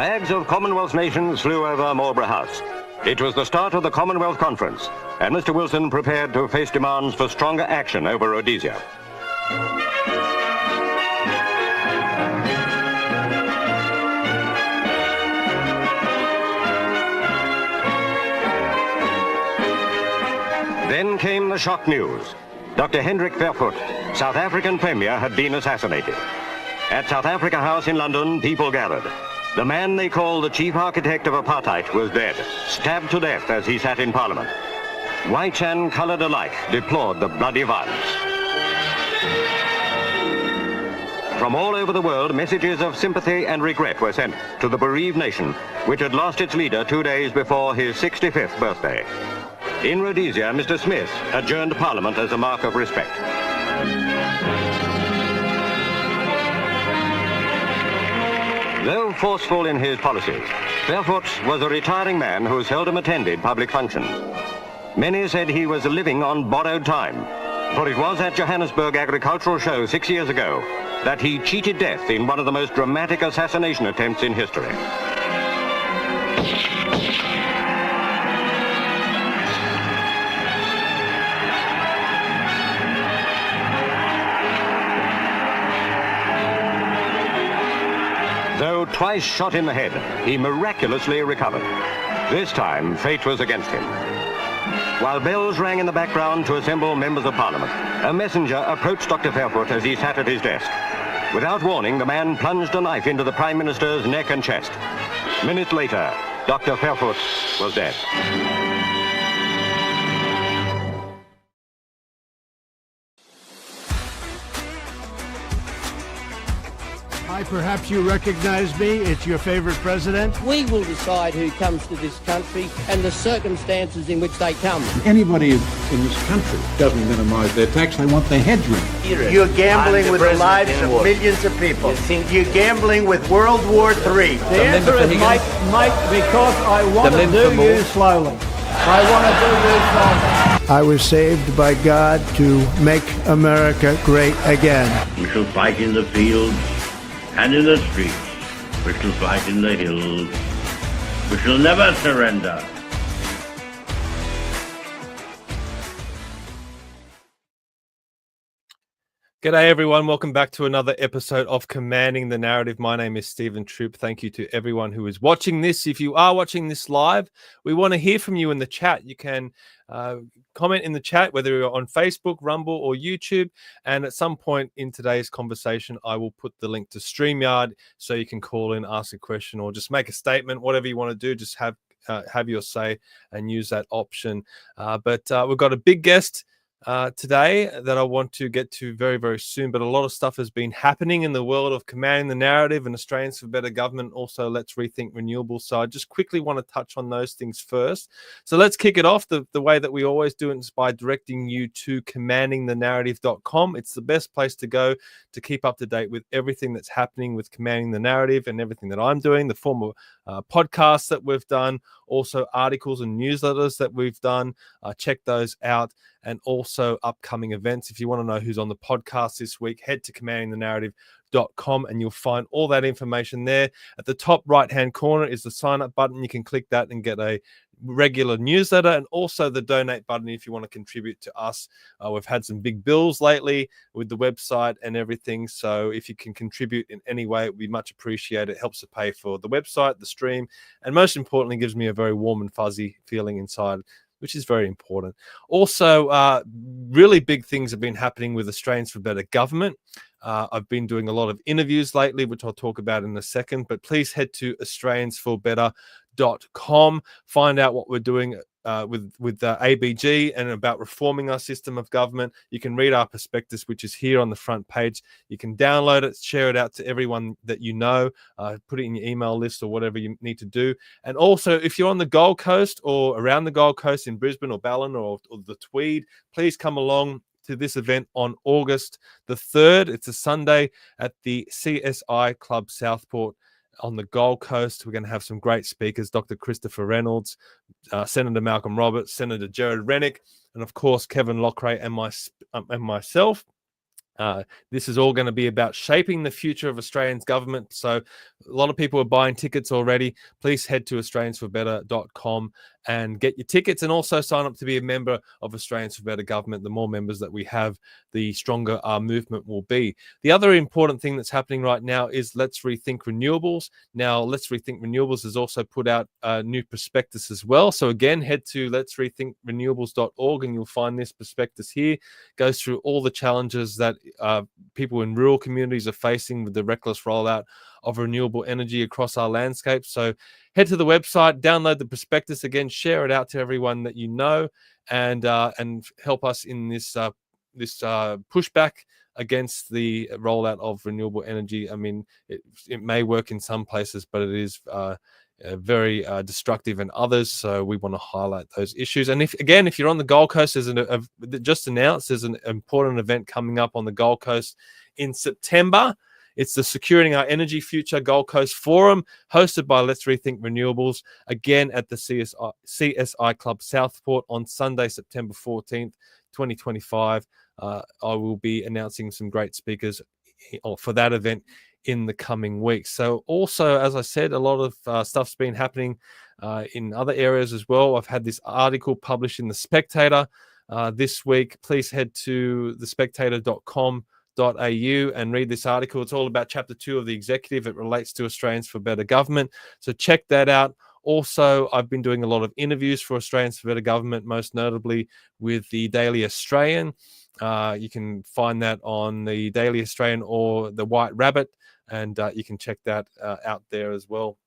Flags of Commonwealth nations flew over Marlborough House. It was the start of the Commonwealth Conference, and Mr. Wilson prepared to face demands for stronger action over Rhodesia. Then came the shock news. Dr. Hendrik Verwoerd, South African Premier, had been assassinated. At South Africa House in London, people gathered. The man they called the chief architect of apartheid was dead, stabbed to death as he sat in Parliament. White and coloured alike deplored the bloody violence. From all over the world, messages of sympathy and regret were sent to the bereaved nation, which had lost its leader 2 days before his 65th birthday. In Rhodesia, Mr. Smith adjourned Parliament as a mark of respect. Though forceful in his policies, Verwoerd was a retiring man who seldom attended public functions. Many said he was living on borrowed time, for it was at Johannesburg Agricultural Show 6 years ago that he cheated death in one of the most dramatic assassination attempts in history. Though twice shot in the head, he miraculously recovered. This time, fate was against him. While bells rang in the background to assemble members of Parliament, a messenger approached Dr. Verwoerd as he sat at his desk. Without warning, the man plunged a knife into the Prime Minister's neck and chest. Minutes later, Dr. Verwoerd was dead. Hi, perhaps you recognize me. It's your favorite president. We will decide who comes to this country and the circumstances in which they come. Anybody in this country doesn't minimize their tax. They want their heads ring. You're gambling with the lives of millions of people. You're gambling with World War III. The answer is Mike, because I want to do you slowly. I was saved by God to make America great again. We shall fight in the fields and in the streets. We shall fight in the hills. We shall never surrender. G'day everyone, welcome back to another episode of Commanding the Narrative. My name is Stephen Tripp. Thank you to everyone who is watching this. If you are watching this live, we want to hear from you in the chat. You can comment in the chat, whether you're on Facebook, Rumble, or YouTube. And at some point in today's conversation, I will put the link to StreamYard so you can call in, ask a question, or just make a statement. Whatever you want to do, just have your say and use that option. But we've got a big guest today that I want to get to very, very soon. But a lot of stuff has been happening in the world of Commanding the Narrative and Australians for Better Government. Also, Let's Rethink Renewables. So I just quickly want to touch on those things first. So let's kick it off the way that we always do it, is by directing you to commandingthenarrative.com. It's the best place to go to keep up to date with everything that's happening with Commanding the Narrative and everything that I'm doing, the form of podcasts that we've done, also articles and newsletters that we've done. Check those out. And also upcoming events. If you want to know who's on the podcast this week, head to commandingthenarrative.com and you'll find all that information there. At the top right-hand corner is the sign-up button. You can click that and get a regular newsletter, and also the donate button if you want to contribute to us. We've had some big bills lately with the website and everything. So if you can contribute in any way, it would be much appreciated. It helps to pay for the website, the stream, and most importantly, gives me a very warm and fuzzy feeling inside, which is very important. Also, really big things have been happening with Australians for Better Government. I've been doing a lot of interviews lately, which I'll talk about in a second, but please head to australiansforbetter.com. Find out what we're doing with ABG and about reforming our system of government. You can read our prospectus, which is here on the front page. You can download it, share it out to everyone that you know, put it in your email list or whatever you need to do. And also, if you're on the Gold Coast or around the Gold Coast in Brisbane or Ballina or the Tweed, please come along to this event on August the 3rd. It's a Sunday at the CSI Club Southport on the Gold Coast. We're going to have some great speakers, Dr. Christopher Reynolds, Senator Malcolm Roberts, Senator Jared Rennick, and of course, Kevin Lockray and myself. This is all going to be about shaping the future of Australia's government. So a lot of people are buying tickets already. Please head to australiansforbetter.com and get your tickets, and also sign up to be a member of Australians for Better Government. The more members that we have, the stronger our movement will be. The other important thing that's happening right now is Let's Rethink Renewables. Now, Let's Rethink Renewables has also put out a new prospectus as well. So again, head to letsrethinkrenewables.org and you'll find this prospectus here. Goes through all the challenges that people in rural communities are facing with the reckless rollout of renewable energy across our landscape. So head to the website, download the prospectus, again, share it out to everyone that you know, and help us in this pushback against the rollout of renewable energy. I mean, it may work in some places, but it is very destructive in others. So we want to highlight those issues. And if you're on the Gold Coast, there's just announced there's an important event coming up on the Gold Coast in September. It's the Securing Our Energy Future Gold Coast Forum, hosted by Let's Rethink Renewables, again at the CSI Club Southport on Sunday, September 14th, 2025. I will be announcing some great speakers for that event in the coming weeks. So also, as I said, a lot of stuff's been happening in other areas as well. I've had this article published in The Spectator this week. Please head to thespectator.com.au and read this article. It's all about Chapter 2 of the Executive. It relates to Australians for Better Government. So check that out. Also, I've been doing a lot of interviews for Australians for Better Government, most notably with the Daily Australian. You can find that on the Daily Australian or the White Rabbit, and you can check that out there as well.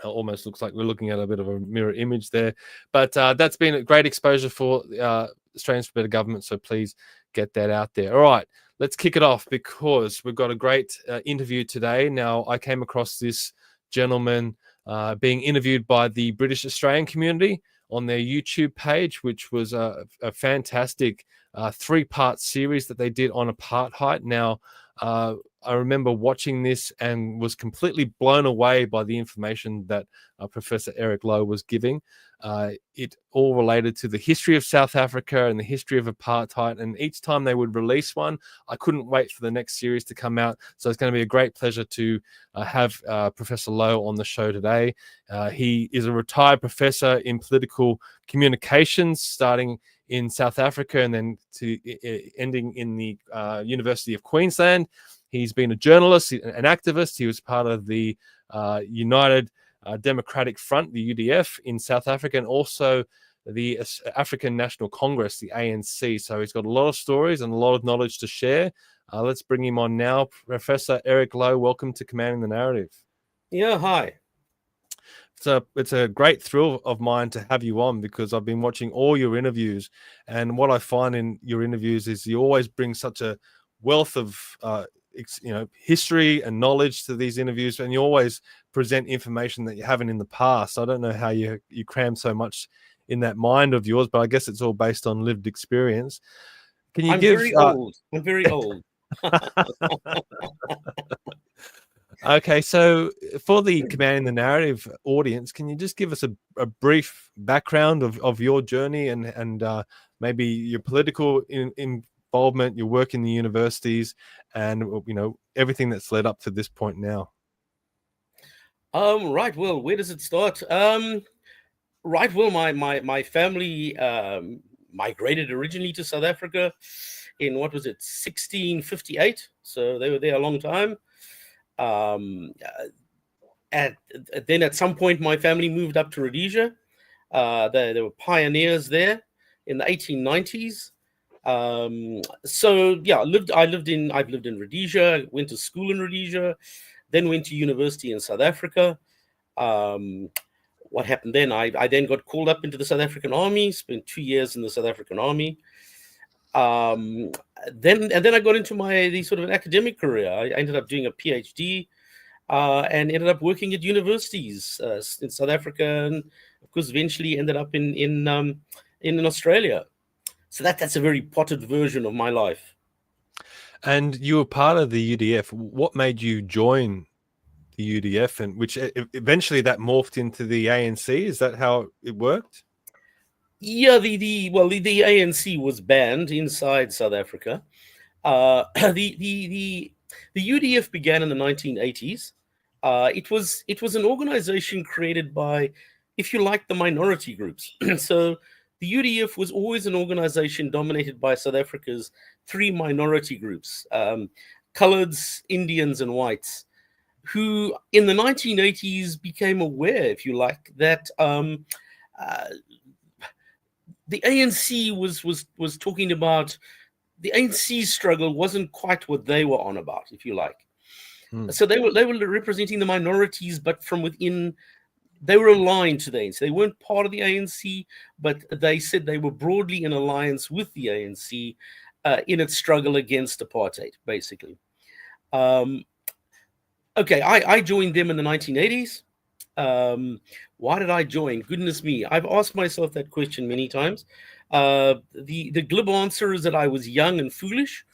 Almost looks like we're looking at a bit of a mirror image there. But that's been a great exposure for Australians for Better Government, so please get that out there. All right, let's kick it off because we've got a great interview today. Now, I came across this gentleman being interviewed by the British Australian community on their YouTube page, which was a fantastic 3-part series that they did on apartheid. Now, I remember watching this and was completely blown away by the information that Professor Eric Louw was giving. It all related to the history of South Africa and the history of apartheid. And each time they would release one, I couldn't wait for the next series to come out. So it's going to be a great pleasure to have Professor Louw on the show today. He is a retired professor in political communications, starting in South Africa and then ending in the University of Queensland. He's been a journalist, an activist. He was part of the United Democratic Front, the UDF, in South Africa, and also the African National Congress, the ANC. So he's got a lot of stories and a lot of knowledge to share. Let's bring him on now. Professor Eric Louw, welcome to Commanding the Narrative. Yeah, hi. So it's a great thrill of mine to have you on because I've been watching all your interviews, and what I find in your interviews is you always bring such a wealth of history and knowledge to these interviews, and you always present information that you haven't in the past. I don't know how you cram so much in that mind of yours, but I guess it's all based on lived experience. Can you I'm very old. I'm very old. Okay, so for the Commanding the Narrative audience, can you just give us a brief background of your journey and maybe your political involvement, your work in the universities, and everything that's led up to this point now? Right. Well, where does it start? Right. Well, my family migrated originally to South Africa in 1658. So they were there a long time. Then at some point, my family moved up to Rhodesia. They were pioneers there in the 1890s. So yeah, I've lived in Rhodesia. Went to school in Rhodesia, then went to university in South Africa. What happened then? I then got called up into the South African Army. Spent 2 years in the South African Army. Then I got into the sort of an academic career. I ended up doing a PhD and ended up working at universities in South Africa, and of course eventually ended up in Australia. So that's a very potted version of my life. And you were part of the UDF. What made you join the UDF, and which eventually that morphed into the ANC? Is that how it worked? Yeah, the ANC was banned inside South Africa. The UDF began in the 1980s. It was an organization created by, if you like, the minority groups. So the UDF was always an organization dominated by South Africa's three minority groups, coloreds, Indians, and whites, who in the 1980s became aware, if you like, that the ANC was talking about, the ANC struggle wasn't quite what they were on about, if you like. So they were representing the minorities, but from within, they were aligned to the ANC. They weren't part of the ANC, but they said they were broadly in alliance with the ANC in its struggle against apartheid, basically. Okay, I joined them in the 1980s. Why did I join? Goodness me, I've asked myself that question many times. The glib answer is that I was young and foolish.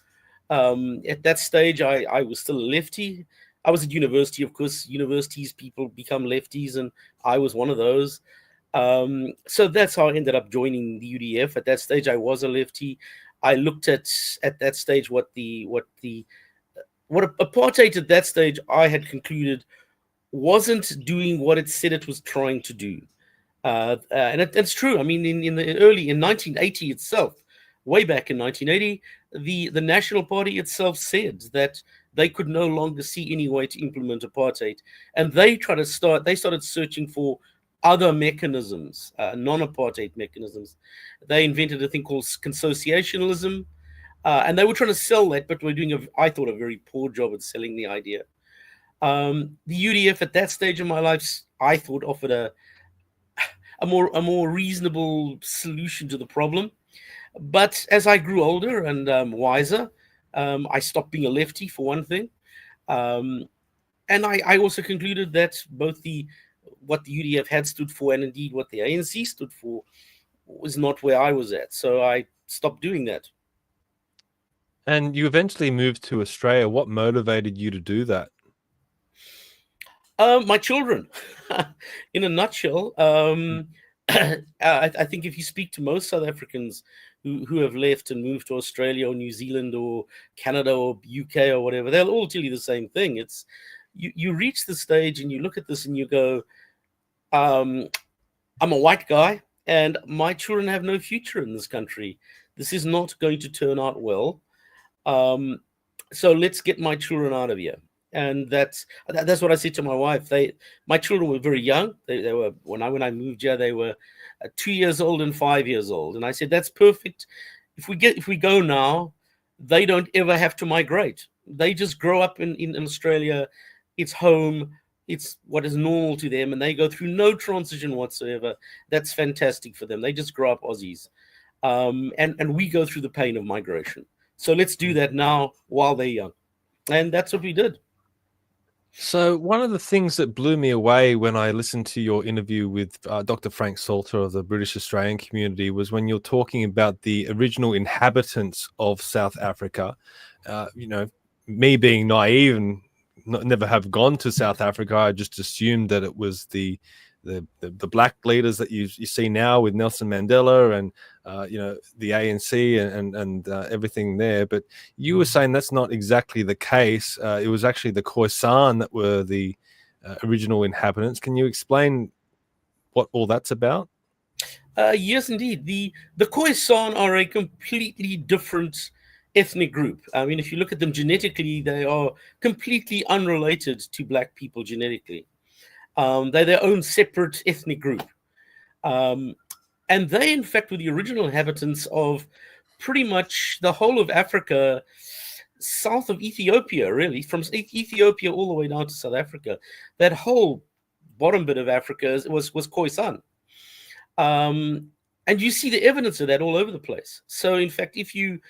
At that stage, I was still a lefty. I was at university, of course. Universities, people become lefties, and I was one of those. So that's how I ended up joining the UDF. At that stage, I was a lefty. I looked at that stage what apartheid at that stage I had concluded wasn't doing what it said it was trying to do. And that's true. I mean, in 1980 itself, way back in 1980, the National Party itself said that they could no longer see any way to implement apartheid, and they started searching for other mechanisms, non-apartheid mechanisms. They invented a thing called consociationalism, and they were trying to sell that, but were doing I thought a very poor job at selling the idea. The UDF at that stage of my life, I thought, offered a more reasonable solution to the problem. But as I grew older and wiser, I stopped being a lefty, for one thing. And I also concluded that both what the UDF had stood for and indeed what the ANC stood for was not where I was at. So I stopped doing that. And you eventually moved to Australia. What motivated you to do that? My children, in a nutshell. I think if you speak to most South Africans who have left and moved to Australia or New Zealand or Canada or UK or whatever, they'll all tell you the same thing. It's you reach the stage and you look at this and you go, I'm a white guy and my children have no future in this country. This is not going to turn out well. So let's get my children out of here. And that's what I said to my wife. My children were very young. They were when I moved here, they were 2 years old and 5 years old. And I said, that's perfect. If we go now, they don't ever have to migrate. They just grow up in Australia. It's home. It's what is normal to them, and they go through no transition whatsoever. That's fantastic for them. They just grow up Aussies, and we go through the pain of migration. So let's do that now while they're young, and that's what we did. So one of the things that blew me away when I listened to your interview with Dr. Frank Salter of the British Australian community was when you're talking about the original inhabitants of South Africa. Me being naive and never have gone to South Africa, I just assumed that it was the black leaders that you see now with Nelson Mandela and the ANC and everything there. But you were saying that's not exactly the case. It was actually the Khoisan that were the original inhabitants. Can you explain what all that's about? Yes, indeed. The Khoisan are a completely different ethnic group. I mean, if you look at them genetically, they are completely unrelated to black people genetically. They're their own separate ethnic group. And they, in fact, were the original inhabitants of pretty much the whole of Africa, south of Ethiopia, really, from Ethiopia all the way down to South Africa. That whole bottom bit of Africa was Khoisan. And you see the evidence of that all over the place. So, in fact, if you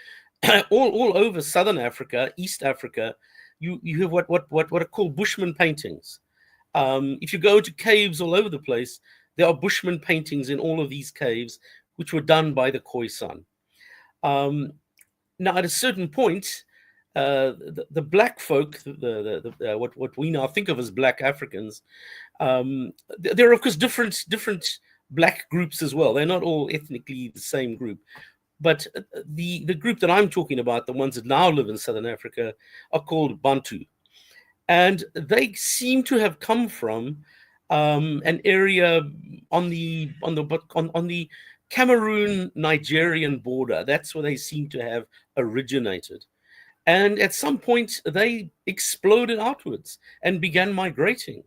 all over Southern Africa, East Africa, you have what are called Bushman paintings. If you go to caves all over the place, there are Bushman paintings in all of these caves, which were done by the Khoisan. Now, at a certain point, the black folk, what we now think of as black Africans, there are of course different black groups as well. They're not all ethnically the same group. But the group that I'm talking about, the ones that now live in Southern Africa, are called Bantu. And they seem to have come from an area on the Cameroon-Nigerian border. That's where they seem to have originated. And at some point, they exploded outwards and began migrating.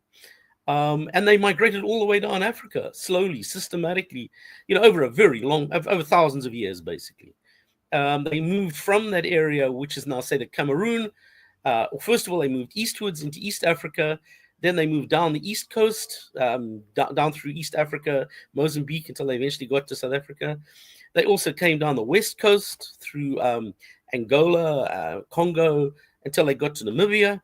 And they migrated all the way down Africa, slowly, systematically, over a very long, over thousands of years, basically. They moved from that area, which is now, say, the Cameroon. First of all, they moved eastwards into East Africa. Then they moved down the East Coast, down through East Africa, Mozambique, until they eventually got to South Africa. They also came down the West Coast through Angola, Congo, until they got to Namibia.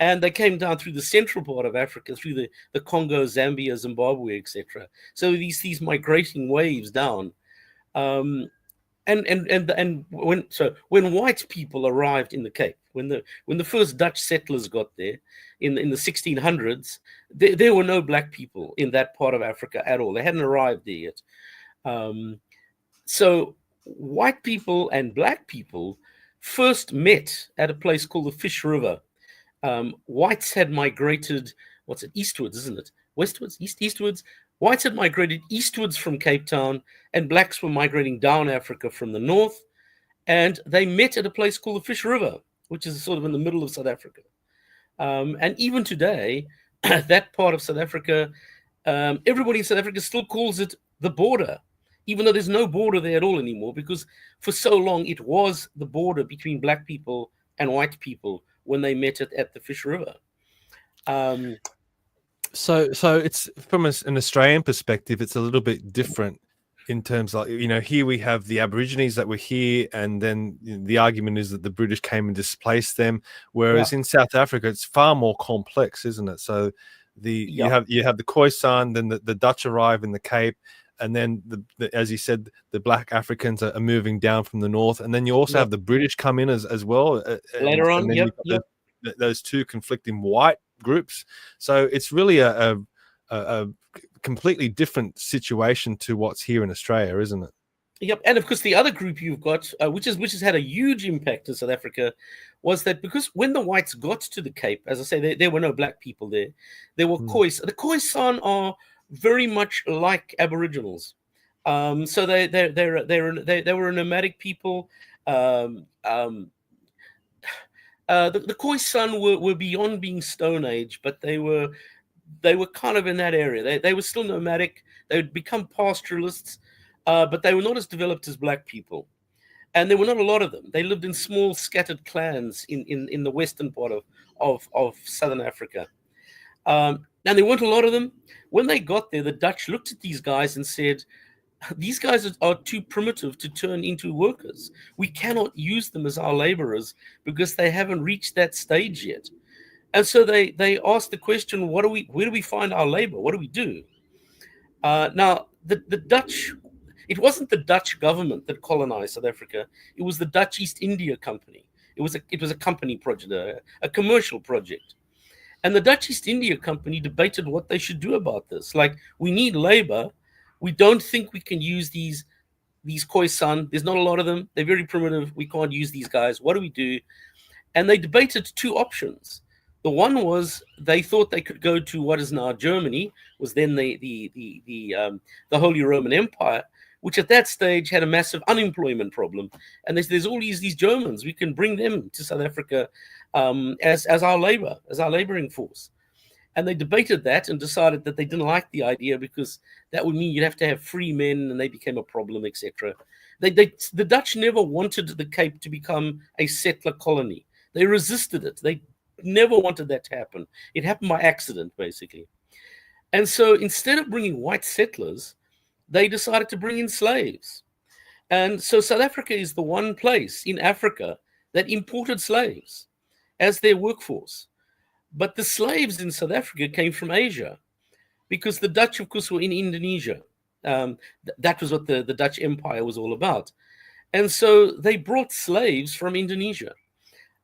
And they came down through the central part of Africa, through the Congo, Zambia, Zimbabwe, etc. So these migrating waves down. And when white people arrived in the Cape, when the first Dutch settlers got there in the 1600s, there were no black people in that part of Africa at all. They hadn't arrived there yet. So white people and black people first met at a place called the Fish River. Whites had migrated, eastwards, isn't it? Westwards, eastwards. Whites had migrated eastwards from Cape Town, and blacks were migrating down Africa from the north. And they met at a place called the Fish River, which is sort of in the middle of South Africa. And even today, that part of South Africa, everybody in South Africa still calls it the border, even though there's no border there at all anymore, because for so long it was the border between black people and white people when they met at the Fish River. So it's from an Australian perspective, it's a little bit different in terms of, here we have the Aborigines that were here, and then the argument is that the British came and displaced them. Whereas in South Africa, it's far more complex, isn't it? So you have the Khoisan, then the Dutch arrive in the Cape, and then as you said, the black Africans are moving down from the north, and then you also have the British come in as well later on. Those two conflicting white groups. So it's really a completely different situation to what's here in Australia, isn't it? Yep. And of course, the other group you've got, which has had a huge impact in South Africa, was that because when the whites got to the Cape, as I say, there were no black people there. There were Khoisan. The Khoisan are very much like Aboriginals. So they were a nomadic people. The Khoisan were beyond being Stone Age, but they were kind of in that area. They were still nomadic. They would become pastoralists, but they were not as developed as black people. And there were not a lot of them. They lived in small scattered clans in the western part of Southern Africa. And there weren't a lot of them. When they got there, the Dutch looked at these guys and said, these guys are too primitive to turn into workers. We cannot use them as our laborers because they haven't reached that stage yet. And so they asked the question, where do we find our labor? What do we do? Now, the Dutch, it wasn't the Dutch government that colonized South Africa. It was the Dutch East India Company. It was a company project, a commercial project. And the Dutch East India Company debated what they should do about this. Like, we need labor. We don't think we can use these Khoisan. There's not a lot of them. They're very primitive. We can't use these guys. What do we do? And they debated two options. The one was they thought they could go to what is now Germany, was then the Holy Roman Empire, which at that stage had a massive unemployment problem. And there's all these Germans. We can bring them to South Africa as our laboring force. And they debated that and decided that they didn't like the idea because that would mean you'd have to have free men and they became a problem, etc. The Dutch never wanted the Cape to become a settler colony. They resisted it. They never wanted that to happen. It happened by accident, basically. And so instead of bringing white settlers, they decided to bring in slaves. And so South Africa is the one place in Africa that imported slaves as their workforce. But the slaves in South Africa came from Asia because the Dutch, of course, were in Indonesia. That was what the Dutch Empire was all about. And so they brought slaves from Indonesia.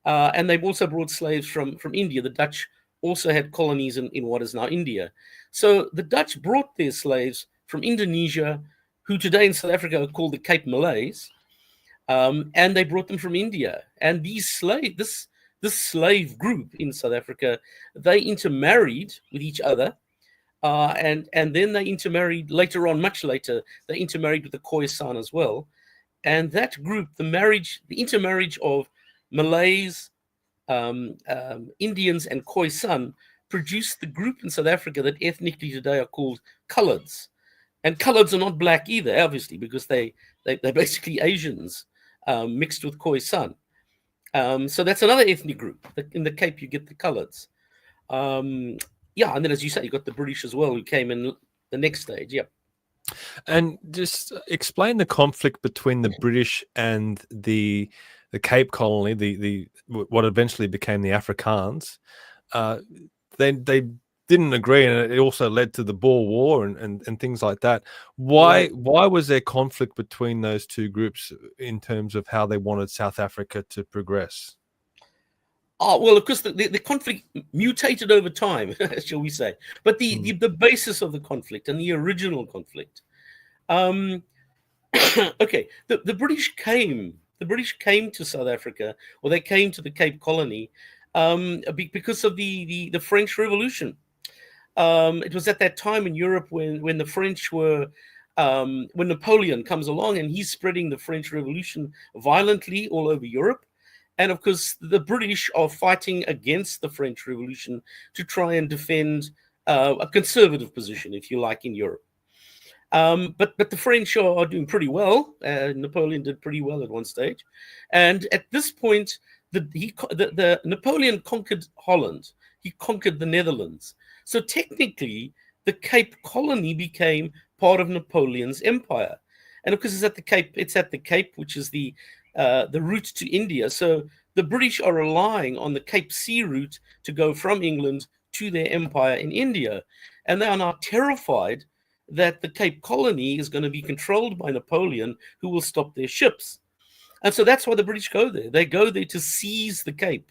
And they've also brought slaves from India. The Dutch also had colonies in what is now India. So the Dutch brought their slaves from Indonesia, who today in South Africa are called the Cape Malays. and they brought them from India. And these this slave group in South Africa, they intermarried with each other, and then they intermarried later on, much later. They intermarried with the Khoisan as well, and that group, the intermarriage of Malays, Indians, and Khoisan produced the group in South Africa that ethnically today are called Coloureds. And Coloureds are not black either, obviously, because they're basically Asians mixed with Khoisan. So that's another ethnic group. In the Cape, you get the Coloureds. And then, as you say, you got the British as well, who came in the next stage. Yeah. And just explain the conflict between the British and the Cape Colony, the what eventually became the Afrikaans. They didn't agree, and it also led to the Boer War and things like that. Why was there conflict between those two groups in terms of how they wanted South Africa to progress? Oh, well, of course, the conflict mutated over time, shall we say. But the basis of the conflict and the original conflict. Okay, the British came to South Africa, or they came to the Cape Colony because of the French Revolution. It was at that time in Europe when the French were, when Napoleon comes along and he's spreading the French Revolution violently all over Europe. And of course, the British are fighting against the French Revolution to try and defend a conservative position, if you like, in Europe. But the French are doing pretty well. Napoleon did pretty well at one stage. And at this point, the Napoleon conquered Holland. He conquered the Netherlands. So technically, the Cape Colony became part of Napoleon's empire. And of course, it's at the Cape, which is the route to India. So the British are relying on the Cape Sea route to go from England to their empire in India. And they are now terrified that the Cape Colony is going to be controlled by Napoleon, who will stop their ships. And so that's why the British go there. They go there to seize the Cape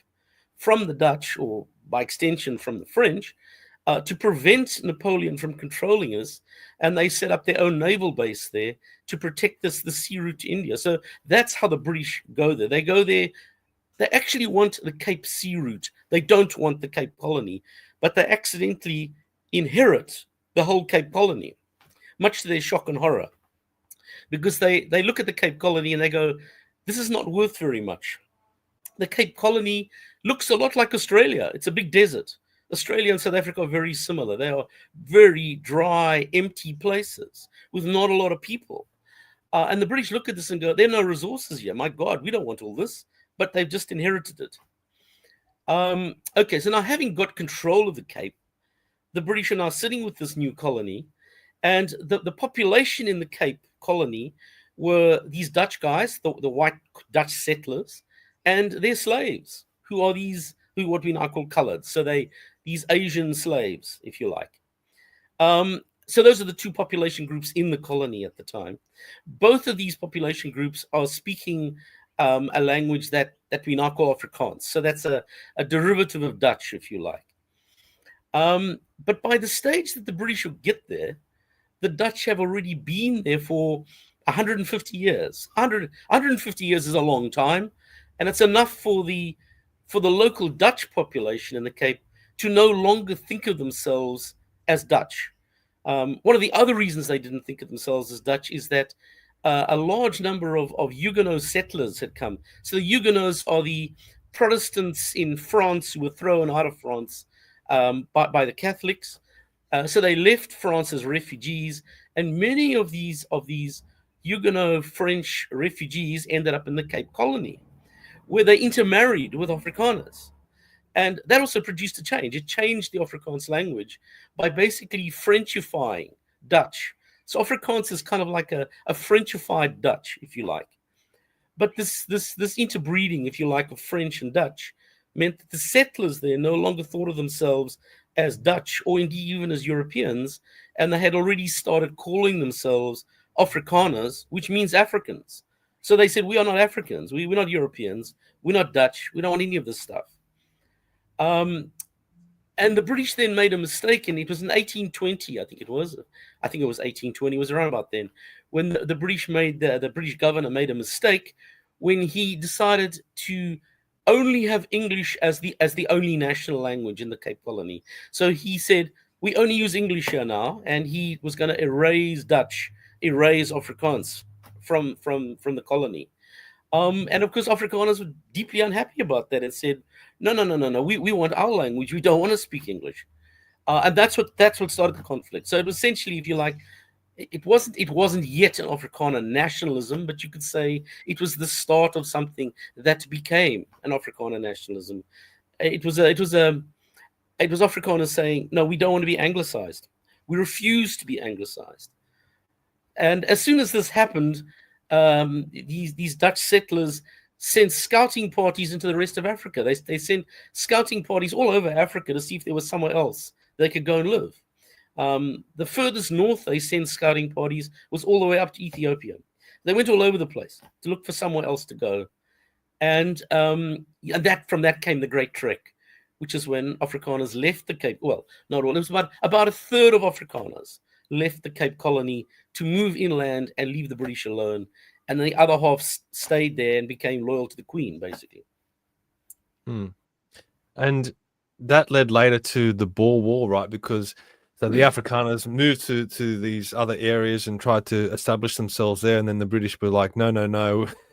from the Dutch, or by extension from the French, to prevent Napoleon from controlling us. And they set up their own naval base there to protect the sea route to India. So that's how the British go there. They go there. They actually want the Cape Sea route. They don't want the Cape Colony, but they accidentally inherit the whole Cape Colony, much to their shock and horror, because they look at the Cape Colony and they go, this is not worth very much. The Cape Colony looks a lot like Australia. It's a big desert. Australia and South Africa are very similar. They are very dry, empty places with not a lot of people. And the British look at this and go, there are no resources here. My God, we don't want all this. But they've just inherited it. Okay, so now having got control of the Cape, the British are now sitting with this new colony. And the population in the Cape Colony were these Dutch guys, the white Dutch settlers, and their slaves, who are what we now call colored. So these Asian slaves, if you like. So those are the two population groups in the colony at the time. Both of these population groups are speaking a language that we now call Afrikaans. So that's a derivative of Dutch, if you like. But by the stage that the British will get there, the Dutch have already been there for 150 years. 150 years is a long time, and it's enough for the local Dutch population in the Cape to no longer think of themselves as Dutch. One of the other reasons they didn't think of themselves as Dutch is that a large number of Huguenot settlers had come. So the Huguenots are the Protestants in France who were thrown out of France by the Catholics. So they left France as refugees, and many of these Huguenot French refugees ended up in the Cape Colony, where they intermarried with Afrikaners. And that also produced a change. It changed the Afrikaans language by basically Frenchifying Dutch. So Afrikaans is kind of like a Frenchified Dutch, if you like. But this interbreeding, if you like, of French and Dutch meant that the settlers there no longer thought of themselves as Dutch, or indeed even as Europeans, and they had already started calling themselves Afrikaners, which means Africans. So they said, we are not Africans, we're not Europeans, we're not Dutch, we don't want any of this stuff. And the British then made a mistake, and it was in 1820, I think it was 1820, it was around about then, when the British governor made a mistake when he decided to only have English as the only national language in the Cape Colony. So he said, we only use English here now, and he was going to erase Dutch, erase Afrikaans from the colony. And of course, Afrikaners were deeply unhappy about that and said, no, we want our language. We don't want to speak English. And that's what started the conflict. So it was essentially, if you like, it wasn't yet an Afrikaner nationalism, but you could say it was the start of something that became an Afrikaner nationalism. It was Afrikaners saying, no, we don't want to be anglicized. We refuse to be anglicized. And as soon as this happened, these Dutch settlers sent scouting parties into the rest of Africa. They sent scouting parties all over Africa to see if there was somewhere else they could go and live. The furthest north they sent scouting parties was all the way up to Ethiopia. They went all over the place to look for somewhere else to go. And from that came the Great Trek, which is when Afrikaners left the Cape. Well, not all. It was about a third of Afrikaners left the Cape Colony to move inland and leave the British alone. And then the other half stayed there and became loyal to the Queen, basically. And that led later to the Boer War, right? Because so the Afrikaners moved to these other areas and tried to establish themselves there. And then the British were like, no.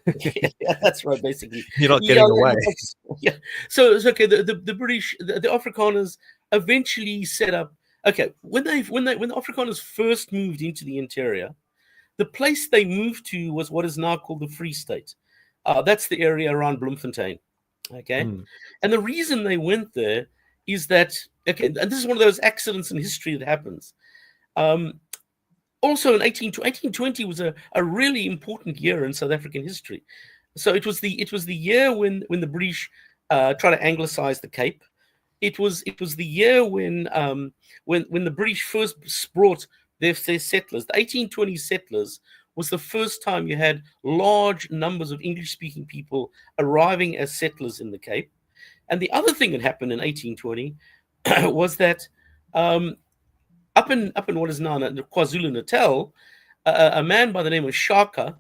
Yeah, that's right, basically. You're not getting away. Yeah. So it's okay. The British, the Afrikaners eventually set up. Okay, when the Afrikaners first moved into the interior, the place they moved to was what is now called the Free State. That's the area around Bloemfontein. Okay, and the reason they went there is that, okay, and this is one of those accidents in history that happens. Also, in 1820 was a really important year in South African history. So it was the year when the British tried to anglicize the Cape. It was the year when the British first brought their settlers. The 1820 settlers was the first time you had large numbers of English-speaking people arriving as settlers in the Cape. And the other thing that happened in 1820 was that up in what is now KwaZulu-Natal, a man by the name of Shaka,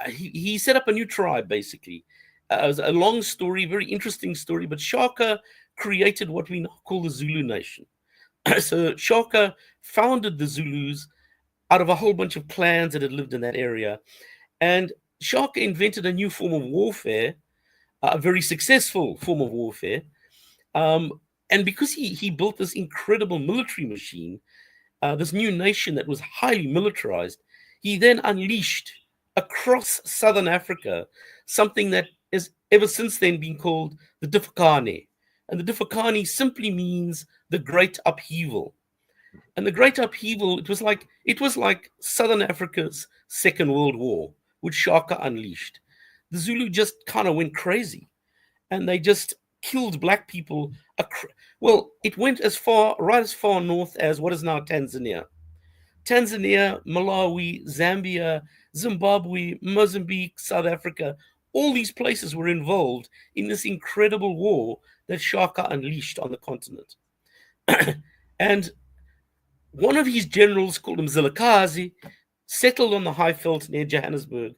he set up a new tribe, basically. It was a long story, very interesting story, but Shaka created what we now call the Zulu nation. So Shaka founded the Zulus out of a whole bunch of clans that had lived in that area. And Shaka invented a new form of warfare, a very successful form of warfare. And because he built this incredible military machine, this new nation that was highly militarized, he then unleashed across southern Africa something that has ever since then been called the Difakane. And the Difakane simply means the great upheaval. And the great upheaval, it was like Southern Africa's Second World War, which Shaka unleashed. The Zulu just kind of went crazy, and they just killed black people. Well, it went right as far north as what is now Tanzania. Tanzania, Malawi, Zambia, Zimbabwe, Mozambique, South Africa, all these places were involved in this incredible war that Shaka unleashed on the continent. And one of his generals, called him Zilikazi, settled on the Highveld near Johannesburg,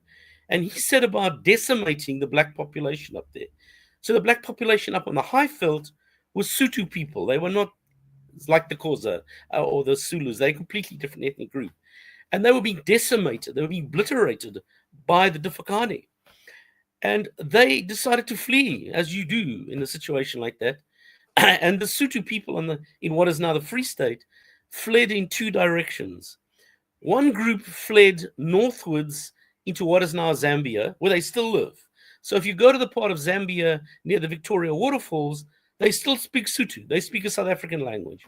and he set about decimating the black population up there. So the black population up on the Highveld was Sotho people. They were not like the Xhosa or the Zulus. They're a completely different ethnic group. And they were being decimated. They were being obliterated by the Difakane. And they decided to flee, as you do in a situation like that. And the Sotho people in what is now the Free State fled in two directions. One group fled northwards into what is now Zambia, where they still live. So if you go to the part of Zambia near the Victoria waterfalls, they still speak Sotho. They speak a South African language.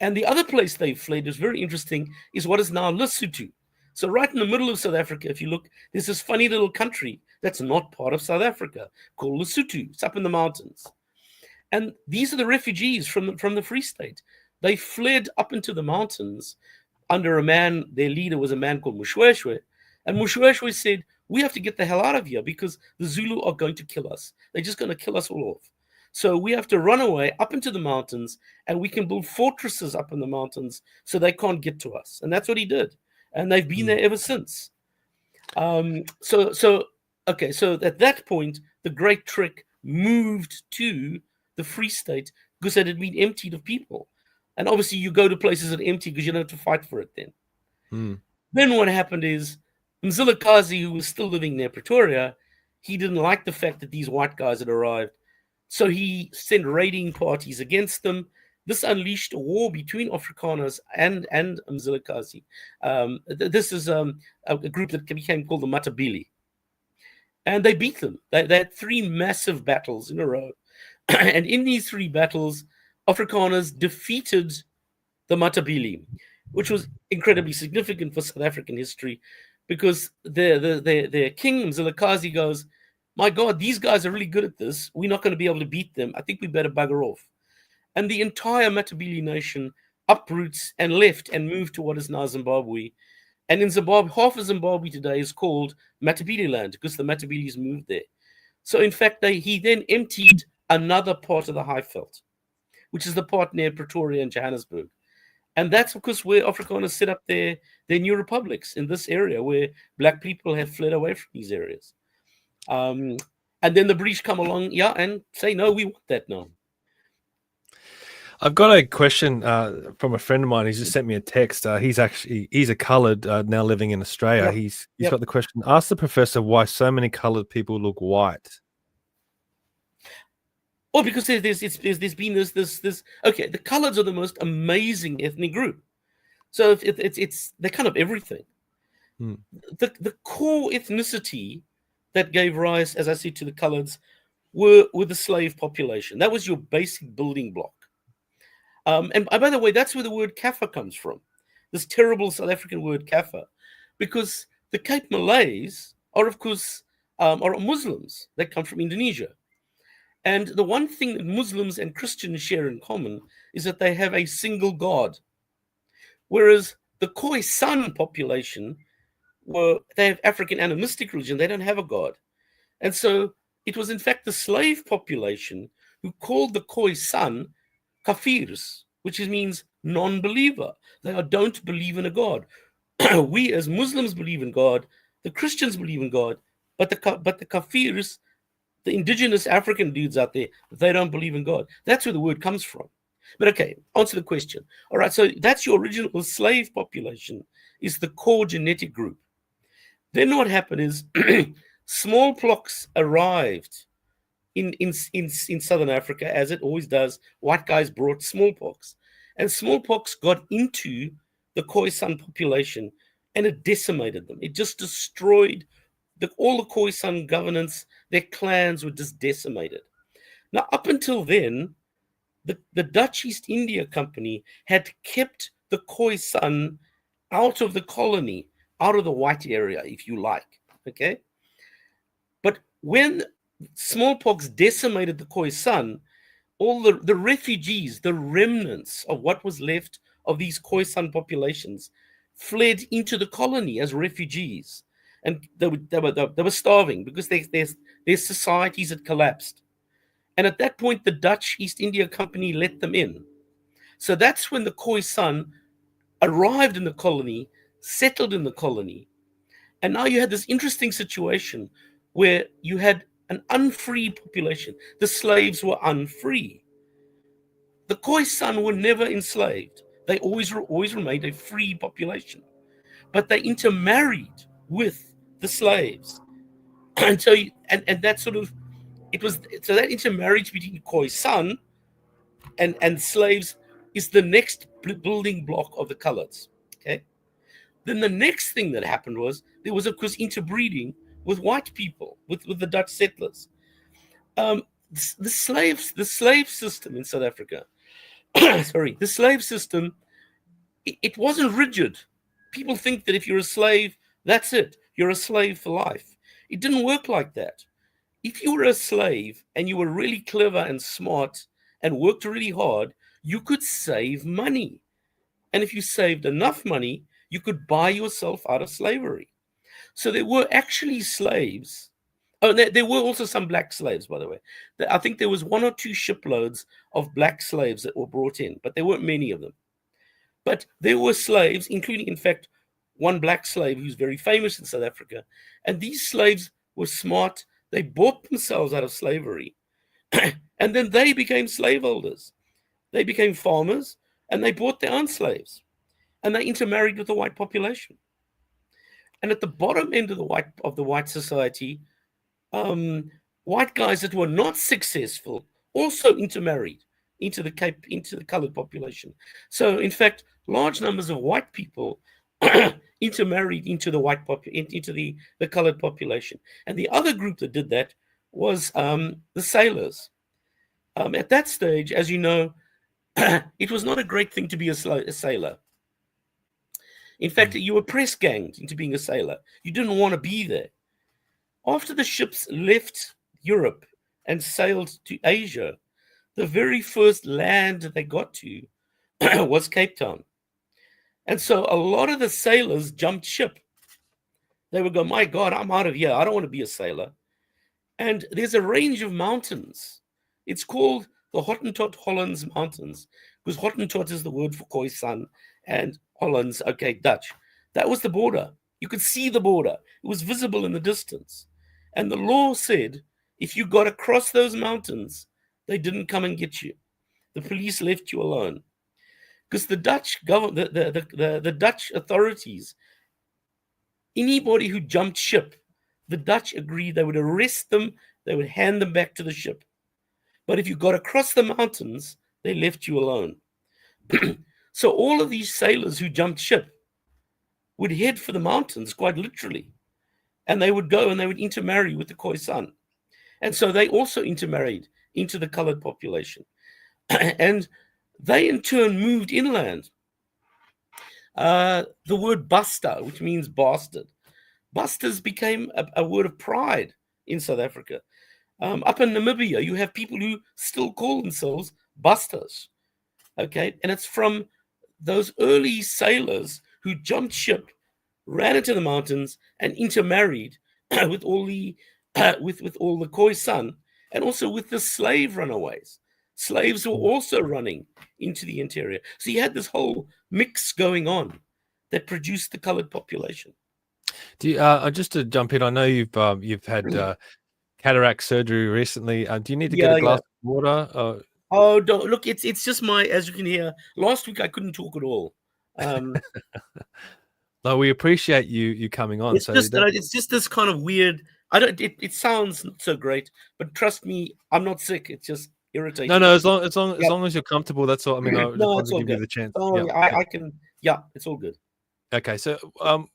And the other place they fled is very interesting, is what is now Lesotho. So right in the middle of South Africa, if you look, there's this funny little country that's not part of South Africa called Lesotho. It's up in the mountains. And these are the refugees from the Free State. They fled up into the mountains under a man, their leader was a man called Mushweshwe. And Mushweshwe said, we have to get the hell out of here because the Zulu are going to kill us. They're just going to kill us all off. So we have to run away up into the mountains, and we can build fortresses up in the mountains so they can't get to us. And that's what he did. And they've been there ever since. So at that point, the Great Trek moved to the Free State because it had been emptied of people. And obviously you go to places that are empty because you don't have to fight for it then. Then what happened is Mzilikazi, who was still living near Pretoria, he didn't like the fact that these white guys had arrived. So he sent raiding parties against them. This unleashed a war between Afrikaners and Mzilikazi. This is a group that became called the Matabele. And they beat them. They had 3 massive battles in a row. And in these 3 battles, Afrikaners defeated the Matabele, which was incredibly significant for South African history, because their king, Mzilikazi, goes, my God, these guys are really good at this. We're not going to be able to beat them. I think we better bugger off. And the entire Matabele nation uproots and left and moved to what is now Zimbabwe. And in Zimbabwe, half of Zimbabwe today is called Matabele land because the Matabeles moved there. So in fact, he then emptied another part of the Highveld, which is the part near Pretoria and Johannesburg. And that's because where Afrikaners set up their new republics in this area where black people have fled away from these areas. And then the British come along, and say, no, we want that now. I've got a question from a friend of mine. He's just sent me a text. He's a coloured now living in Australia. Yep. He's got the question. Ask the professor why so many coloured people look white. Oh, because there's been this. Okay, the Coloureds are the most amazing ethnic group. So they're kind of everything. The core ethnicity that gave rise, as I said, to the Coloureds were the slave population. That was your basic building block. And by the way, that's where the word Kaffir comes from. This terrible South African word Kaffir, because the Cape Malays are, of course, are Muslims that come from Indonesia. And the one thing that Muslims and Christians share in common is that they have a single God. Whereas the Khoisan population, they have African animistic religion, they don't have a God. And so it was in fact the slave population who called the Khoisan Kafirs, which means non-believer. They don't believe in a God. We as Muslims believe in God, the Christians believe in God, but the Kafirs, the indigenous African dudes out there, they don't believe in God. That's where the word comes from. But okay, answer the question. All right, so that's your original slave population, is the core genetic group. Then what happened is smallpox arrived in Southern Africa, as it always does. White guys brought smallpox. And smallpox got into the Khoisan population and it decimated them. It just destroyed all the Khoisan governance. Their clans were just decimated. Now, up until then, the Dutch East India Company had kept the Khoisan out of the colony, out of the white area, if you like, okay? But when smallpox decimated the Khoisan, all the refugees, the remnants of what was left of these Khoisan populations, fled into the colony as refugees. And they were starving because their societies had collapsed. And at that point, the Dutch East India Company let them in. So that's when the Khoisan arrived in the colony, settled in the colony. And now you had this interesting situation where you had an unfree population. The slaves were unfree. The Khoisan were never enslaved. They always remained a free population. But they intermarried with the slaves. And so that sort of, so that intermarriage between Khoisan and slaves is the next building block of the Coloureds. Okay. Then the next thing that happened was there was, of course, interbreeding with white people, with the Dutch settlers. The slave system in South Africa, the slave system, it wasn't rigid. People think that if you're a slave, that's it. You're a slave for life. It didn't work like that. If you were a slave and you were really clever and smart and worked really hard, you could save money. And if you saved enough money, you could buy yourself out of slavery. So there were actually slaves. Oh, there were also some black slaves, by the way. I think there was 1 or 2 shiploads of black slaves that were brought in, but there weren't many of them. But there were slaves, including, in fact, one black slave who's very famous in South Africa. And these slaves were smart. They bought themselves out of slavery. And then they became slaveholders. They became farmers, and they bought their own slaves. And they intermarried with the white population. And at the bottom end of the white society, white guys that were not successful also intermarried into the colored population. So, in fact, large numbers of white people intermarried into the the colored population. And the other group that did that was the sailors. At that stage, as you know, it was not a great thing to be a sailor. In fact, you were press ganged into being a sailor. You didn't want to be there. After the ships left Europe and sailed to Asia, the very first land that they got to was Cape Town. And so a lot of the sailors jumped ship. They would go, my God, I'm out of here. I don't want to be a sailor. And there's a range of mountains. It's called the Hottentot Hollands Mountains, because Hottentot is the word for Khoisan, and Hollands, okay, Dutch. That was the border. You could see the border. It was visible in the distance. And the law said, if you got across those mountains, they didn't come and get you. The police left you alone. Because the Dutch government, the Dutch authorities, anybody who jumped ship, the Dutch agreed they would arrest them, they would hand them back to the ship. But if you got across the mountains, they left you alone. So all of these sailors who jumped ship would head for the mountains, quite literally. And they would go and they would intermarry with the Khoisan. And so they also intermarried into the colored population. And they in turn moved inland. The word basta, which means bastard. Bastards became a word of pride in South Africa. Up in Namibia, you have people who still call themselves bastards. Okay, and it's from those early sailors who jumped ship, ran into the mountains, and intermarried with all the Khoisan, and also with the slave runaways. Slaves were also running into the interior. So you had this whole mix going on that produced the colored population. Do you, just to jump in, I know you've had cataract surgery recently. Do you need to get a glass of water? Oh, don't, look, it's just as you can hear, last week I couldn't talk at all. No, we appreciate you coming on. It's just this kind of weird. It sounds not so great, but trust me, I'm not sick. It's just irritating. No, as long as you're comfortable, that's all. I mean, I just want to give you the chance. Oh, yeah, I can. Yeah, it's all good. Okay, so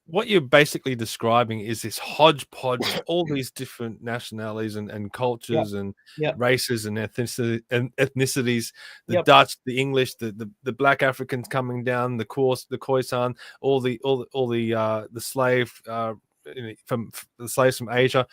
what you're basically describing is this hodgepodge of all these different nationalities and cultures and races and ethnicities. The Dutch, the English, the Black Africans coming down, the Khoisan, all the slave from the slaves from Asia.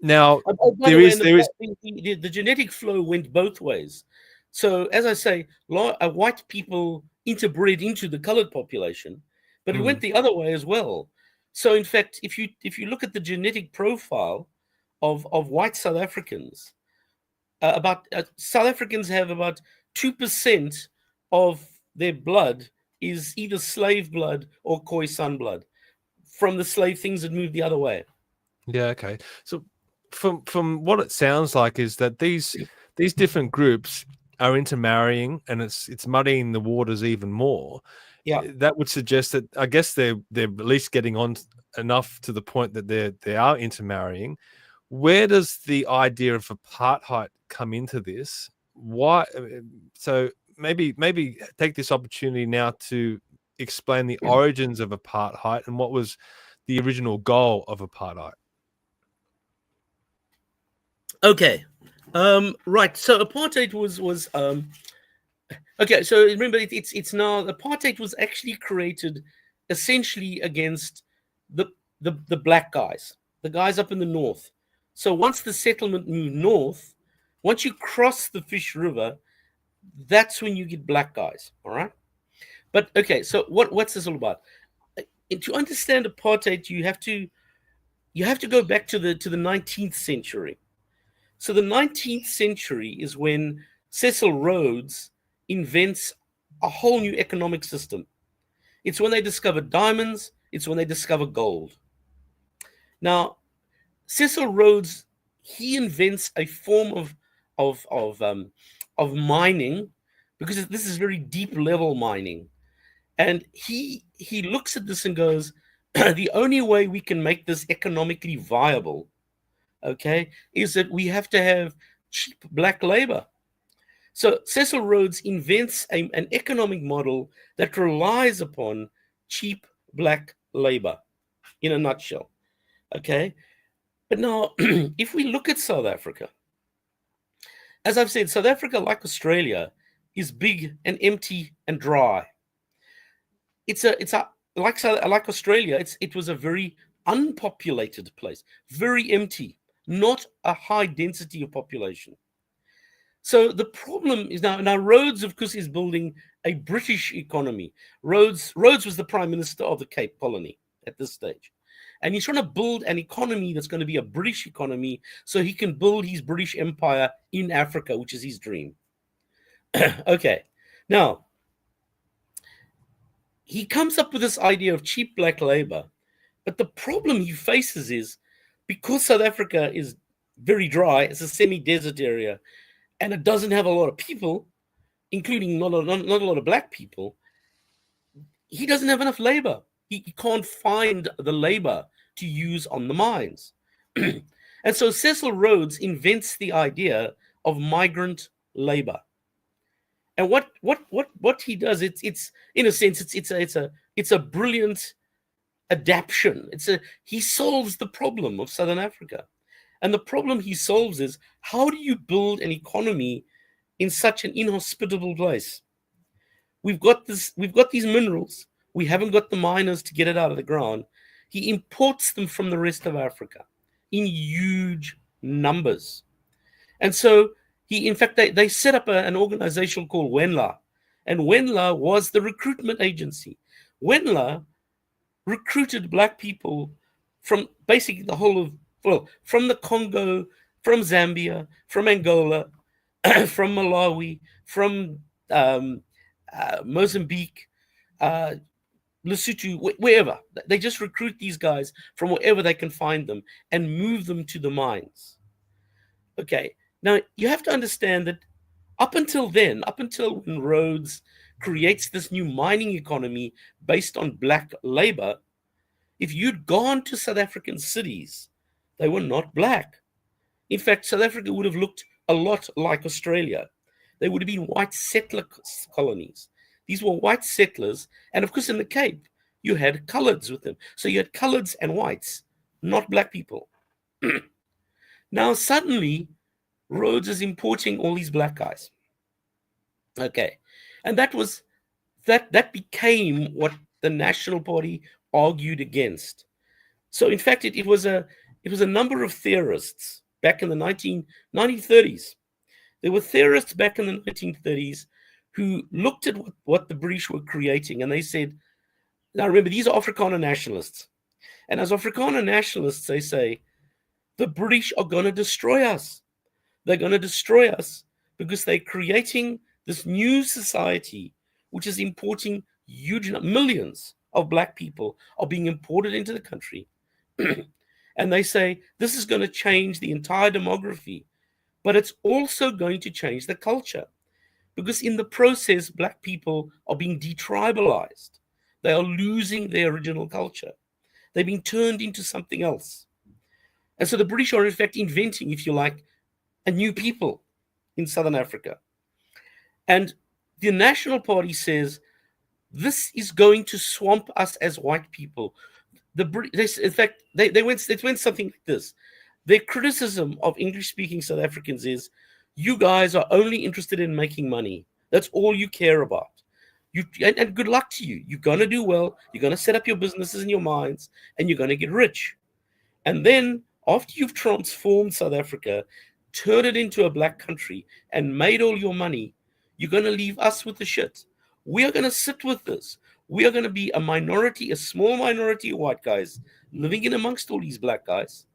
Now the genetic flow went both ways. So as I say, white people interbred into the colored population. But it went the other way as well. So, in fact, if you look at the genetic profile of white South Africans, South Africans have about 2% of their blood is either slave blood or Khoisan blood from the slave things that moved the other way. Yeah. Okay. So, from what it sounds like is that these different groups are intermarrying, and it's muddying the waters even more. Yeah, that would suggest that I guess they're at least getting on enough to the point that they are intermarrying. Where does the idea of apartheid come into this? Why? So maybe take this opportunity now to explain the origins of apartheid and what was the original goal of apartheid. Okay, right. So apartheid was okay, so remember, it's now apartheid was actually created essentially against the black guys, the guys up in the north. So once the settlement moved north, once you cross the Fish River, that's when you get black guys. All right, but okay, so what's this all about? To understand apartheid, you have to go back to the 19th century. So the 19th century is when Cecil Rhodes invents a whole new economic system. It's when they discovered diamonds. It's when they discover gold. Now, Cecil Rhodes, he invents a form of mining, because this is very deep level mining. And he looks at this and goes, the only way we can make this economically viable, okay, is that we have to have cheap black labor. So Cecil Rhodes invents an economic model that relies upon cheap black labor, in a nutshell, okay? But now, if we look at South Africa, as I've said, South Africa, like Australia, is big and empty and dry. Like Australia, it was a very unpopulated place, very empty, not a high density of population. So the problem is now Rhodes, of course, is building a British economy. Rhodes was the Prime Minister of the Cape Colony at this stage. And he's trying to build an economy that's going to be a British economy so he can build his British empire in Africa, which is his dream. Okay, now, he comes up with this idea of cheap black labor, but the problem he faces is, because South Africa is very dry, it's a semi-desert area, and it doesn't have a lot of people, including not a lot of black people, he doesn't have enough labor. He can't find the labor to use on the mines. And so Cecil Rhodes invents the idea of migrant labor. And what he does, it's in a sense, it's a brilliant adaptation. He solves the problem of Southern Africa. And the problem he solves is, how do you build an economy in such an inhospitable place? We've got these minerals. We haven't got the miners to get it out of the ground. He imports them from the rest of Africa in huge numbers. And so in fact, they set up an organization called Wenla. And Wenla was the recruitment agency. Wenla recruited black people from basically the whole of, from the Congo, from Zambia, from Angola, from Malawi, from Mozambique, Lesotho, wherever. They just recruit these guys from wherever they can find them and move them to the mines. Okay, now you have to understand that up until when Rhodes creates this new mining economy based on black labor, if you'd gone to South African cities, they were not black. In fact, South Africa would have looked a lot like Australia. They would have been white settler colonies. These were white settlers. And of course, in the Cape, you had coloreds with them. So you had coloreds and whites, not black people. Now, suddenly, Rhodes is importing all these black guys. Okay. And that became what the National Party argued against. So, in fact, it was a number of theorists back in the 1930s. There were theorists back in the 1930s who looked at what the British were creating, and they said, now remember, these are Afrikaner nationalists. And as Afrikaner nationalists, they say, the British are going to destroy us. They're going to destroy us because they're creating this new society, which is importing huge millions of black people are being imported into the country. And they say, this is going to change the entire demography, but it's also going to change the culture. Because in the process, black people are being detribalized. They are losing their original culture. They're being turned into something else. And so the British are, in fact, inventing, if you like, a new people in Southern Africa. And the National Party says, this is going to swamp us as white people. In fact, they went something like this. Their criticism of English-speaking South Africans is, you guys are only interested in making money. That's all you care about. And good luck to you. You're going to do well. You're going to set up your businesses and your mines, and you're going to get rich. And then after you've transformed South Africa, turned it into a black country, and made all your money, you're going to leave us with the shit. We are going to sit with this. We are going to be a minority, a small minority of white guys living in amongst all these black guys.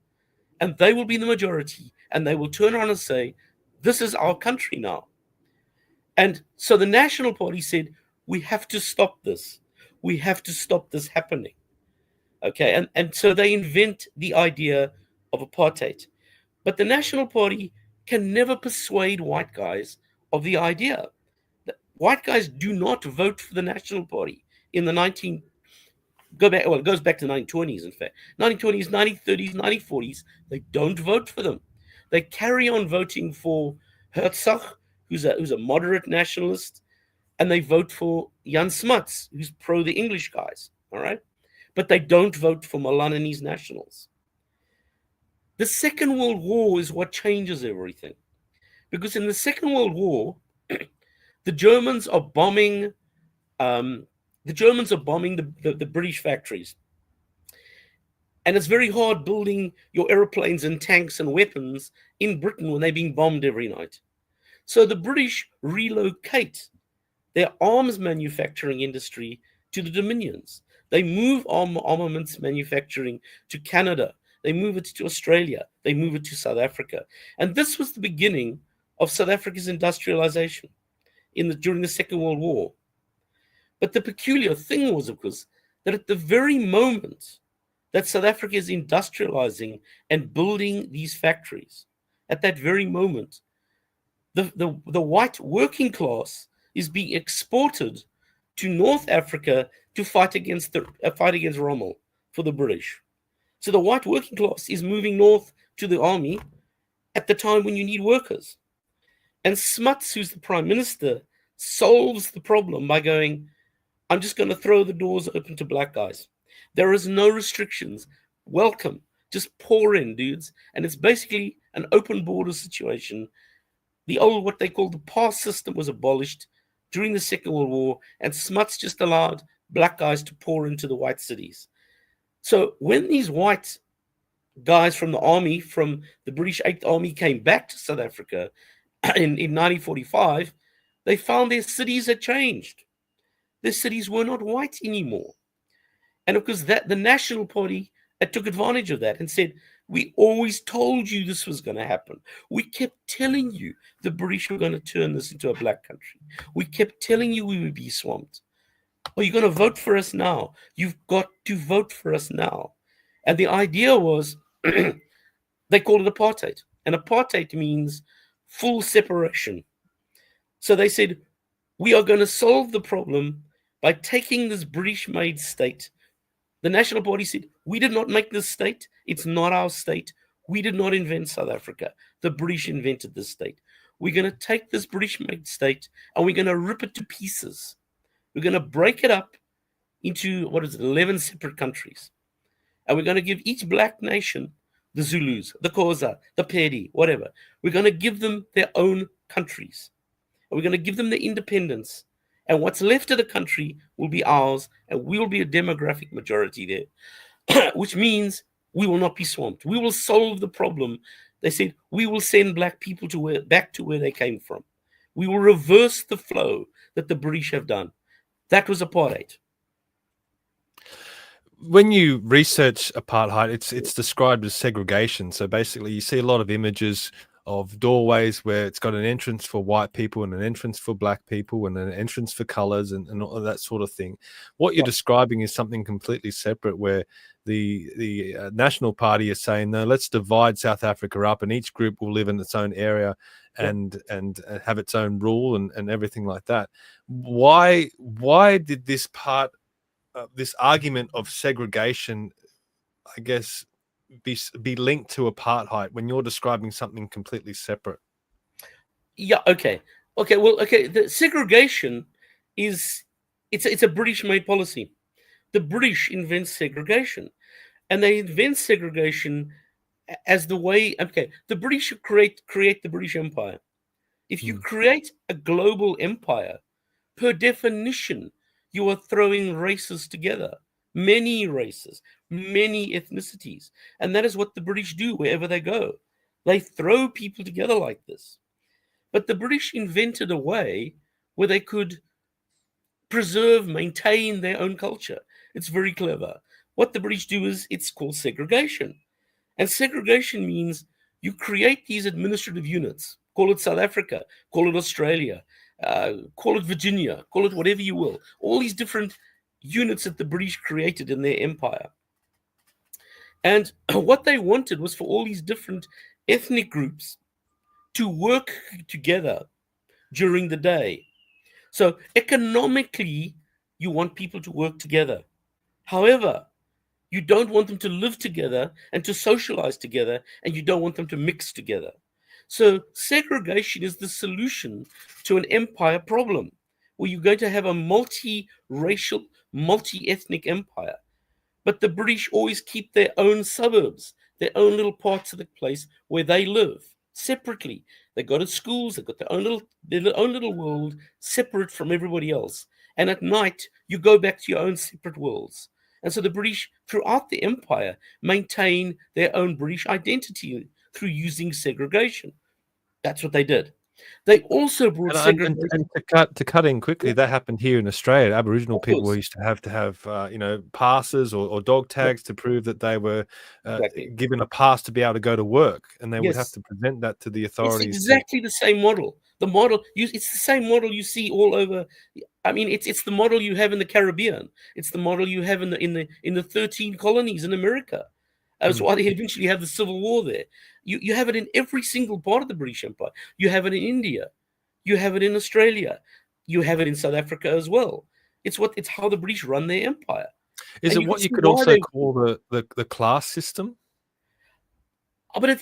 And they will be the majority. And they will turn around and say, this is our country now. And so the National Party said, we have to stop this. We have to stop this happening. Okay, and so they invent the idea of apartheid. But the National Party can never persuade white guys of the idea. White guys do not vote for the National Party in the it goes back to the 1920s, in fact. 1920s, 1930s, 1940s, they don't vote for them. They carry on voting for Herzog, who's a moderate nationalist, and they vote for Jan Smuts, who's pro the English guys, all right? But they don't vote for Malanese nationals. The Second World War is what changes everything. Because in the Second World War, the Germans are bombing the British factories. And it's very hard building your airplanes and tanks and weapons in Britain when they're being bombed every night. So the British relocate their arms manufacturing industry to the Dominions. They move armaments manufacturing to Canada. They move it to Australia. They move it to South Africa. And this was the beginning of South Africa's industrialization during the Second World War. But the peculiar thing was, of course, that at the very moment that South Africa is industrializing and building these factories, at that very moment, the white working class is being exported to North Africa to fight against Rommel for the British. So the white working class is moving north to the army at the time when you need workers. And Smuts, who's the prime minister, solves the problem by going, I'm just going to throw the doors open to black guys. There is no restrictions. Welcome. Just pour in, dudes. And it's basically an open border situation. The old, what they call the pass system, was abolished during the Second World War, and Smuts just allowed black guys to pour into the white cities. So when these white guys from the army, from the British 8th Army, came back to South Africa in 1945, they found their cities had changed. Their cities were not white anymore. And of course, the National Party took advantage of that and said, we always told you this was going to happen. We kept telling you the British were going to turn this into a black country. We kept telling you we would be swamped. Are you going to vote for us now? You've got to vote for us now. And the idea was, they called it apartheid. And apartheid means full separation. So they said, we are going to solve the problem by taking this British-made state. The National Party said, we did not make this state. It's not our state. We did not invent South Africa. The British invented this state. We're going to take this British-made state and we're going to rip it to pieces. We're going to break it up into, 11 separate countries. And we're going to give each black nation, the Zulus, the Xhosa, the Pedi, whatever, we're going to give them their own countries. And we're going to give them their independence. And what's left of the country will be ours, and we'll be a demographic majority there, which means we will not be swamped. We will solve the problem. They said, we will send black people back to where they came from. We will reverse the flow that the British have done. That was apartheid. When you research apartheid, it's described as segregation. So basically, you see a lot of images of doorways where it's got an entrance for white people and an entrance for black people and an entrance for colors and all of that sort of thing. What you're describing is something completely separate, where the National Party is saying, no, let's divide South Africa up and each group will live in its own area and have its own rule and everything like that. Why did this part, this argument of segregation, I guess, be linked to apartheid when you're describing something completely separate? Yeah, okay. The segregation it's a British-made policy. The British invent segregation, and they invent segregation as the way. Okay, the British create the British Empire. If you create a global empire, per definition, you are throwing races together. Many races, many ethnicities. And that is what the British do wherever they go. They throw people together like this. But the British invented a way where they could maintain their own culture. It's very clever. What the British do is, it's called segregation. And segregation means you create these administrative units. Call it South Africa, call it Australia, call it Virginia, call it whatever you will. All these different units that the British created in their empire. And what they wanted was for all these different ethnic groups to work together during the day. So economically, you want people to work together. However, you don't want them to live together and to socialize together, and you don't want them to mix together. So segregation is the solution to an empire problem, where you're going to have a multi-racial, multi-ethnic empire. But the British always keep their own suburbs, their own little parts of the place where they live separately. They go to schools, they've got their own little world, separate from everybody else. And at night, you go back to your own separate worlds. And so the British, throughout the empire, maintain their own British identity through using segregation. That's what they did. They also brought segregation. And to cut in quickly, that happened here in Australia. Aboriginal people used to have passes or dog tags to prove that they were given a pass to be able to go to work, and they would have to present that to the authorities. It's exactly the same model. It's the same model you see all over. I mean, it's the model you have in the Caribbean. It's the model you have in the 13 colonies in America. That's why they eventually have the Civil War there. You have it in every single part of the British Empire. You have it in India. You have it in Australia. You have it in South Africa as well. It's how the British run their empire. Is it what you could also call the class system? Oh, but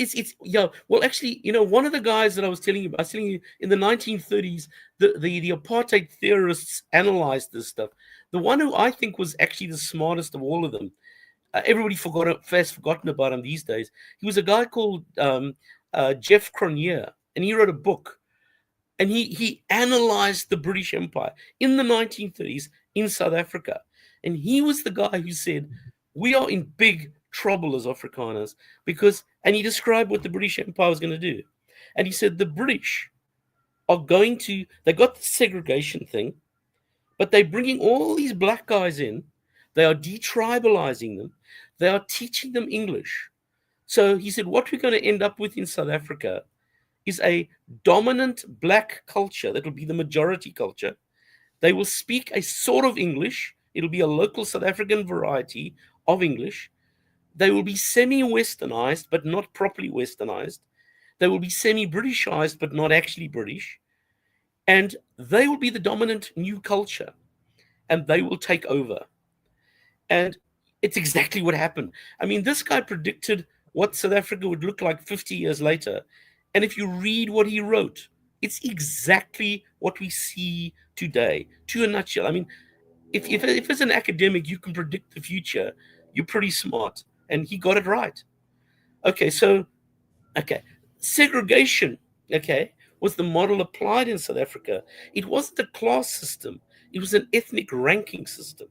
well, actually, one of the guys that I was telling you in the 1930s, the apartheid theorists analyzed this stuff. The one who I think was actually the smartest of all of them, everybody fast forgotten about him these days. He was a guy called Jeff Cronier, and he wrote a book, and he analyzed the British Empire in the 1930s in South Africa. And he was the guy who said, we are in big trouble as Afrikaners and he described what the British Empire was going to do. And he said, the British they got the segregation thing, but they're bringing all these black guys in. They are detribalizing them. They are teaching them English. So he said, what we're going to end up with in South Africa is a dominant black culture that will be the majority culture. They will speak a sort of English. It'll be a local South African variety of English. They will be semi-Westernized, but not properly Westernized. They will be semi-Britishized, but not actually British. And they will be the dominant new culture. And they will take over. And it's exactly what happened. I mean, this guy predicted what South Africa would look like 50 years later. And if you read what he wrote, it's exactly what we see today, to a nutshell. I mean, if as an academic you can predict the future, you're pretty smart. And he got it right. Segregation, was the model applied in South Africa. It wasn't a class system. It was an ethnic ranking system.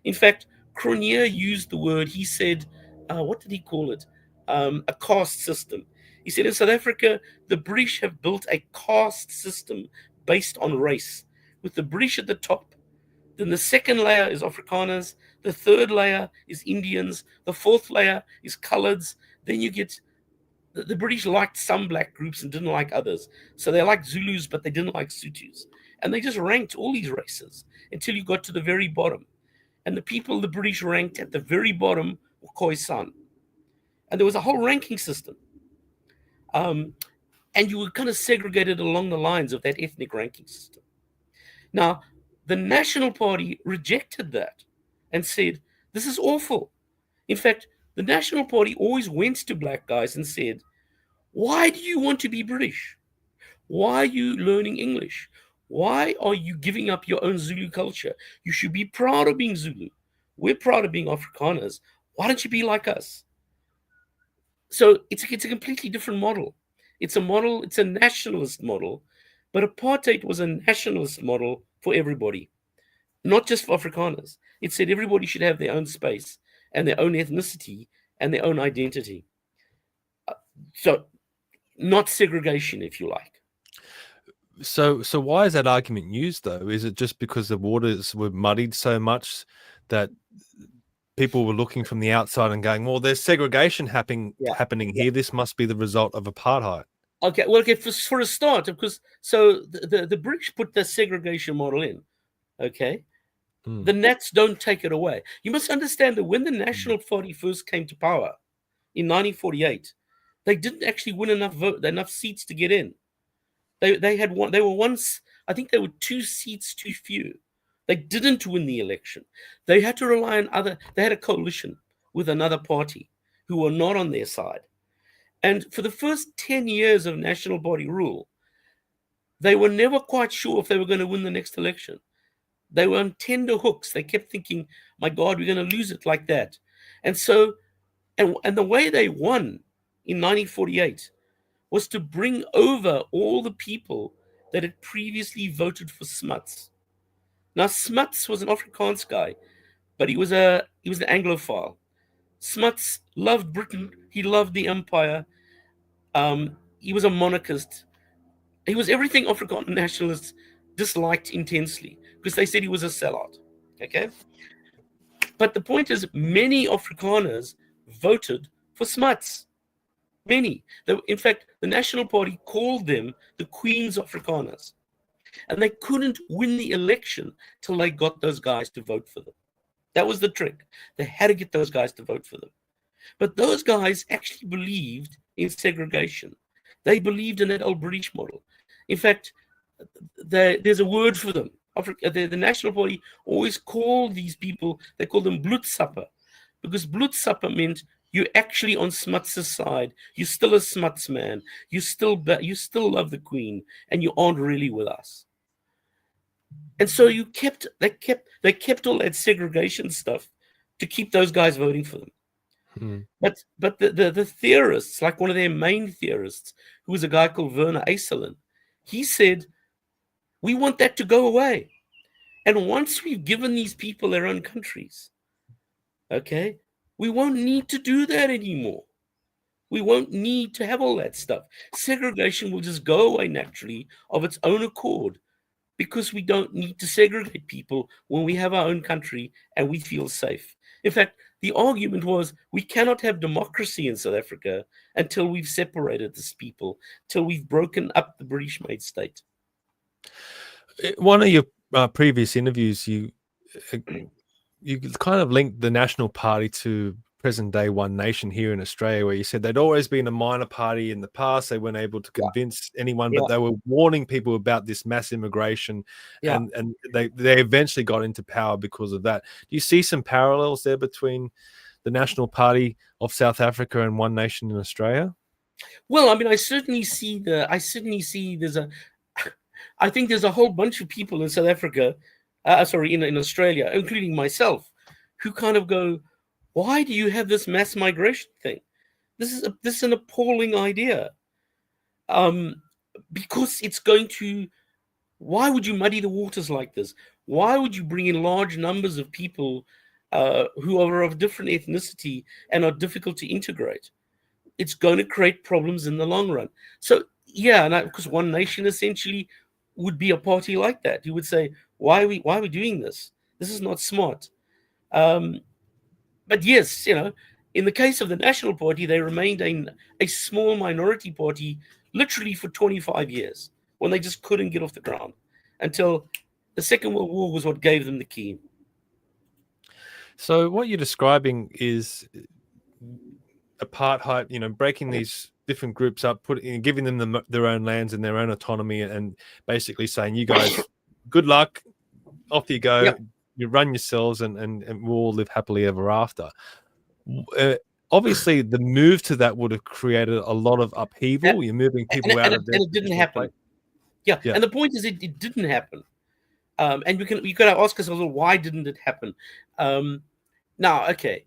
In fact, Cronier used the word, he said, what did he call it? A caste system. He said in South Africa, the British have built a caste system based on race, with the British at the top. Then the second layer is Afrikaners. The third layer is Indians. The fourth layer is coloreds. Then you get the British liked some black groups and didn't like others. So they liked Zulus, but they didn't like Sutus. And they just ranked all these races until you got to the very bottom. And the people the British ranked at the very bottom were Khoisan. And there was a whole ranking system. And you were kind of segregated along the lines of that ethnic ranking system. Now, the National Party rejected that and said, this is awful. In fact, the National Party always went to black guys and said, why do you want to be British? Why are you learning English? Why are you giving up your own Zulu culture? You should be proud of being Zulu. We're proud of being Afrikaners. Why don't you be like us? So it's a completely different model. It's a nationalist model, but apartheid was a nationalist model for everybody, not just for Afrikaners. It said everybody should have their own space and their own ethnicity and their own identity. So not segregation, if you like. So why is that argument used, though? Is it just because the waters were muddied so much that people were looking from the outside and going, well, there's segregation happening here. This must be the result of apartheid. For a start, because so the British put the segregation model in, The Nats don't take it away. You must understand that when the National Party first came to power in 1948, they didn't actually win enough seats to get in. They had one. They were once, I think, they were 2 seats too few. They didn't win the election. They had to rely on other. They had a coalition with another party who were not on their side. And for the first 10 years of National Party rule, they were never quite sure if they were going to win the next election. They were on tender hooks. They kept thinking, my God, we're going to lose it like that. And so, and the way they won in 1948 was to bring over all the people that had previously voted for Smuts. Now, Smuts was an Afrikaans guy, but he was an Anglophile. Smuts loved Britain. He loved the empire. He was a monarchist. He was everything Afrikaner nationalists disliked intensely because they said he was a sellout. Okay? But the point is, many Afrikaners voted for Smuts. Many. In fact, the National Party called them the Queens Afrikaners. And they couldn't win the election till they got those guys to vote for them. That was the trick. They had to get those guys to vote for them. But those guys actually believed in segregation. They believed in that old British model. In fact, there's a word for them. The National Party always called these people, they called them bloedsapper, because bloedsapper meant you're actually on Smuts' side. You're still a Smuts man. You still love the Queen, and you aren't really with us. And so they kept all that segregation stuff to keep those guys voting for them. But the theorists, like one of their main theorists, who was a guy called Werner Eiselen, he said, we want that to go away. And once we've given these people their own countries, okay, we won't need to do that anymore. We won't need to have all that stuff. Segregation will just go away naturally of its own accord, because we don't need to segregate people when we have our own country and we feel safe. In fact, the argument was we cannot have democracy in South Africa until we've separated this people, till we've broken up the British-made state. One of your previous interviews, you kind of linked the National Party to present-day One Nation here in Australia, where you said they'd always been a minor party in the past. They weren't able to convince anyone, but they were warning people about this mass immigration, and they eventually got into power because of that. Do you see some parallels there between the National Party of South Africa and One Nation in Australia? Well, I mean, I certainly see I think there's a whole bunch of people in South Africa, in Australia, including myself, who kind of go, why do you have this mass migration thing? This is an appalling idea. Because it's going to, why would you muddy the waters like this? Why would you bring in large numbers of people who are of different ethnicity and are difficult to integrate? It's going to create problems in the long run. So, because One Nation essentially would be a party like that. You would say, why are we doing this? This is not smart. But yes, in the case of the National Party, they remained a small minority party literally for 25 years when they just couldn't get off the ground until the Second World War was what gave them the key. So what you're describing is apartheid, breaking these different groups up, giving them their own lands and their own autonomy, and basically saying, you guys, good luck, off you go. Yep. You run yourselves, and we'll all live happily ever after. Obviously, the move to that would have created a lot of upheaval. You're moving people out of there. And it didn't happen. Yeah, and the point is, it didn't happen. And you got to ask ourselves, why didn't it happen? Now, okay.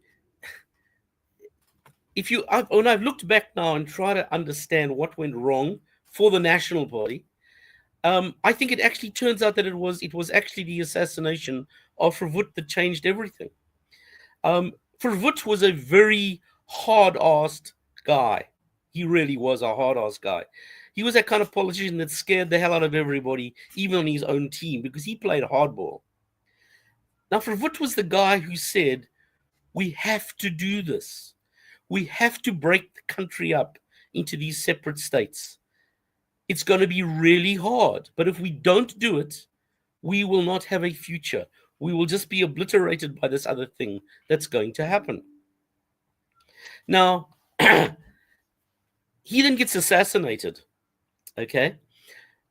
When I've looked back now and tried to understand what went wrong for the National Party, I think it actually turns out that it was actually the assassination of Verwoerd that changed everything. Verwoerd was a very hard-assed guy. He really was a hard-assed guy. He was that kind of politician that scared the hell out of everybody, even on his own team, because he played hardball. Now, Verwoerd was the guy who said, we have to do this. We have to break the country up into these separate states. It's going to be really hard, but if we don't do it, we will not have a future. we will just be obliterated by this other thing that's going to happen. Now, he then gets assassinated, okay?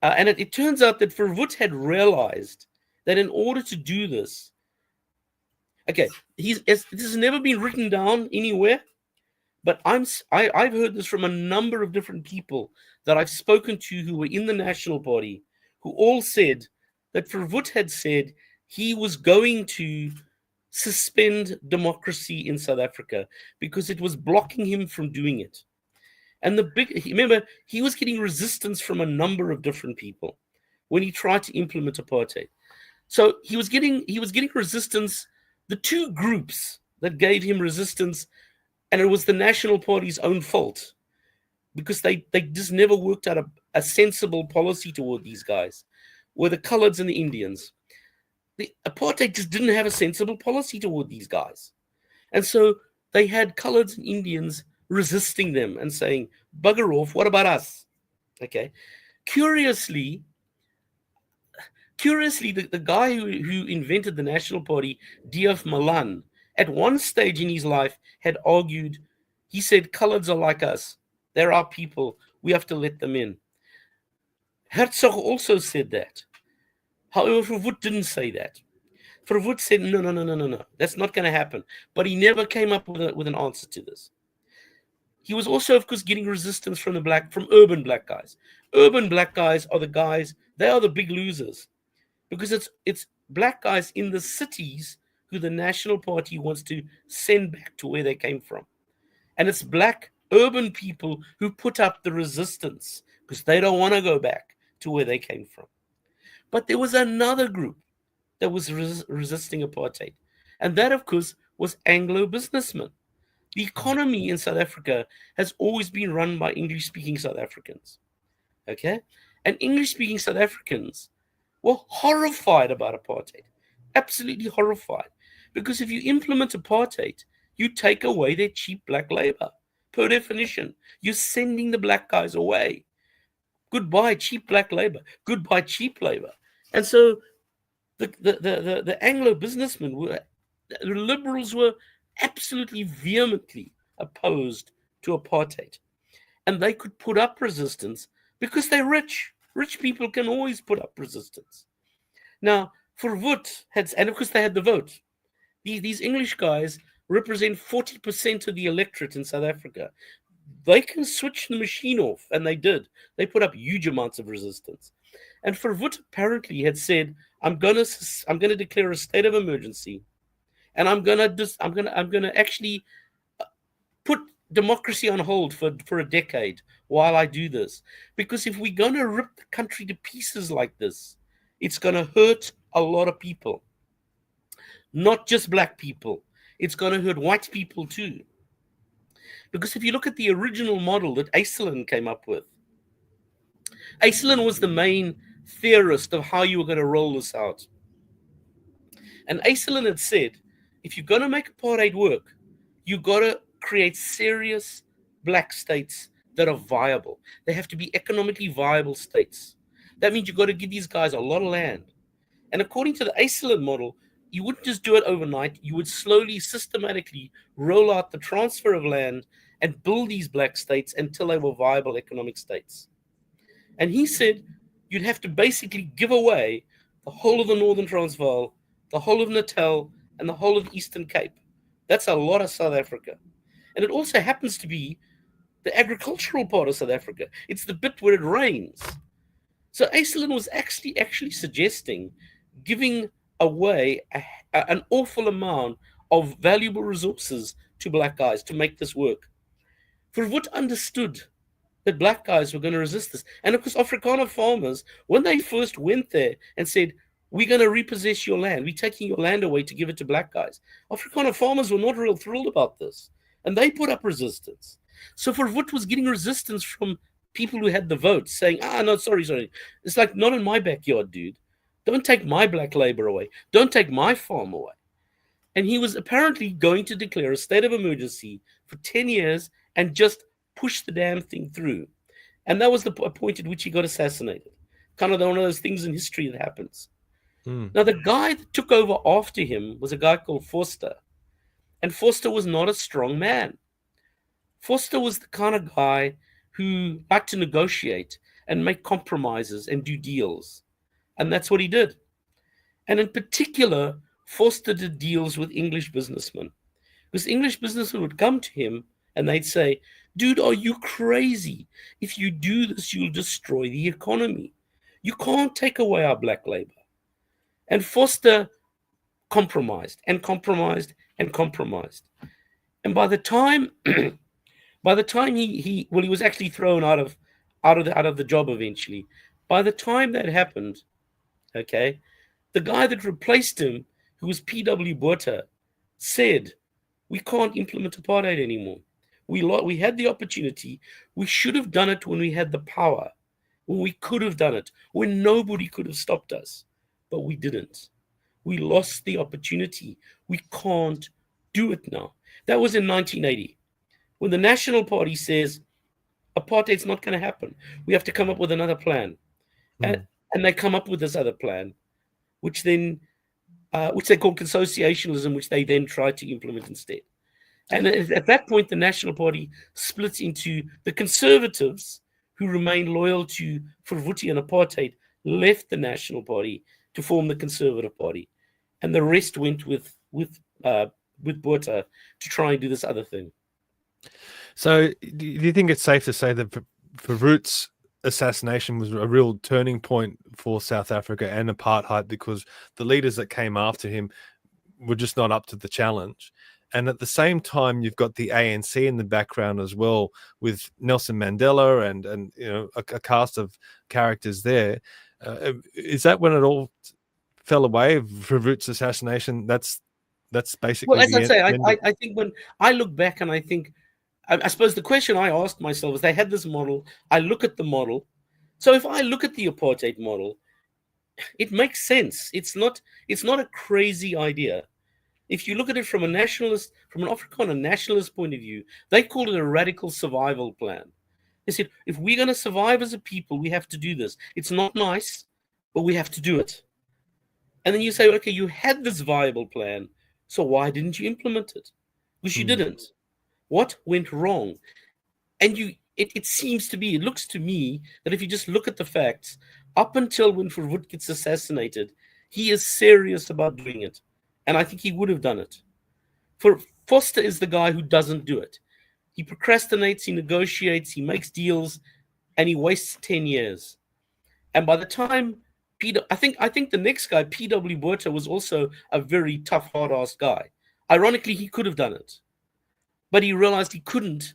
And it turns out that Verwoerd had realized that in order to do this, okay, this has never been written down anywhere, but I've heard this from a number of different people that I've spoken to who were in the National Party, who all said that Verwoerd had said he was going to suspend democracy in South Africa because it was blocking him from doing it. And remember, he was getting resistance from a number of different people when he tried to implement apartheid. So he was getting resistance. The two groups that gave him resistance, and it was the National Party's own fault, because they just never worked out a sensible policy toward these guys, were the Coloureds and the Indians. The apartheid just didn't have a sensible policy toward these guys. And so they had Coloureds and Indians resisting them and saying, bugger off, what about us? Okay. Curiously, the guy who invented the National Party, D.F. Malan, at one stage in his life had argued, he said, Coloureds are like us. They're our people. We have to let them in. Herzog also said that. However, Verwoerd didn't say that. Verwoerd said, no. That's not going to happen. But he never came up with an answer to this. He was also, of course, getting resistance from urban black guys. Urban black guys are the guys, they are the big losers. Because it's black guys in the cities who the National Party wants to send back to where they came from. And it's black urban people who put up the resistance because they don't want to go back to where they came from. But there was another group that was resisting apartheid. And that, of course, was Anglo businessmen. The economy in South Africa has always been run by English-speaking South Africans. Okay? And English-speaking South Africans were horrified about apartheid. Absolutely horrified. Because if you implement apartheid, you take away their cheap black labor. Per definition, you're sending the black guys away. Goodbye, cheap black labor. Goodbye, cheap labor. And so the Anglo businessmen the liberals were absolutely vehemently opposed to apartheid. And they could put up resistance because they're rich. Rich people can always put up resistance. Now, Verwoerd and of course they had the vote. These English guys represent 40% of the electorate in South Africa. They can switch the machine off, and they did. They put up huge amounts of resistance. And Verwoerd apparently had said, I'm going to declare a state of emergency, and I'm going to actually put democracy on hold for a decade while I do this. Because if we're going to rip the country to pieces like this, it's going to hurt a lot of people. Not just black people. It's going to hurt white people too. Because if you look at the original model that Aislinn came up with, Aislinn was the main theorist of how you were going to roll this out. And Aislinn had said, if you're going to make apartheid work, you've got to create serious black states that are viable. They have to be economically viable states. That means you've got to give these guys a lot of land. And according to the Aislinn model, you wouldn't just do it overnight. You would slowly, systematically roll out the transfer of land and build these black states until they were viable economic states. And he said you'd have to basically give away the whole of the Northern Transvaal, the whole of Natal, and the whole of Eastern Cape. That's a lot of South Africa. And it also happens to be the agricultural part of South Africa. It's the bit where it rains. So Aislinn was actually suggesting giving away an awful amount of valuable resources to black guys to make this work. Verwoerd understood that black guys were going to resist this. And of course, Afrikaner farmers, when they first went there and said, we're going to repossess your land, we're taking your land away to give it to black guys, Afrikaner farmers were not real thrilled about this. And they put up resistance. So Verwoerd was getting resistance from people who had the vote saying, no, sorry. It's like, not in my backyard, dude. Don't take my black labor away. Don't take my farm away. And he was apparently going to declare a state of emergency for 10 years and just push the damn thing through. And that was the point at which he got assassinated. Kind of one of those things in history that happens. Now, the guy that took over after him was a guy called Vorster. And Vorster was not a strong man. Vorster was the kind of guy who liked to negotiate and make compromises and do deals. And that's what he did. And in particular, Vorster did deals with English businessmen. Because English businessmen would come to him and they'd say, dude, are you crazy? If you do this, you'll destroy the economy. You can't take away our black labor. And Vorster compromised and compromised and compromised. And by the time he was actually thrown out of the job eventually. By the time that happened, okay, the guy that replaced him, who was P.W. Botha, said, we can't implement apartheid anymore. We had the opportunity. We should have done it when we had the power, when we could have done it, when nobody could have stopped us. But we didn't. We lost the opportunity. We can't do it now. That was in 1980. When the National Party says, apartheid's not going to happen, we have to come up with another plan. And they come up with this other plan, which they call consociationalism, which they then try to implement instead. And at that point, the National Party splits into the conservatives, who remain loyal to Verwoerd and apartheid, left the National Party to form the Conservative Party, and the rest went with Botha to try and do this other thing. So, do you think it's safe to say that Verwoerd's assassination was a real turning point for South Africa and apartheid, because the leaders that came after him were just not up to the challenge? And at the same time, you've got the ANC in the background as well, with Nelson Mandela and you know, a cast of characters there. Is that when it all fell away? Verwoerd's assassination. That's basically. Well, as I say, I think when I look back and I think, I suppose the question I asked myself is, they had this model. I look at the model. So if I look at the apartheid model, it makes sense. It's not a crazy idea. If you look at it from an Afrikaner nationalist point of view, they called it a radical survival plan. They said, if we're going to survive as a people, we have to do this. It's not nice, but we have to do it. And then you say, okay, you had this viable plan, so why didn't you implement it? Because you didn't. What went wrong? And it looks to me that if you just look at the facts, up until when Verwoerd gets assassinated, he is serious about doing it. And I think he would have done it. Vorster is the guy who doesn't do it. He procrastinates, he negotiates, he makes deals, and he wastes 10 years. And by the time I think the next guy, P.W. Botha, was also a very tough, hard-ass guy. Ironically, he could have done it. But he realized he couldn't,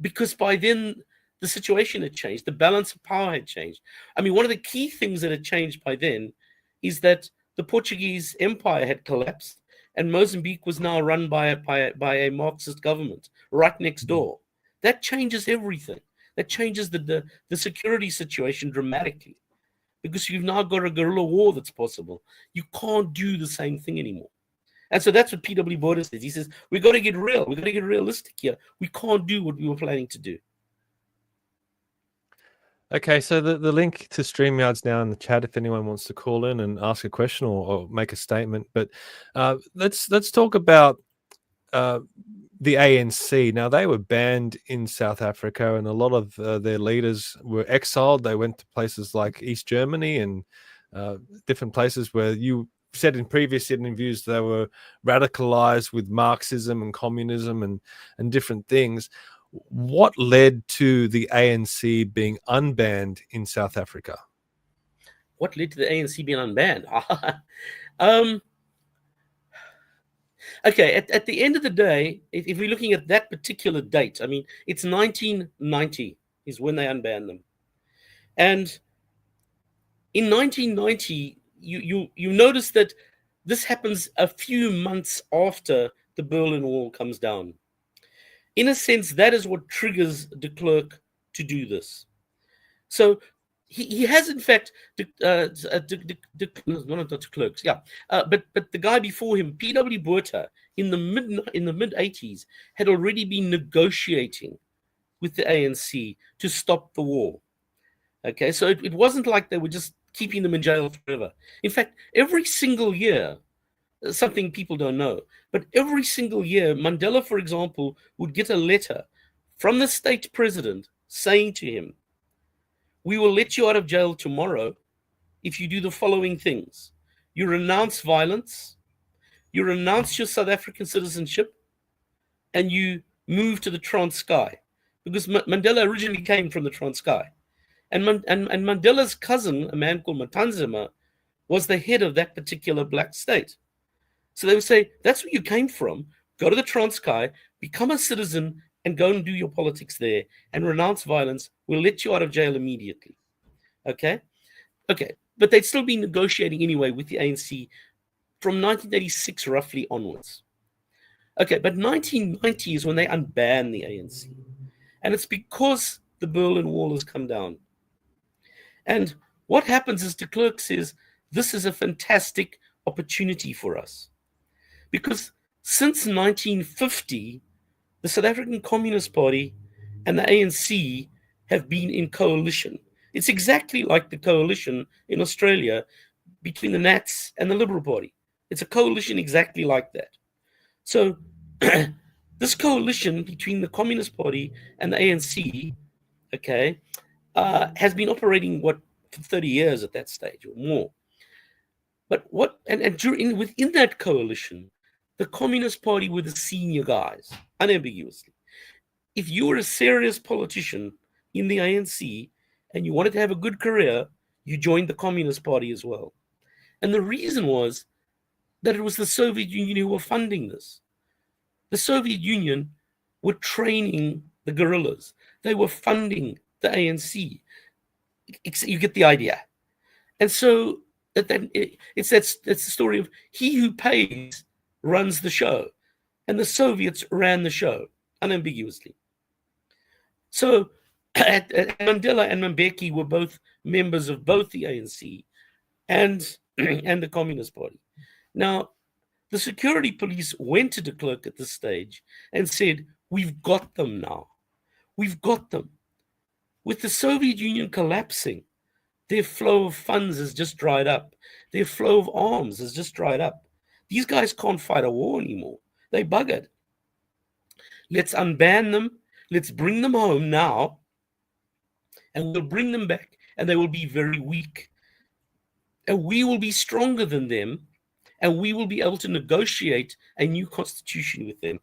because by then the situation had changed. The balance of power had changed. I mean, one of the key things that had changed by then is that the Portuguese Empire had collapsed, and Mozambique was now run by a Marxist government right next door. That changes everything. That changes the security situation dramatically, because you've now got a guerrilla war that's possible. You can't do the same thing anymore. And so that's what P.W. Botha says. He says, we've got to get real. We've got to get realistic here. We can't do what we were planning to do. Okay, so the link to StreamYard's now in the chat if anyone wants to call in and ask a question or make a statement. But let's talk about the ANC. Now, they were banned in South Africa, and a lot of their leaders were exiled. They went to places like East Germany and different places where you said in previous interviews they were radicalized with Marxism and communism and different things. What led to the ANC being unbanned in South Africa? What led to the ANC being unbanned? Okay, at the end of the day, if we're looking at that particular date, I mean, it's 1990 is when they unbanned them. And in 1990, you notice that this happens a few months after the Berlin Wall comes down. In a sense, that is what triggers de Klerk to do this. So he has, in fact, not de Klerk's, yeah, but the guy before him, P.W. Botha, in the mid 80s, had already been negotiating with the ANC to stop the war. Okay, so it wasn't like they were just keeping them in jail forever. In fact, every single year, something people don't know, but every single year, Mandela, for example, would get a letter from the state president saying to him, "We will let you out of jail tomorrow if you do the following things. You renounce violence, you renounce your South African citizenship, and you move to the Transkei." Because Mandela originally came from the Transkei. And Mandela's cousin, a man called Matanzima, was the head of that particular black state. So they would say, that's where you came from. Go to the Transkei, become a citizen, and go and do your politics there, and renounce violence. We'll let you out of jail immediately. Okay? Okay. But they'd still be negotiating anyway with the ANC from 1986 roughly onwards. Okay, but 1990 is when they unban the ANC. And it's because the Berlin Wall has come down. And what happens is de Klerk says, this is a fantastic opportunity for us. Because since 1950, the South African Communist Party and the ANC have been in coalition. It's exactly like the coalition in Australia between the Nats and the Liberal Party. It's a coalition exactly like that. So this coalition between the Communist Party and the ANC, okay, has been operating, for 30 years at that stage or more. But within that coalition, the Communist Party were the senior guys, unambiguously. If you were a serious politician in the ANC and you wanted to have a good career, you joined the Communist Party as well. And the reason was that it was the Soviet Union who were funding this. The Soviet Union were training the guerrillas. They were funding the ANC. You get the idea. And so that's the story of he who pays runs the show. And the Soviets ran the show, unambiguously. So Mandela and Mbeki were both members of both the ANC and the Communist Party. Now, the security police went to de Klerk at this stage and said, we've got them now. We've got them. With the Soviet Union collapsing, their flow of funds has just dried up. Their flow of arms has just dried up. These guys can't fight a war anymore. They buggered. Let's unban them. Let's bring them home now. And we'll bring them back, and they will be very weak. And we will be stronger than them, and we will be able to negotiate a new constitution with them.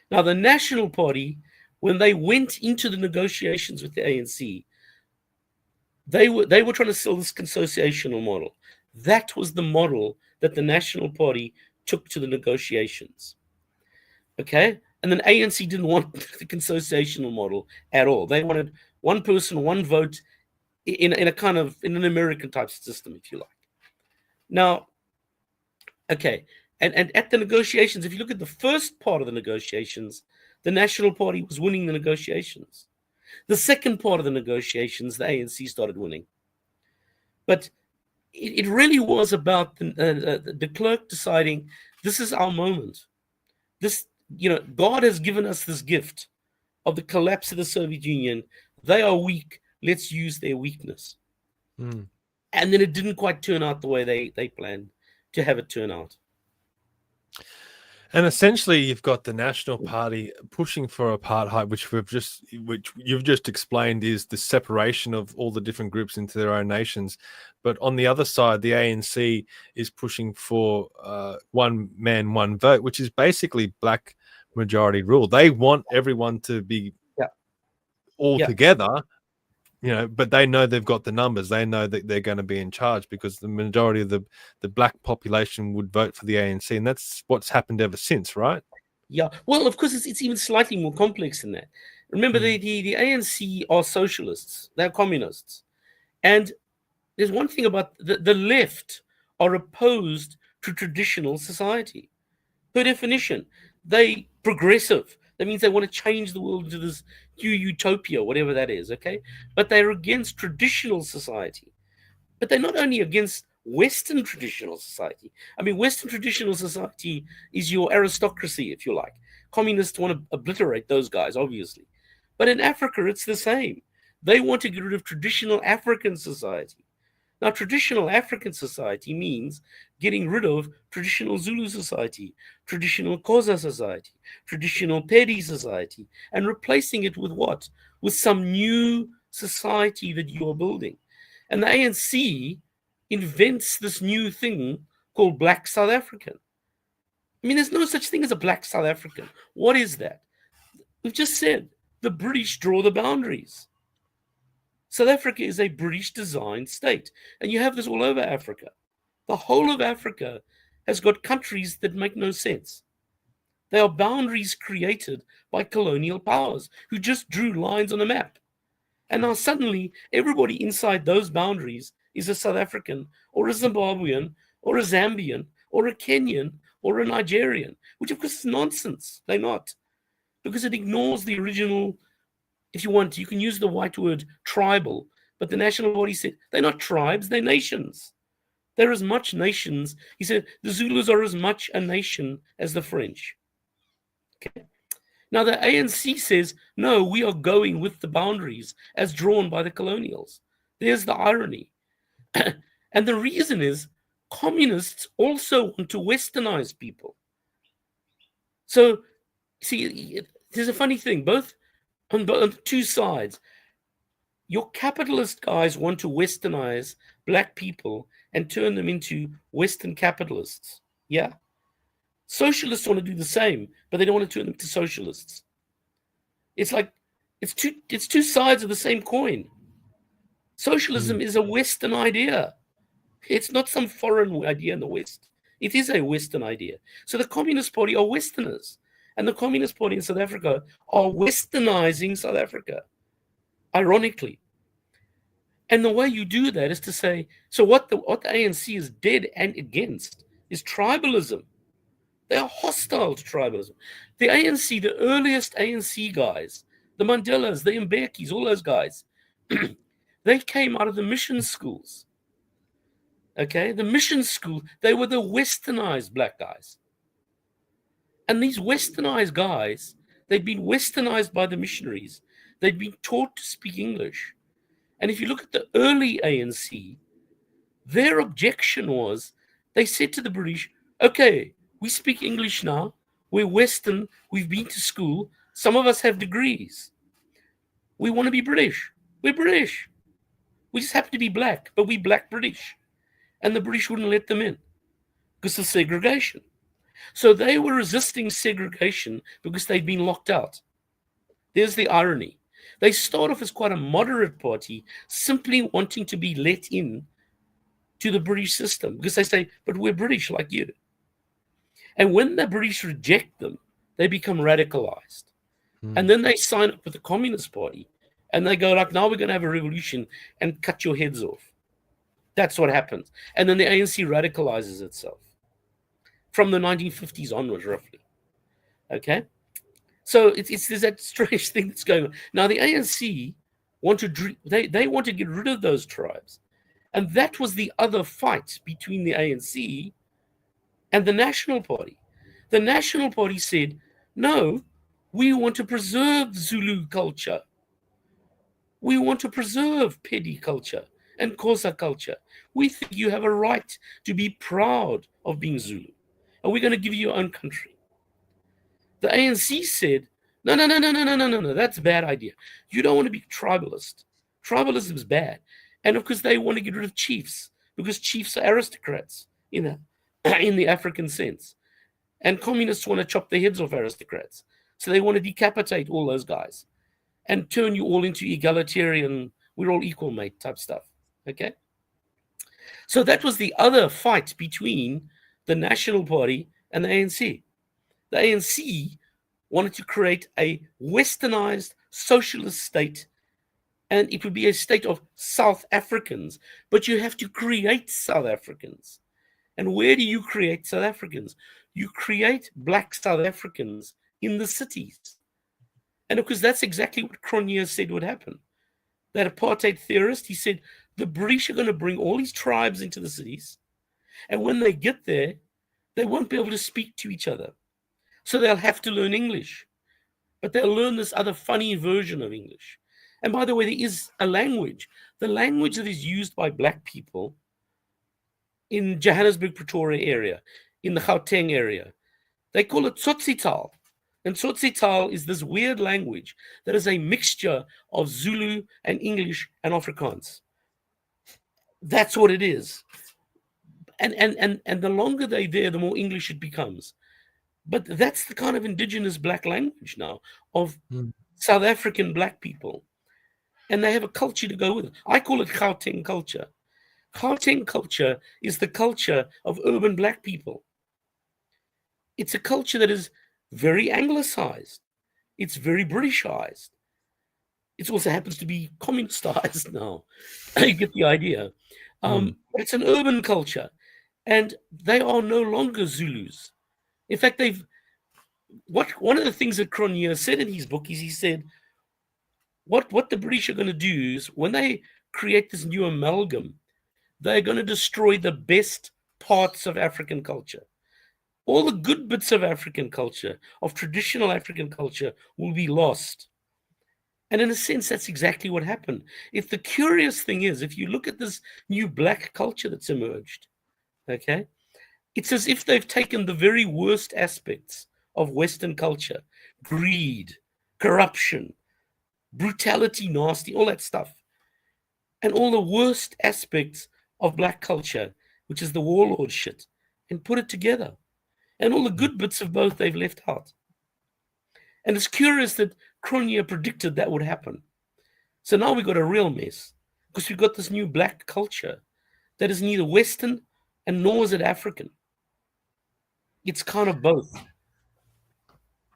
Now, the National Party, when they went into the negotiations with the ANC, they were trying to sell this consociational model. That was the model that the National Party took to the negotiations. Okay? And then ANC didn't want the consociational model at all. They wanted one person, one vote in an American type system, if you like. Now, okay, and at the negotiations, if you look at the first part of the negotiations, the National Party was winning the negotiations. The second part of the negotiations, the ANC started winning. But it really was about the Klerk deciding, this is our moment. This, God has given us this gift of the collapse of the Soviet Union. They are weak. Let's use their weakness. And then it didn't quite turn out the way they planned to have it turn out. And essentially, you've got the National Party pushing for apartheid, which you've just explained is the separation of all the different groups into their own nations. But on the other side, the ANC is pushing for one man, one vote, which is basically black majority rule. They want everyone to be all together, but they know they've got the numbers. They know that they're going to be in charge because the majority of the black population would vote for the ANC. And that's what's happened ever since, right? Yeah. Well, of course, it's even slightly more complex than that. Remember, the ANC are socialists. They're communists. And there's one thing about the left are opposed to traditional society. Per definition, they progressive. That means they want to change the world into this new utopia, whatever that is, okay? But they're against traditional society. But they're not only against Western traditional society. I mean, Western traditional society is your aristocracy, if you like. Communists want to obliterate those guys, obviously. But in Africa, it's the same. They want to get rid of traditional African society. Now, traditional African society means getting rid of traditional Zulu society, traditional Xhosa society, traditional Pedi society, and replacing it with what? With some new society that you are building. And the ANC invents this new thing called Black South African. I mean, there's no such thing as a Black South African. What is that? We've just said the British draw the boundaries. South Africa is a British designed state, and you have this all over Africa. The whole of Africa has got countries that make no sense. They are boundaries created by colonial powers who just drew lines on a map. And now suddenly everybody inside those boundaries is a South African or a Zimbabwean or a Zambian or a Kenyan or a Nigerian, which of course is nonsense. They're not, because it ignores the original. If you want, you can use the white word tribal, but the national body said they're not tribes, they're nations. They're as much nations. He said the Zulus are as much a nation as the French. Okay. Now the ANC says, no, we are going with the boundaries as drawn by the colonials. There's the irony. And the reason is communists also want to westernize people. So, see, there's a funny thing, both on two sides. Your capitalist guys want to westernize black people and turn them into Western capitalists. Yeah. Socialists want to do the same, but they don't want to turn them to socialists. It's like it's two sides of the same coin. Socialism is a Western idea. It's not some foreign idea in the West. It is a Western idea. So the Communist Party are Westerners, and the Communist Party in South Africa are Westernizing South Africa, ironically. And the way you do that is to say, so what the ANC is dead and against is tribalism. They are hostile to tribalism. The ANC, the earliest ANC guys, the Mandelas, the Mbekis, all those guys, they came out of the mission schools. Okay, the mission school, they were the westernized black guys. And these westernized guys, they'd been westernized by the missionaries. They'd been taught to speak English. And if you look at the early ANC, their objection was, they said to the British, okay, we speak English now, we're Western, we've been to school, some of us have degrees. We want to be British. We're British. We just happen to be black, but we're black British. And the British wouldn't let them in because of segregation. So they were resisting segregation because they'd been locked out. There's the irony. They start off as quite a moderate party, simply wanting to be let in to the British system because they say, but we're British like you. And when the British reject them, they become radicalized. And then they sign up with the Communist Party and they go like, now we're going to have a revolution and cut your heads off. That's what happens. And then the ANC radicalizes itself from the 1950s onwards, roughly. Okay? So there's that strange thing that's going on. Now, the ANC want to they want to get rid of those tribes. And that was the other fight between the ANC and the National Party. The National Party said, no, we want to preserve Zulu culture. We want to preserve Pedi culture and Xhosa culture. We think you have a right to be proud of being Zulu. And we're going to give you your own country. The ANC said, no, that's a bad idea. You don't want to be tribalist. Tribalism is bad. And of course, they want to get rid of chiefs because chiefs are aristocrats in the African sense. And communists want to chop the heads off aristocrats. So they want to decapitate all those guys and turn you all into egalitarian, we're all equal, mate, type stuff. Okay? So that was the other fight between the National Party and the ANC. The ANC wanted to create a westernized socialist state, and it would be a state of South Africans, but you have to create South Africans. And where do you create South Africans? You create black South Africans in the cities. And of course, that's exactly what Colonial said would happen. That apartheid theorist, he said, the British are going to bring all these tribes into the cities. And when they get there, they won't be able to speak to each other. So they'll have to learn English. But they'll learn this other funny version of English. And by the way, there is a language. The language that is used by black people in Johannesburg, Pretoria area, in the Gauteng area, they call it tsotsitaal. And tsotsitaal is this weird language that is a mixture of Zulu and English and Afrikaans. That's what it is. And the longer they're there, the more English it becomes. But that's the kind of indigenous black language now of South African black people. And they have a culture to go with it. I call it Gauteng culture. Gauteng culture is the culture of urban black people. It's a culture that is very anglicized. It's very Britishized. It also happens to be communistized now. You get the idea. But it's an urban culture. And they are no longer Zulus. In fact, one of the things that Colonial said in his book is he said, what the British are going to do is when they create this new amalgam, they're going to destroy the best parts of African culture. All the good bits of African culture, of traditional African culture, will be lost. And in a sense, that's exactly what happened. If the curious thing is, if you look at this new black culture that's emerged, okay, it's as if they've taken the very worst aspects of Western culture, greed, corruption, brutality, nasty, all that stuff, and all the worst aspects of black culture, which is the warlord shit, and put it together. And all the good bits of both they've left out. And it's curious that Colonial predicted that would happen. So now we've got a real mess, because we've got this new black culture that is neither Western and nor is it African. It's kind of both.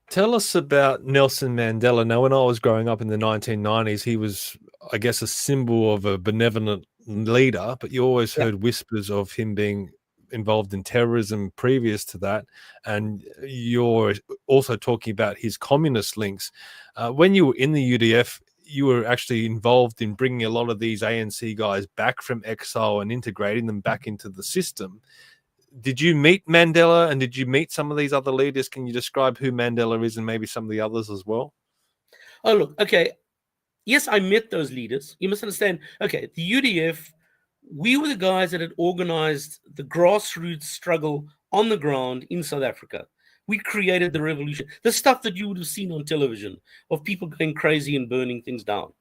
Tell us about Nelson Mandela. Now, when I was growing up in the 1990s, he was, I guess, a symbol of a benevolent leader, but you always heard whispers of him being involved in terrorism previous to that. And you're also talking about his communist links. When you were in the UDF, you were actually involved in bringing a lot of these ANC guys back from exile and integrating them back into the system. Did you meet Mandela and did you meet some of these other leaders? Can you describe who Mandela is and maybe some of the others as well? Oh, look, okay. Yes, I met those leaders. You must understand, okay, the UDF, we were the guys that had organized the grassroots struggle on the ground in South Africa. We created the revolution, the stuff that you would have seen on television of people going crazy and burning things down.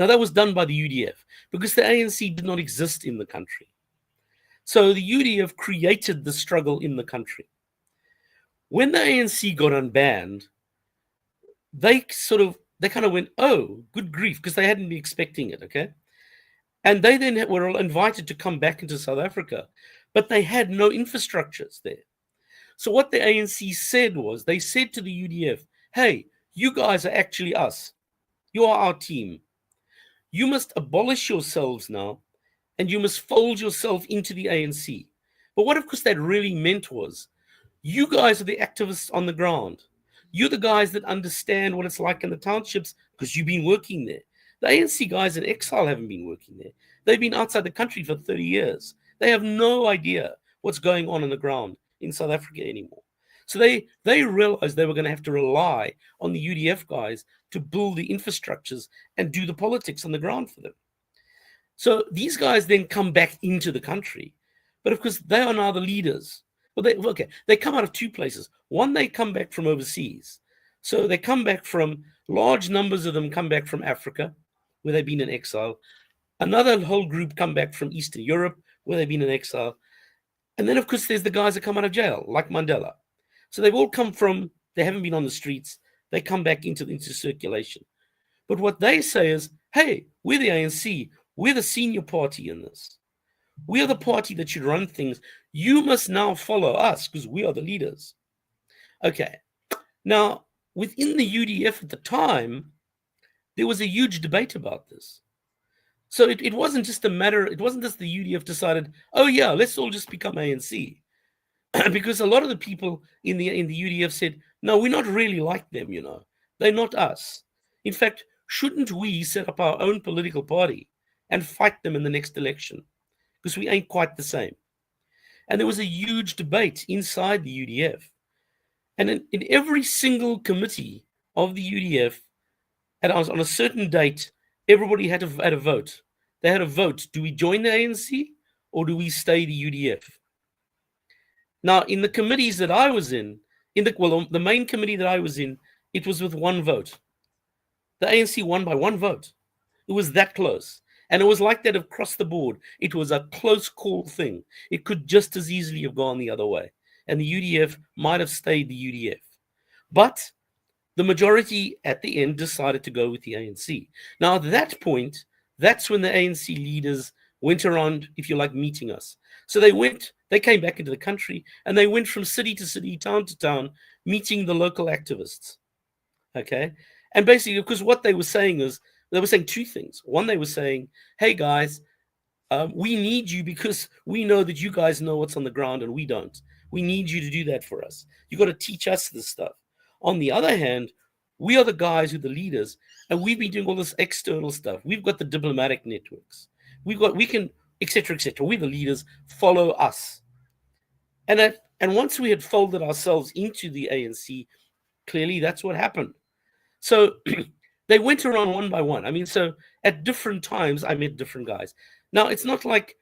Now, that was done by the UDF because the ANC did not exist in the country. So the UDF created the struggle in the country. When the ANC got unbanned, they kind of went, oh, good grief, because they hadn't been expecting it, okay? And they then were invited to come back into South Africa, but they had no infrastructures there. So what the ANC said was, they said to the UDF, hey, you guys are actually us. You are our team. You must abolish yourselves now, and you must fold yourself into the ANC. But what, of course, that really meant was, you guys are the activists on the ground. You're the guys that understand what it's like in the townships because you've been working there. The ANC guys in exile haven't been working there. They've been outside the country for 30 years. They have no idea what's going on the ground in South Africa anymore. So they realized they were going to have to rely on the UDF guys to build the infrastructures and do the politics on the ground for them. So these guys then come back into the country. But of course, they are now the leaders. Well, they come out of two places. One, they come back from overseas. So they come back from, large numbers of them come back from Africa, where they've been in exile. Another whole group come back from Eastern Europe, where they've been in exile. And then, of course, there's the guys that come out of jail, like Mandela. So they've all come from, they haven't been on the streets. They come back into circulation. But what they say is, hey, we're the ANC. We're the senior party in this. We are the party that should run things. You must now follow us because we are the leaders. Okay. Now, within the UDF at the time, there was a huge debate about this. So it wasn't just a matter, it wasn't just the UDF decided, oh yeah, let's all just become ANC. Because a lot of the people in the UDF said, no, we're not really like them, you know. They're not us. In fact, shouldn't we set up our own political party and fight them in the next election? Because we ain't quite the same. And there was a huge debate inside the UDF. And in every single committee of the UDF, on a certain date, everybody had a vote. They had a vote. Do we join the ANC or do we stay the UDF? Now, in the committees that I was in the main committee that I was in, it was with one vote. The ANC won by one vote. It was that close. And it was like that across the board. It was a close call thing. It could just as easily have gone the other way. And the UDF might have stayed the UDF. But the majority at the end decided to go with the ANC. Now, at that point, that's when the ANC leaders went around, if you like, meeting us. So they came back into the country, and they went from city to city, town to town, meeting the local activists. Okay? And basically, because what they were saying is, they were saying two things. One, they were saying, hey, guys, we need you because we know that you guys know what's on the ground and we don't. We need you to do that for us. You got to teach us this stuff. On the other hand, we are the guys who are the leaders, and we've been doing all this external stuff. We've got the diplomatic networks. We can, etc., etc. We're the leaders. Follow us. And once we had folded ourselves into the ANC, clearly that's what happened. So they went around one by one. I mean, so at different times, I met different guys. Now, it's not like,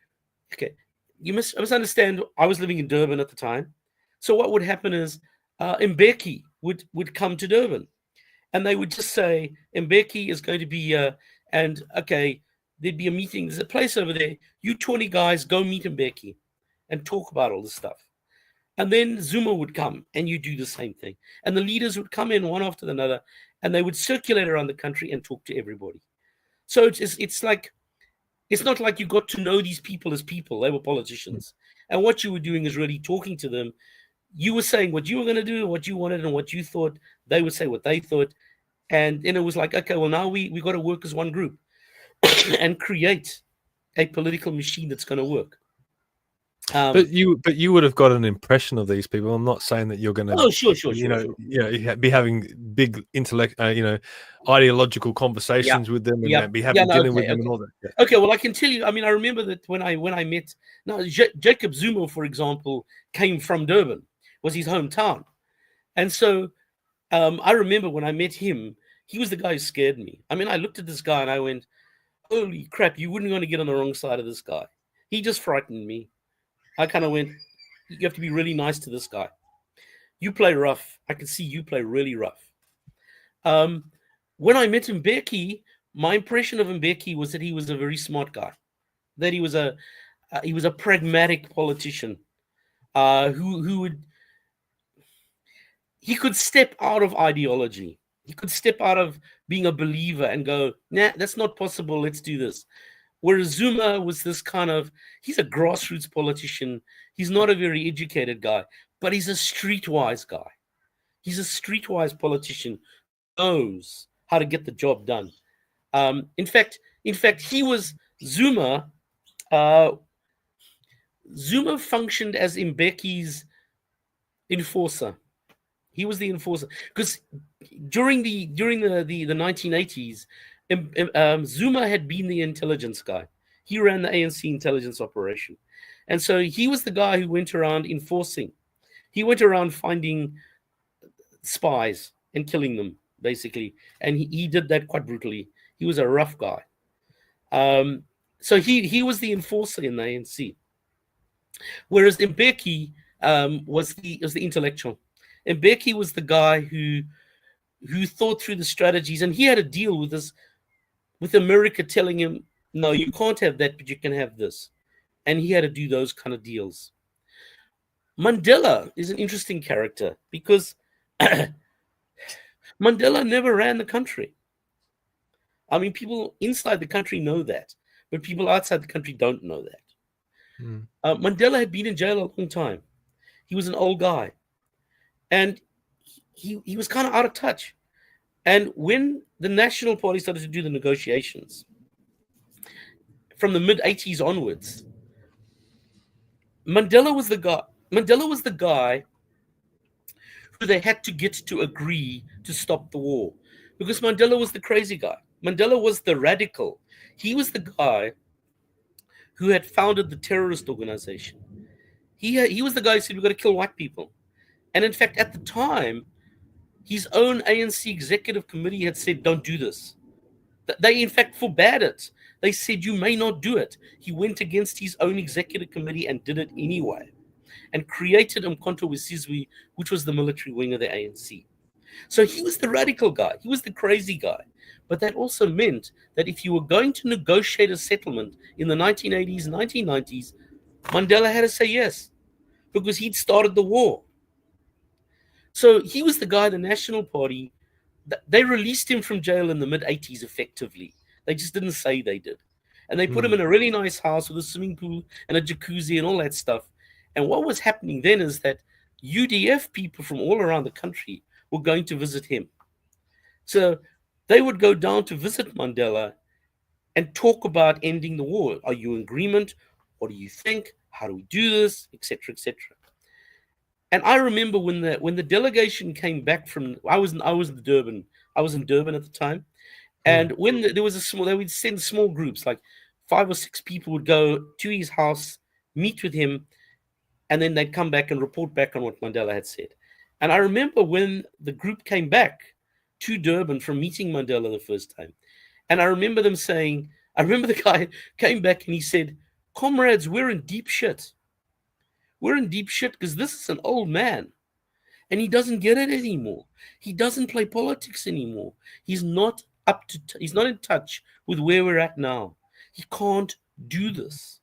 okay, you must understand, I was living in Durban at the time. So what would happen is Mbeki would come to Durban. And they would just say, Mbeki is going to be, and okay, there'd be a meeting. There's a place over there. You 20 guys go meet Mbeki and talk about all this stuff. And then Zuma would come and you do the same thing. And the leaders would come in one after another and they would circulate around the country and talk to everybody. So it's not like you got to know these people as people. They were politicians. And what you were doing is really talking to them. You were saying what you were going to do, what you wanted and what you thought. They would say what they thought. And then it was like, okay, well, now we got to work as one group and create a political machine that's going to work. But you would have got an impression of these people. I'm not saying that you're going to, sure. be having big intellect, ideological conversations with them and be having dinner with them and all that. Yeah. Okay, well, I can tell you. I mean, I remember that when I met now Jacob Zuma, for example, came from Durban, was his hometown, and so I remember when I met him, he was the guy who scared me. I mean, I looked at this guy and I went, "Holy crap! You wouldn't want to get on the wrong side of this guy. He just frightened me." I kind of went, you have to be really nice to this guy. You play rough. I can see you play really rough. When I met Mbeki, my impression of Mbeki was that he was a very smart guy, that he was a pragmatic politician he could step out of ideology. He could step out of being a believer and go, nah, that's not possible. Let's do this. Whereas Zuma was this kind of, he's a grassroots politician. He's not a very educated guy, but he's a streetwise guy. He's a streetwise politician, knows how to get the job done. In fact, he was Zuma. Zuma functioned as Mbeki's enforcer. He was the enforcer because during the 1980s. Zuma had been the intelligence guy. He ran the ANC intelligence operation. And so he was the guy who went around enforcing. He went around finding spies and killing them, basically. And he did that quite brutally. He was a rough guy. So he was the enforcer in the ANC. Whereas Mbeki was the intellectual. Mbeki was the guy who thought through the strategies. And he had to deal with this, with America telling him, no, you can't have that, but you can have this. And he had to do those kind of deals. Mandela is an interesting character because Mandela never ran the country. I mean, people inside the country know that, but people outside the country don't know that. Mandela had been in jail a long time. He was an old guy. And he was kind of out of touch. And when the National Party started to do the negotiations from the mid-80s onwards, Mandela was the guy who they had to get to agree to stop the war, because Mandela was the crazy guy. Mandela was the radical. He was the guy who had founded the terrorist organization. He was the guy who said, we've got to kill white people. And in fact, at the time, his own ANC executive committee had said, don't do this. They, in fact, forbade it. They said, you may not do it. He went against his own executive committee and did it anyway, and created Umkhonto weSizwe, which was the military wing of the ANC. So he was the radical guy. He was the crazy guy. But that also meant that if you were going to negotiate a settlement in the 1980s, 1990s, Mandela had to say yes, because he'd started the war. So he was the guy, the National Party, they released him from jail in the mid-80s effectively. They just didn't say they did. And they put him in a really nice house with a swimming pool and a jacuzzi and all that stuff. And what was happening then is that UDF people from all around the country were going to visit him. So they would go down to visit Mandela and talk about ending the war. Are you in agreement? What do you think? How do we do this? Etc., etc. And I remember when the delegation came back from, I was in Durban. I was in Durban at the time. And when there was they would send small groups, like 5 or 6 people would go to his house, meet with him, and then they'd come back and report back on what Mandela had said. And I remember when the group came back to Durban from meeting Mandela the first time, and I remember them saying, I remember the guy came back and he said, comrades, we're in deep shit. We're in deep shit because this is an old man and he doesn't get it anymore. He doesn't play politics anymore. He's not he's not in touch with where we're at now. He can't do this.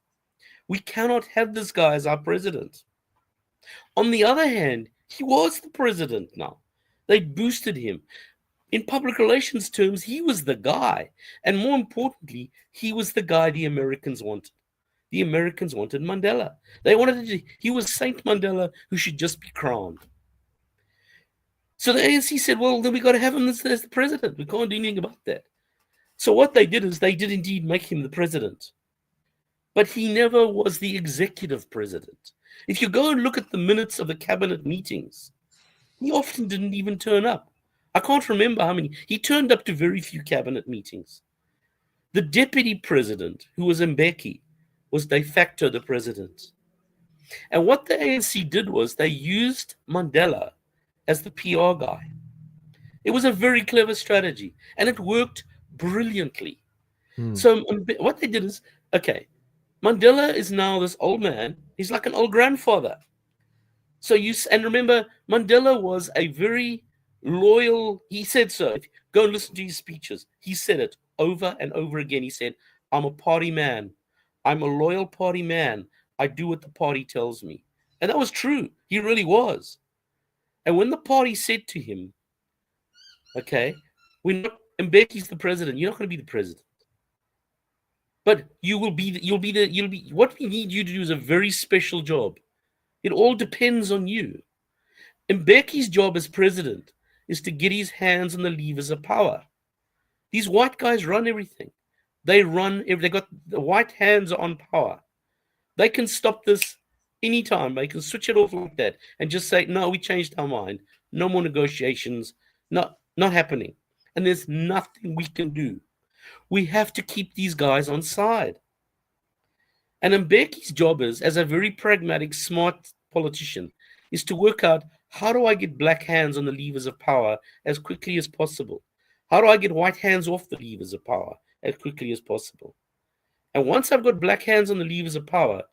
We cannot have this guy as our president. On the other hand, he was the president now. They boosted him. In public relations terms, he was the guy. And more importantly, he was the guy the Americans wanted. The Americans wanted Mandela. They wanted he was Saint Mandela who should just be crowned. So the ANC said, well, then we got to have him as the president. We can't do anything about that. So what they did is they did indeed make him the president. But he never was the executive president. If you go and look at the minutes of the cabinet meetings, he often didn't even turn up. I can't remember how many. He turned up to very few cabinet meetings. The deputy president, who was Mbeki, was de facto the president. And what the ANC did was they used Mandela as the PR guy. It was a very clever strategy, and it worked brilliantly. So what they did is, okay, Mandela is now this old man. He's like an old grandfather. So and remember, Mandela was a very loyal, he said so. If you go and listen to his speeches, he said it over and over again. He said, I'm a party man. I'm a loyal party man. I do what the party tells me. And that was true. He really was. And when the party said to him, okay, Mbeki's the president, you're not going to be the president. But what we need you to do is a very special job. It all depends on you. Mbeki's job as president is to get his hands on the levers of power. These white guys run everything. They got the white hands on power. They can stop this anytime. They can switch it off like that and just say, no, we changed our mind. No more negotiations. Not happening. And there's nothing we can do. We have to keep these guys on side. And Mbeki's job is, as a very pragmatic, smart politician, is to work out, how do I get black hands on the levers of power as quickly as possible? How do I get white hands off the levers of power as quickly as possible? And once I've got black hands on the levers of power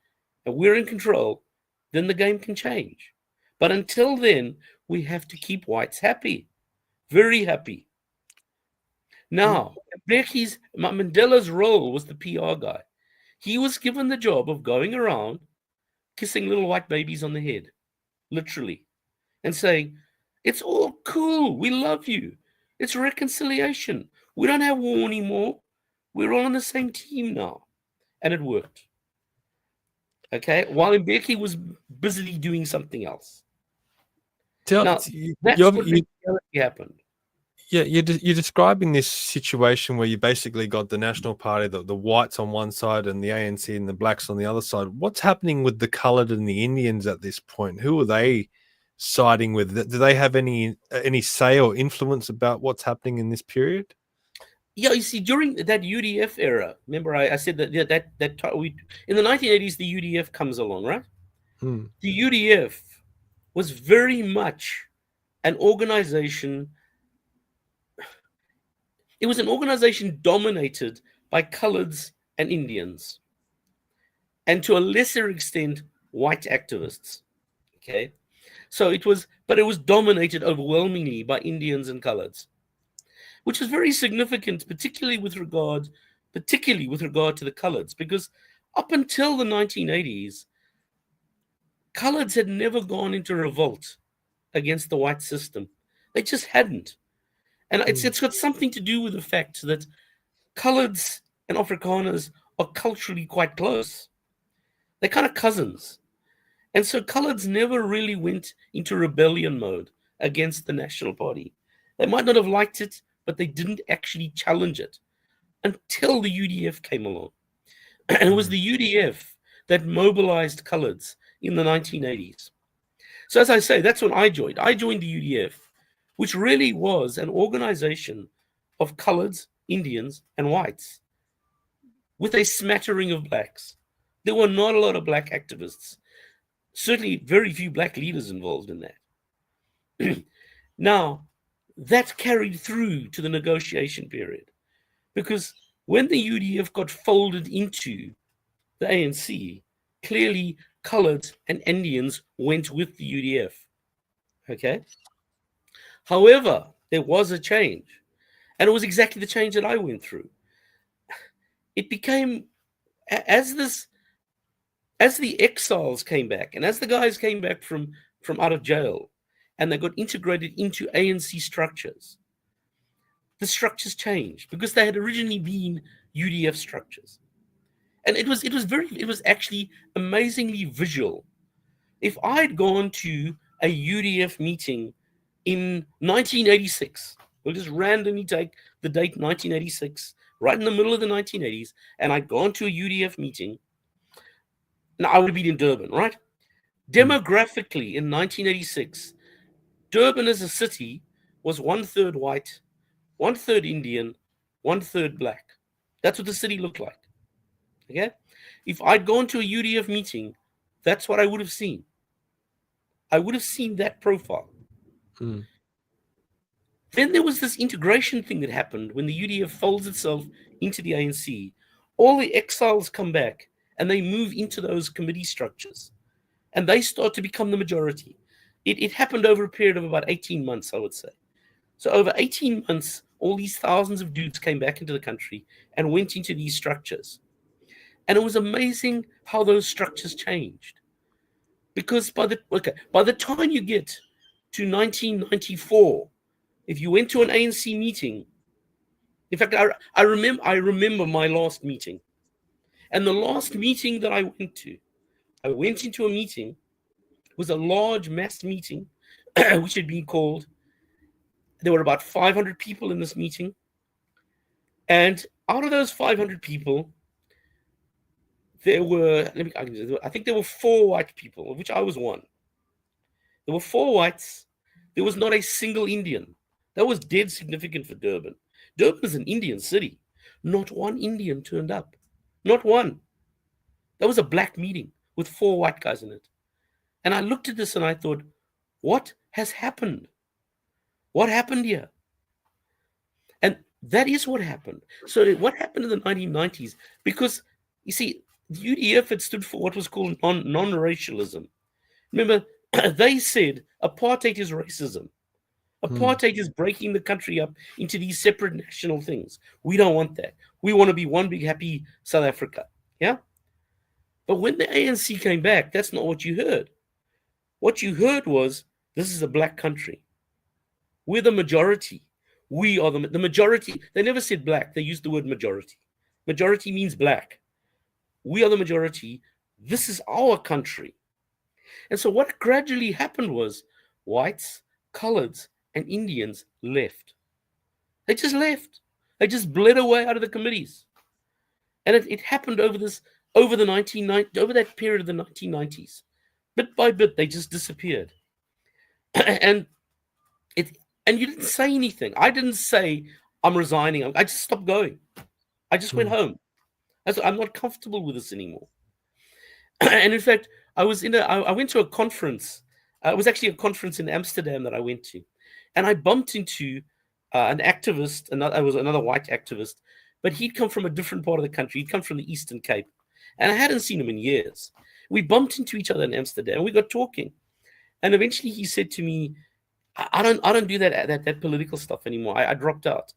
and we're in control, then the game can change. But until then, we have to keep whites happy, very happy. Now, Mandela's role was the PR guy. He was given the job of going around kissing little white babies on the head, literally, and saying, it's all cool. We love you. It's reconciliation. We don't have war anymore. We're all on the same team now. And it worked. Okay? While Mbeki was busily doing something else. That's what happened. Yeah, you're describing this situation where you basically got the National Party, the whites on one side and the ANC and the blacks on the other side. What's happening with the coloured and the Indians at this point? Who are they siding with? Do they have any say or influence about what's happening in this period? Yeah, you see, during that UDF era, remember I said that in the 1980s, the UDF comes along, right? The UDF was very much an organization. It was an organization dominated by coloreds and Indians, and to a lesser extent, white activists. Okay, so it was dominated overwhelmingly by Indians and coloreds, which is very significant, particularly with regard to the coloreds, because up until the 1980s, coloreds had never gone into revolt against the white system. They just hadn't. And it's got something to do with the fact that coloreds and Afrikaners are culturally quite close. They're kind of cousins. And so coloreds never really went into rebellion mode against the National Party. They might not have liked it, but they didn't actually challenge it until the UDF came along. And it was the UDF that mobilized coloreds in the 1980s. So as I say, that's when I joined. I joined the UDF, which really was an organization of coloreds, Indians, and whites, with a smattering of blacks. There were not a lot of black activists, certainly very few black leaders involved in that. Now, that carried through to the negotiation period, because when the UDF got folded into the ANC, clearly coloreds and Indians went with the UDF. Okay? However, there was a change, and it was exactly the change that I went through. It became, as the exiles came back, and as the guys came back from out of jail, and they got integrated into ANC structures, the structures changed because they had originally been UDF structures. And it was actually amazingly visual. If I'd gone to a UDF meeting in 1986, we'll just randomly take the date 1986, right in the middle of the 1980s, and I'd gone to a UDF meeting, now I would have been in Durban, right? Demographically, in 1986, Durban as a city was 1/3 white, 1/3 Indian, 1/3 black. That's what the city looked like. Okay? If I'd gone to a UDF meeting, that's what I would have seen. I would have seen that profile. Then there was this integration thing that happened when the UDF folds itself into the ANC. All the exiles come back and they move into those committee structures, and they start to become the majority. It happened over a period of about 18 months, I would say. So over 18 months, all these thousands of dudes came back into the country and went into these structures. And it was amazing how those structures changed. Because by the time you get to 1994, if you went to an ANC meeting, in fact, I remember my last meeting. And the last meeting that I went into a meeting, it was a large mass meeting, which had been called. There were about 500 people in this meeting. And out of those 500 people, I think there were 4 white people, of which I was one. There were 4 whites. There was not a single Indian. That was dead significant for Durban. Durban is an Indian city. Not one Indian turned up. Not one. That was a black meeting with 4 white guys in it. And I looked at this and I thought, what has happened? What happened here? And that is what happened. So what happened in the 1990s? Because, you see, the UDF had stood for what was called non-racialism. Remember, they said apartheid is racism. Apartheid is breaking the country up into these separate national things. We don't want that. We want to be one big happy South Africa. Yeah? But when the ANC came back, that's not what you heard. What you heard was, this is a black country. We're the majority. We are the majority. They never said black. They used the word majority. Majority means black. We are the majority. This is our country. And so what gradually happened was whites, coloreds, and Indians left. They just left. They just bled away out of the committees. And it happened over that period of the 1990s. Bit by bit, they just disappeared. And you didn't say anything. I didn't say, I'm resigning. I just stopped going. I just went home. I'm not comfortable with this anymore. And in fact, I went to a conference. It was actually a conference in Amsterdam that I went to. And I bumped into an activist, I was another white activist, but he'd come from a different part of the country. He'd come from the Eastern Cape, and I hadn't seen him in years. We bumped into each other in Amsterdam, and we got talking. And eventually he said to me, I don't do that political stuff anymore. I dropped out.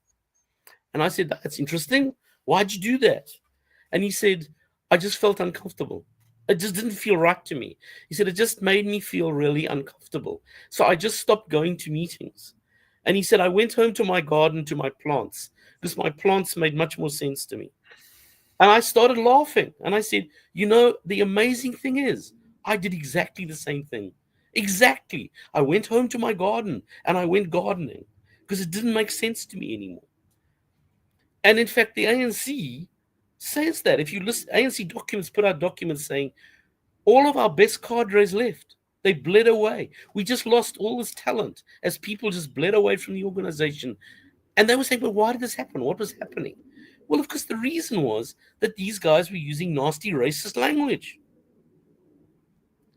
And I said, that's interesting. Why'd you do that? And he said, I just felt uncomfortable. It just didn't feel right to me. He said, it just made me feel really uncomfortable. So I just stopped going to meetings. And he said, I went home to my garden, to my plants, because my plants made much more sense to me. And I started laughing. And I said, you know, the amazing thing is, I did exactly the same thing. Exactly. I went home to my garden and I went gardening because it didn't make sense to me anymore. And in fact, the ANC says that. If you listen, ANC documents put out documents saying all of our best cadres left. They bled away. We just lost all this talent as people just bled away from the organization. And they were saying, well, why did this happen? What was happening? Well, of course, the reason was that these guys were using nasty racist language.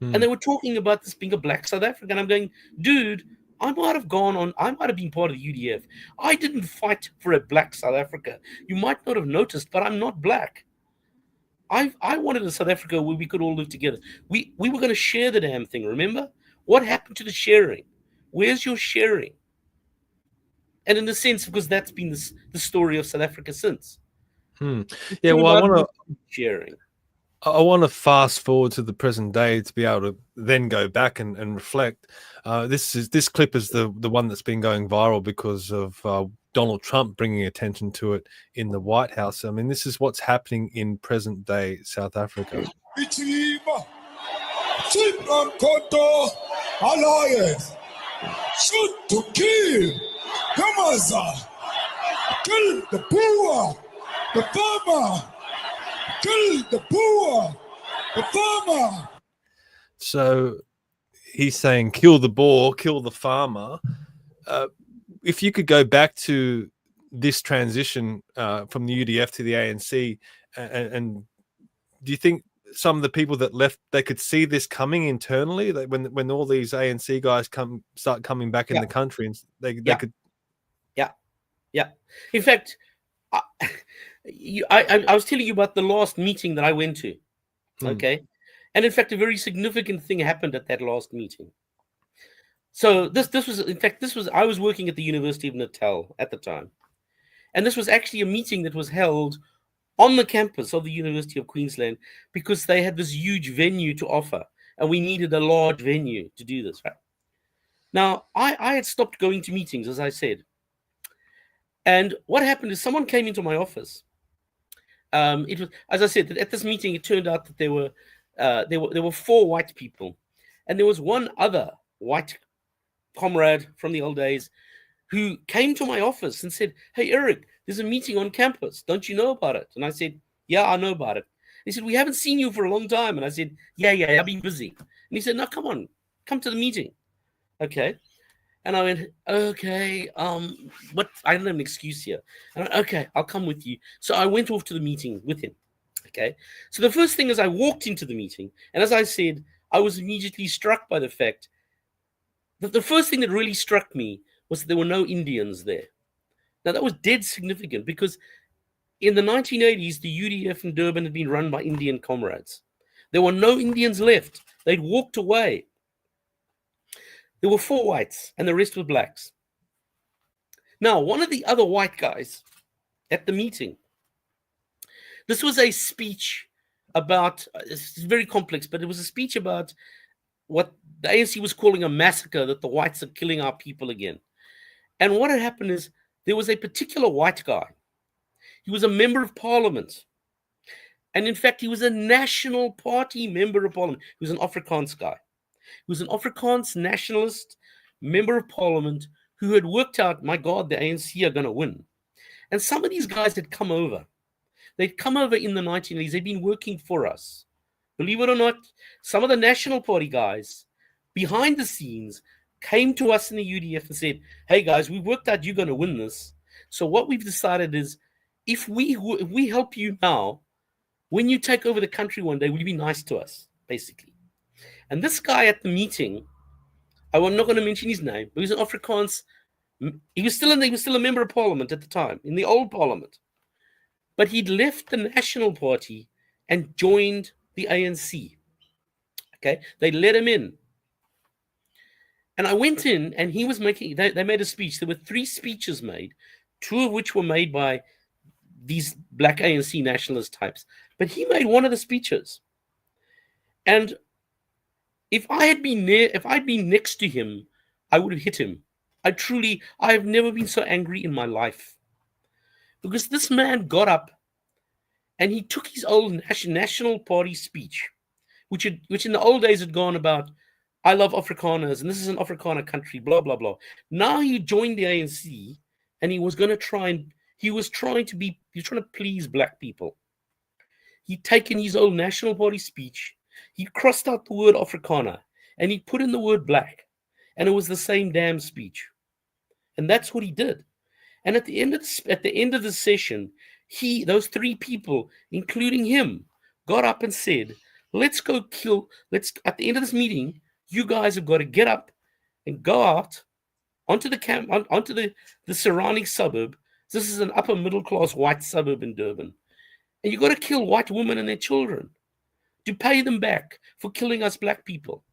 And they were talking about this being a black South African. I'm going, dude, I might have been part of the UDF. I didn't fight for a black South Africa. You might not have noticed, but I'm not black. I wanted a South Africa where we could all live together. We were going to share the damn thing, remember? What happened to the sharing? Where's your sharing? And in a sense, because that's been the story of South Africa since. Yeah, well, I want to sharing. I want to fast forward to the present day to be able to then go back and reflect. This clip is the one that's been going viral because of Donald Trump bringing attention to it in the White House. I mean, this is what's happening in present day South Africa. Shoot to kill, kill the poor, the farmer. Kill the poor, the farmer. So he's saying, kill the boar, kill the farmer. If you could go back to this transition from the UDF to the ANC, and do you think some of the people that left, they could see this coming internally, that when all these ANC guys start coming back in the country, and they could? Yeah. In fact, I was telling you about the last meeting that I went to, okay? And in fact, a very significant thing happened at that last meeting. So this was I was working at the University of Natal at the time. And this was actually a meeting that was held on the campus of the University of Queensland because they had this huge venue to offer. And we needed a large venue to do this, right? Now, I had stopped going to meetings, as I said. And what happened is someone came into my office. It was, as I said, that at this meeting, it turned out that there were 4 white people, and there was one other white comrade from the old days who came to my office and said, "Hey, Eric, there's a meeting on campus. Don't you know about it?" And I said, "Yeah, I know about it." He said, "We haven't seen you for a long time." And I said, Yeah, I've been busy." And he said, "No, come on, come to the meeting." Okay. And I went, okay, what? I don't have an excuse here. And I went, okay, I'll come with you. So I went off to the meeting with him. Okay. So the first thing is I walked into the meeting. And as I said, I was immediately struck by the fact that the first thing that really struck me was that there were no Indians there. Now, that was dead significant because in the 1980s, the UDF in Durban had been run by Indian comrades. There were no Indians left. They'd walked away. There were 4 whites and the rest were blacks. Now, one of the other white guys at the meeting, this was a speech about, it's very complex, but it was a speech about what the ANC was calling a massacre, that the whites are killing our people again. And what had happened is there was a particular white guy. He was a member of parliament. And in fact, he was a National Party member of parliament. He was an Afrikaans guy. He was an Afrikaans nationalist member of parliament who had worked out, my God, the ANC are going to win. And some of these guys had come over. They'd come over in the 1980s. They'd been working for us. Believe it or not, some of the National Party guys behind the scenes came to us in the UDF and said, "Hey guys, we've worked out you're going to win this. So what we've decided is if we help you now, when you take over the country one day, will you be nice to us?" Basically. And this guy at the meeting, I'm not going to mention his name, but he's an Afrikaans He was still a member of parliament at the time, in the old parliament. But he'd left the National Party and joined the ANC. Okay, they let him in. And I went in, and he was making, they made a speech. There were 3 speeches made, 2 of which were made by these black ANC nationalist types. But he made one of the speeches. And if I'd been next to him, I would have hit him. I have never been so angry in my life. Because this man got up and he took his old National Party speech, which in the old days had gone about, I love Afrikaners, and this is an Afrikaner country, blah, blah, blah. Now he joined the ANC, and he was trying to please black people. He'd taken his old National Party speech, he crossed out the word Afrikaner, and he put in the word black, and it was the same damn speech. And that's what he did. And at the end of the session, those 3 people, including him, got up and said, at the end of this meeting, you guys have got to get up and go out onto the surrounding suburb. This is an upper middle class white suburb in Durban. And you've got to kill white women and their children to pay them back for killing us black people.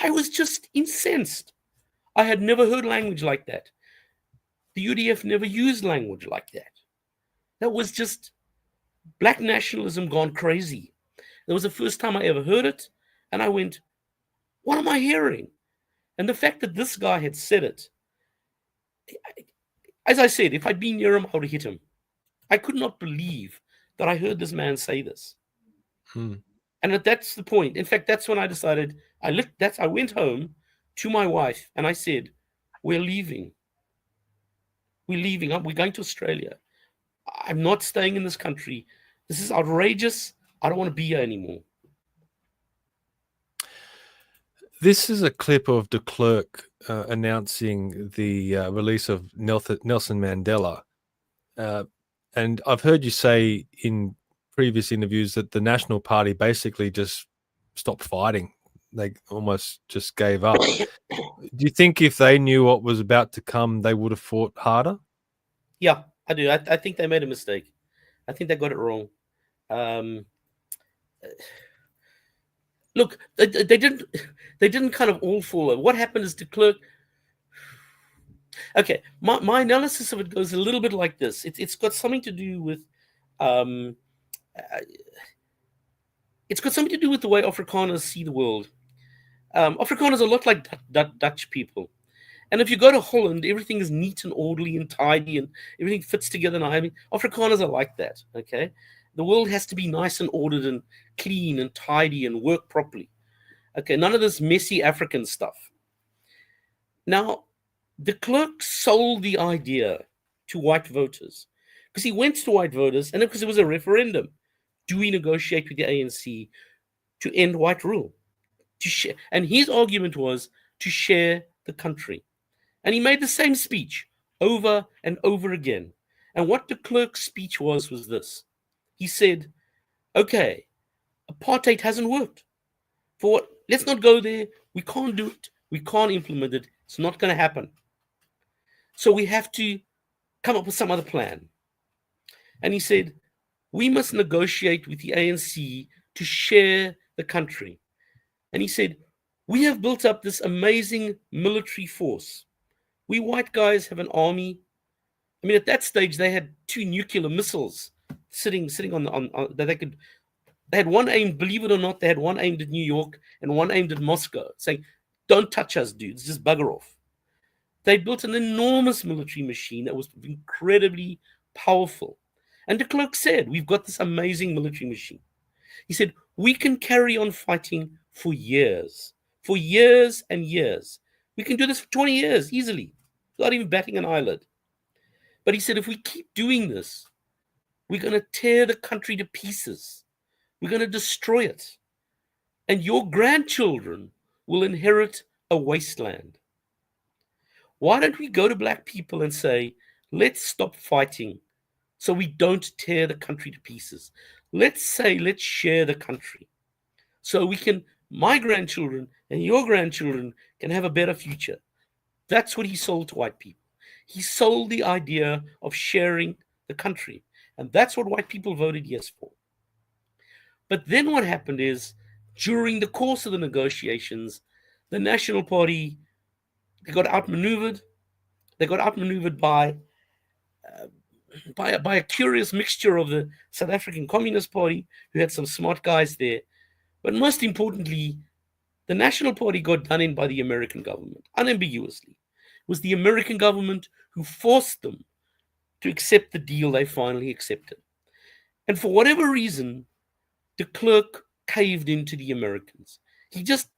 I was just incensed. I had never heard language like that. The UDF never used language like that. That was just black nationalism gone crazy. That was the first time I ever heard it. And I went, what am I hearing? And the fact that this guy had said it, as I said, if I'd been near him, I would have hit him. I could not believe that I heard this man say this. And that's the point. In fact, that's when I decided, I went home to my wife and I said, we're leaving. We're leaving. We're going to Australia. I'm not staying in this country. This is outrageous. I don't want to be here anymore. This is a clip of de Klerk announcing the release of Nelson Mandela. And I've heard you say in previous interviews that the National Party basically just stopped fighting. They almost just gave up. Do you think if they knew what was about to come, they would have fought harder? Yeah, I do. I think they made a mistake. I think they got it wrong. Look, they didn't kind of all fall over. What happened is de Klerk. Okay, my analysis of it goes a little bit like this. It's got something to do with the way Afrikaners see the world. Afrikaners are a lot like Dutch people. And if you go to Holland, everything is neat and orderly and tidy and everything fits together. Now, I mean, Afrikaners are like that, okay? The world has to be nice and ordered and clean and tidy and work properly. Okay, none of this messy African stuff. Now, de Klerk sold the idea to white voters because he went to white voters and because it was a referendum. Do we negotiate with the ANC to end white rule? To share? And his argument was to share the country. And he made the same speech over and over again. And what de Klerk's speech was this. He said, okay, apartheid hasn't worked. Let's not go there. We can't do it. We can't implement it. It's not going to happen. So we have to come up with some other plan. And he said, we must negotiate with the ANC to share the country. And he said, we have built up this amazing military force. We white guys have an army. I mean, at that stage, they had 2 nuclear missiles sitting on that they had one aimed, believe it or not, they had one aimed at New York and one aimed at Moscow, saying, don't touch us, dudes, just bugger off. They built an enormous military machine that was incredibly powerful. And de Klerk said, we've got this amazing military machine. He said, we can carry on fighting for years and years. We can do this for 20 years easily, without even batting an eyelid. But he said, if we keep doing this, we're going to tear the country to pieces. We're going to destroy it. And your grandchildren will inherit a wasteland. Why don't we go to black people and say, let's stop fighting so we don't tear the country to pieces. Let's share the country so my grandchildren and your grandchildren can have a better future. That's what he sold to white people. He sold the idea of sharing the country. And that's what white people voted yes for. But then what happened is, during the course of the negotiations, the National Party, they got outmaneuvered. They got outmaneuvered by a curious mixture of the South African Communist Party, who had some smart guys there. But most importantly, the National Party got done in by the American government, unambiguously. It was the American government who forced them to accept the deal they finally accepted. And for whatever reason, de Klerk caved into the Americans. He just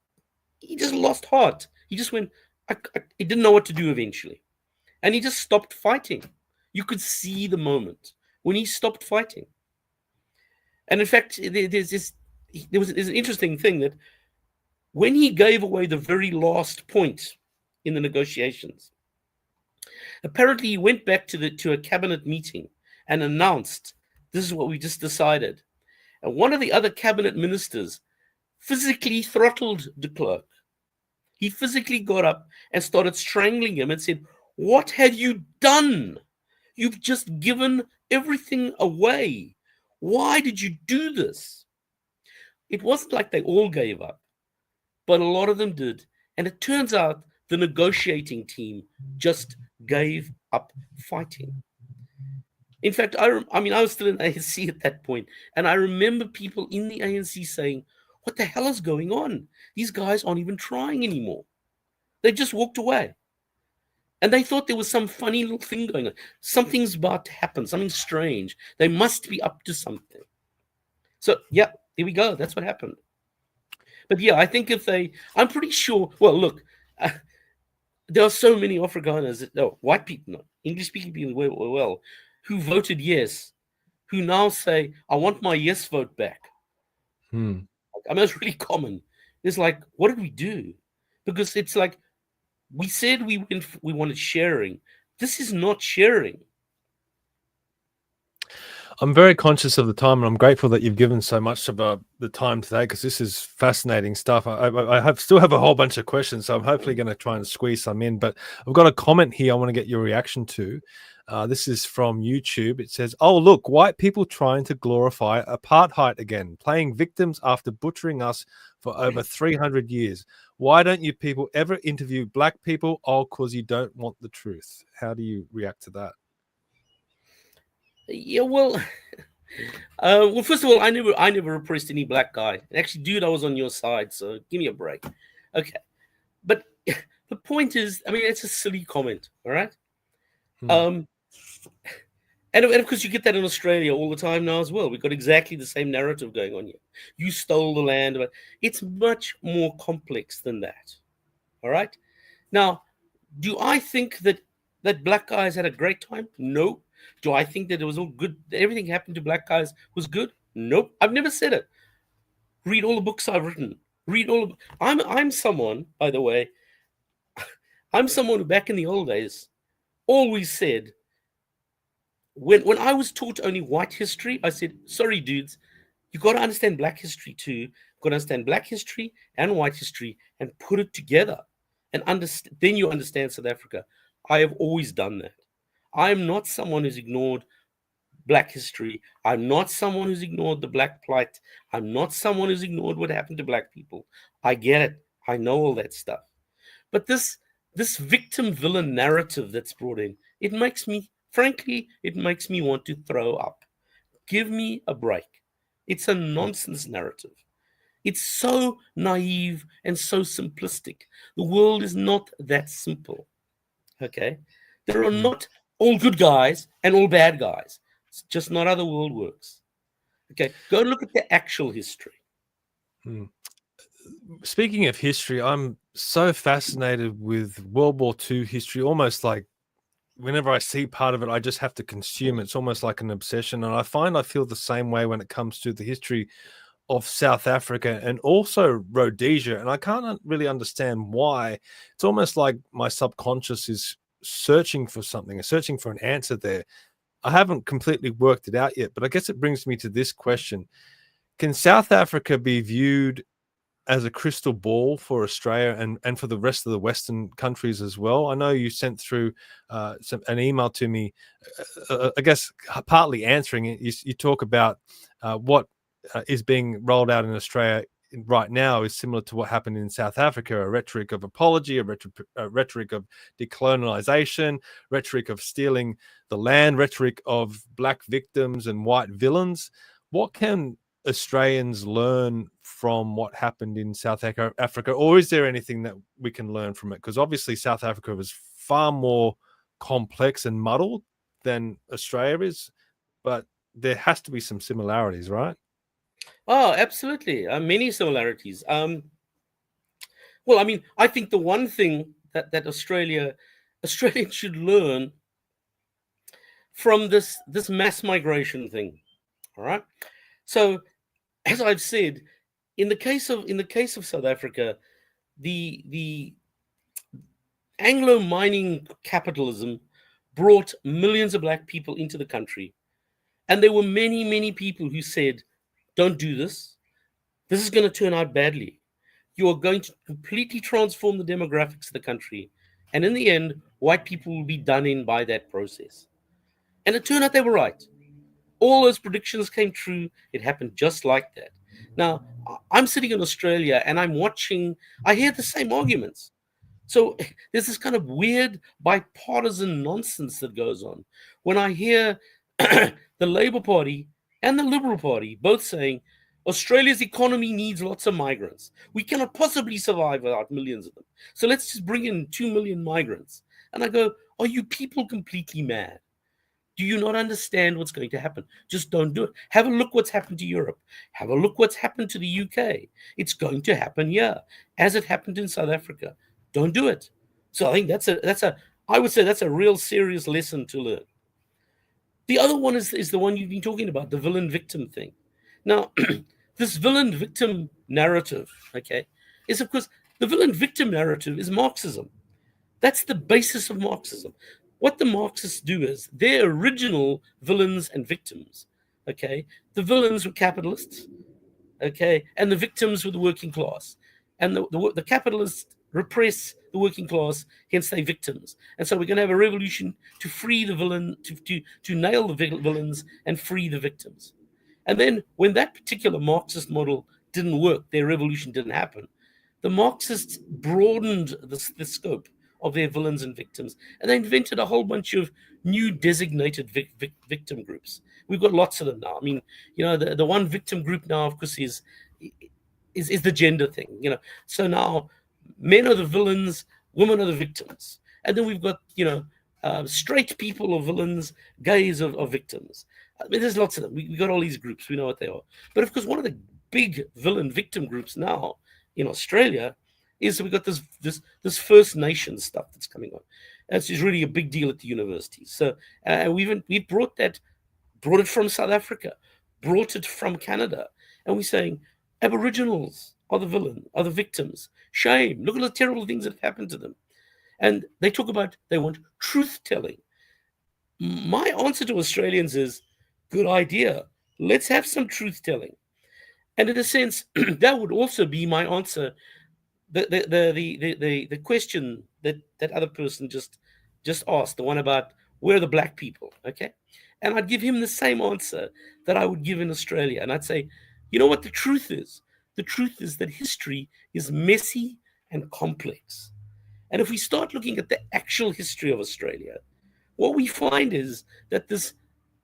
lost heart. He just went, he didn't know what to do eventually. And he just stopped fighting. You could see the moment when he stopped fighting. And in fact, there's an interesting thing that when he gave away the very last point in the negotiations, apparently he went back to a cabinet meeting and announced, this is what we just decided. And one of the other cabinet ministers physically throttled de Klerk. He physically got up and started strangling him and said, "What have you done? You've just given everything away. Why did you do this?" It wasn't like they all gave up, but a lot of them did. And it turns out the negotiating team just gave up fighting. In fact, I was still in ANC at that point, and I remember people in the ANC saying, "What the hell is going on? These guys aren't even trying anymore. They just walked away." And they thought there was some funny little thing going on. Something's about to happen, something strange. They must be up to something. So, yeah, here we go. That's what happened. But yeah, I think I'm pretty sure, well, look, there are so many Afrikaners, white people, no, English-speaking people, well, who voted yes, who now say, "I want my yes vote back." I mean, it's really common. It's like, what did we do? Because it's like, we said we wanted sharing. This is not sharing. I'm very conscious of the time, and I'm grateful that you've given so much of the time today, because this is fascinating stuff. I still have a whole bunch of questions, so I'm hopefully going to try and squeeze some in. But I've got a comment here I want to get your reaction to. This is from YouTube. It says, "Oh, look, white people trying to glorify apartheid again, playing victims after butchering us for over 300 years. Why don't you people ever interview black people? Oh, because you don't want the truth." How do you react to that? Yeah, well, first of all, I never oppressed any black guy. Actually, dude, I was on your side, so give me a break. Okay, but the point is, I mean, it's a silly comment, all right? And of course, you get that in Australia all the time now as well. We've got exactly the same narrative going on here. You stole the land, but it's much more complex than that. All right. Now, do I think that black guys had a great time? No. Do I think that it was all good? Everything happened to black guys was good? Nope. I've never said it. Read all the books I've written. I'm someone, by the way, I'm someone who back in the old days always said, when I was taught only white history, I said, sorry, dudes, you got to understand black history too. You got to understand black history and white history and put it together. And then you understand South Africa. I have always done that. I am not someone who's ignored black history. I'm not someone who's ignored the black plight. I'm not someone who's ignored what happened to black people. I get it. I know all that stuff. But this victim villain narrative that's brought in, it makes me want to throw up. Give me a break. It's a nonsense narrative. It's so naive and so simplistic. The world is not that simple. Okay? There are not all good guys and all bad guys. It's just not how the world works. Okay? Go look at the actual history. Speaking of history, I'm so fascinated with World War II history, almost like whenever I see part of it, I just have to consume it. It's almost like an obsession. And I feel the same way when it comes to the history of South Africa and also Rhodesia. And I can't really understand why. It's almost like my subconscious is searching for something, searching for an answer there. I haven't completely worked it out yet, but I guess it brings me to this question. Can South Africa be viewed as a crystal ball for Australia and for the rest of the Western countries as well? I know you sent through an email to me, I guess partly answering it. You talk about what is being rolled out in Australia right now is similar to what happened in South Africa, a rhetoric of apology, a rhetoric of decolonization, rhetoric of stealing the land, rhetoric of black victims and white villains. What can Australians learn from what happened in South Africa, or is there anything that we can learn from it? Because obviously South Africa was far more complex and muddled than Australia is, but there has to be some similarities, right? Oh, absolutely. Many similarities. Well, I mean, I think the one thing that Australians should learn from this mass migration thing, all right? So, as I've said, in the case of South Africa, the Anglo mining capitalism brought millions of black people into the country, and there were many people who said, "Don't do this. This is going to turn out badly. You are going to completely transform the demographics of the country, and in the end, white people will be done in by that process." And it turned out they were right. All those predictions came true. It happened just like that. Now, I'm sitting in Australia and I'm watching, I hear the same arguments. So there's this kind of weird bipartisan nonsense that goes on. When I hear the Labour Party and the Liberal Party both saying, Australia's economy needs lots of migrants. We cannot possibly survive without millions of them. So let's just bring in 2 million migrants. And I go, are you people completely mad? Do you not understand what's going to happen? Just don't do it. Have a look what's happened to Europe. Have a look what's happened to the UK. It's going to happen here, as it happened in South Africa. Don't do it. So I think I would say that's a real serious lesson to learn. The other one is the one you've been talking about, the villain-victim thing. Now, this villain-victim narrative, okay, is of course, the villain-victim narrative is Marxism. That's the basis of Marxism. What the Marxists do is their original villains and victims, okay? The villains were capitalists, okay? And the victims were the working class. And the capitalists repress the working class, hence they're victims. And so we're going to have a revolution to free the villain, to nail the villains and free the victims. And then when that particular Marxist model didn't work, their revolution didn't happen, the Marxists broadened the scope of their villains and victims, and they invented a whole bunch of new designated victim groups. We've got lots of them now. I mean, you know, the one victim group now, of course, is the gender thing. You know, so now men are the villains, women are the victims, and then we've got, you know, straight people are villains, gays are victims. I mean, there's lots of them. We got all these groups. We know what they are. But of course, one of the big villain victim groups now in Australia is we've got this First Nations stuff that's coming on. That's really a big deal at the universities. So we brought it from South Africa, brought it from Canada, and we're saying Aboriginals are the villain, are the victims. Shame! Look at the terrible things that have happened to them. And they talk about they want truth telling. My answer to Australians is, good idea. Let's have some truth telling. And in a sense, that would also be my answer. The question that other person just asked, the one about where are the black people, okay? And I'd give him the same answer that I would give in Australia. And I'd say, you know what the truth is? The truth is that history is messy and complex. And if we start looking at the actual history of Australia, what we find is that this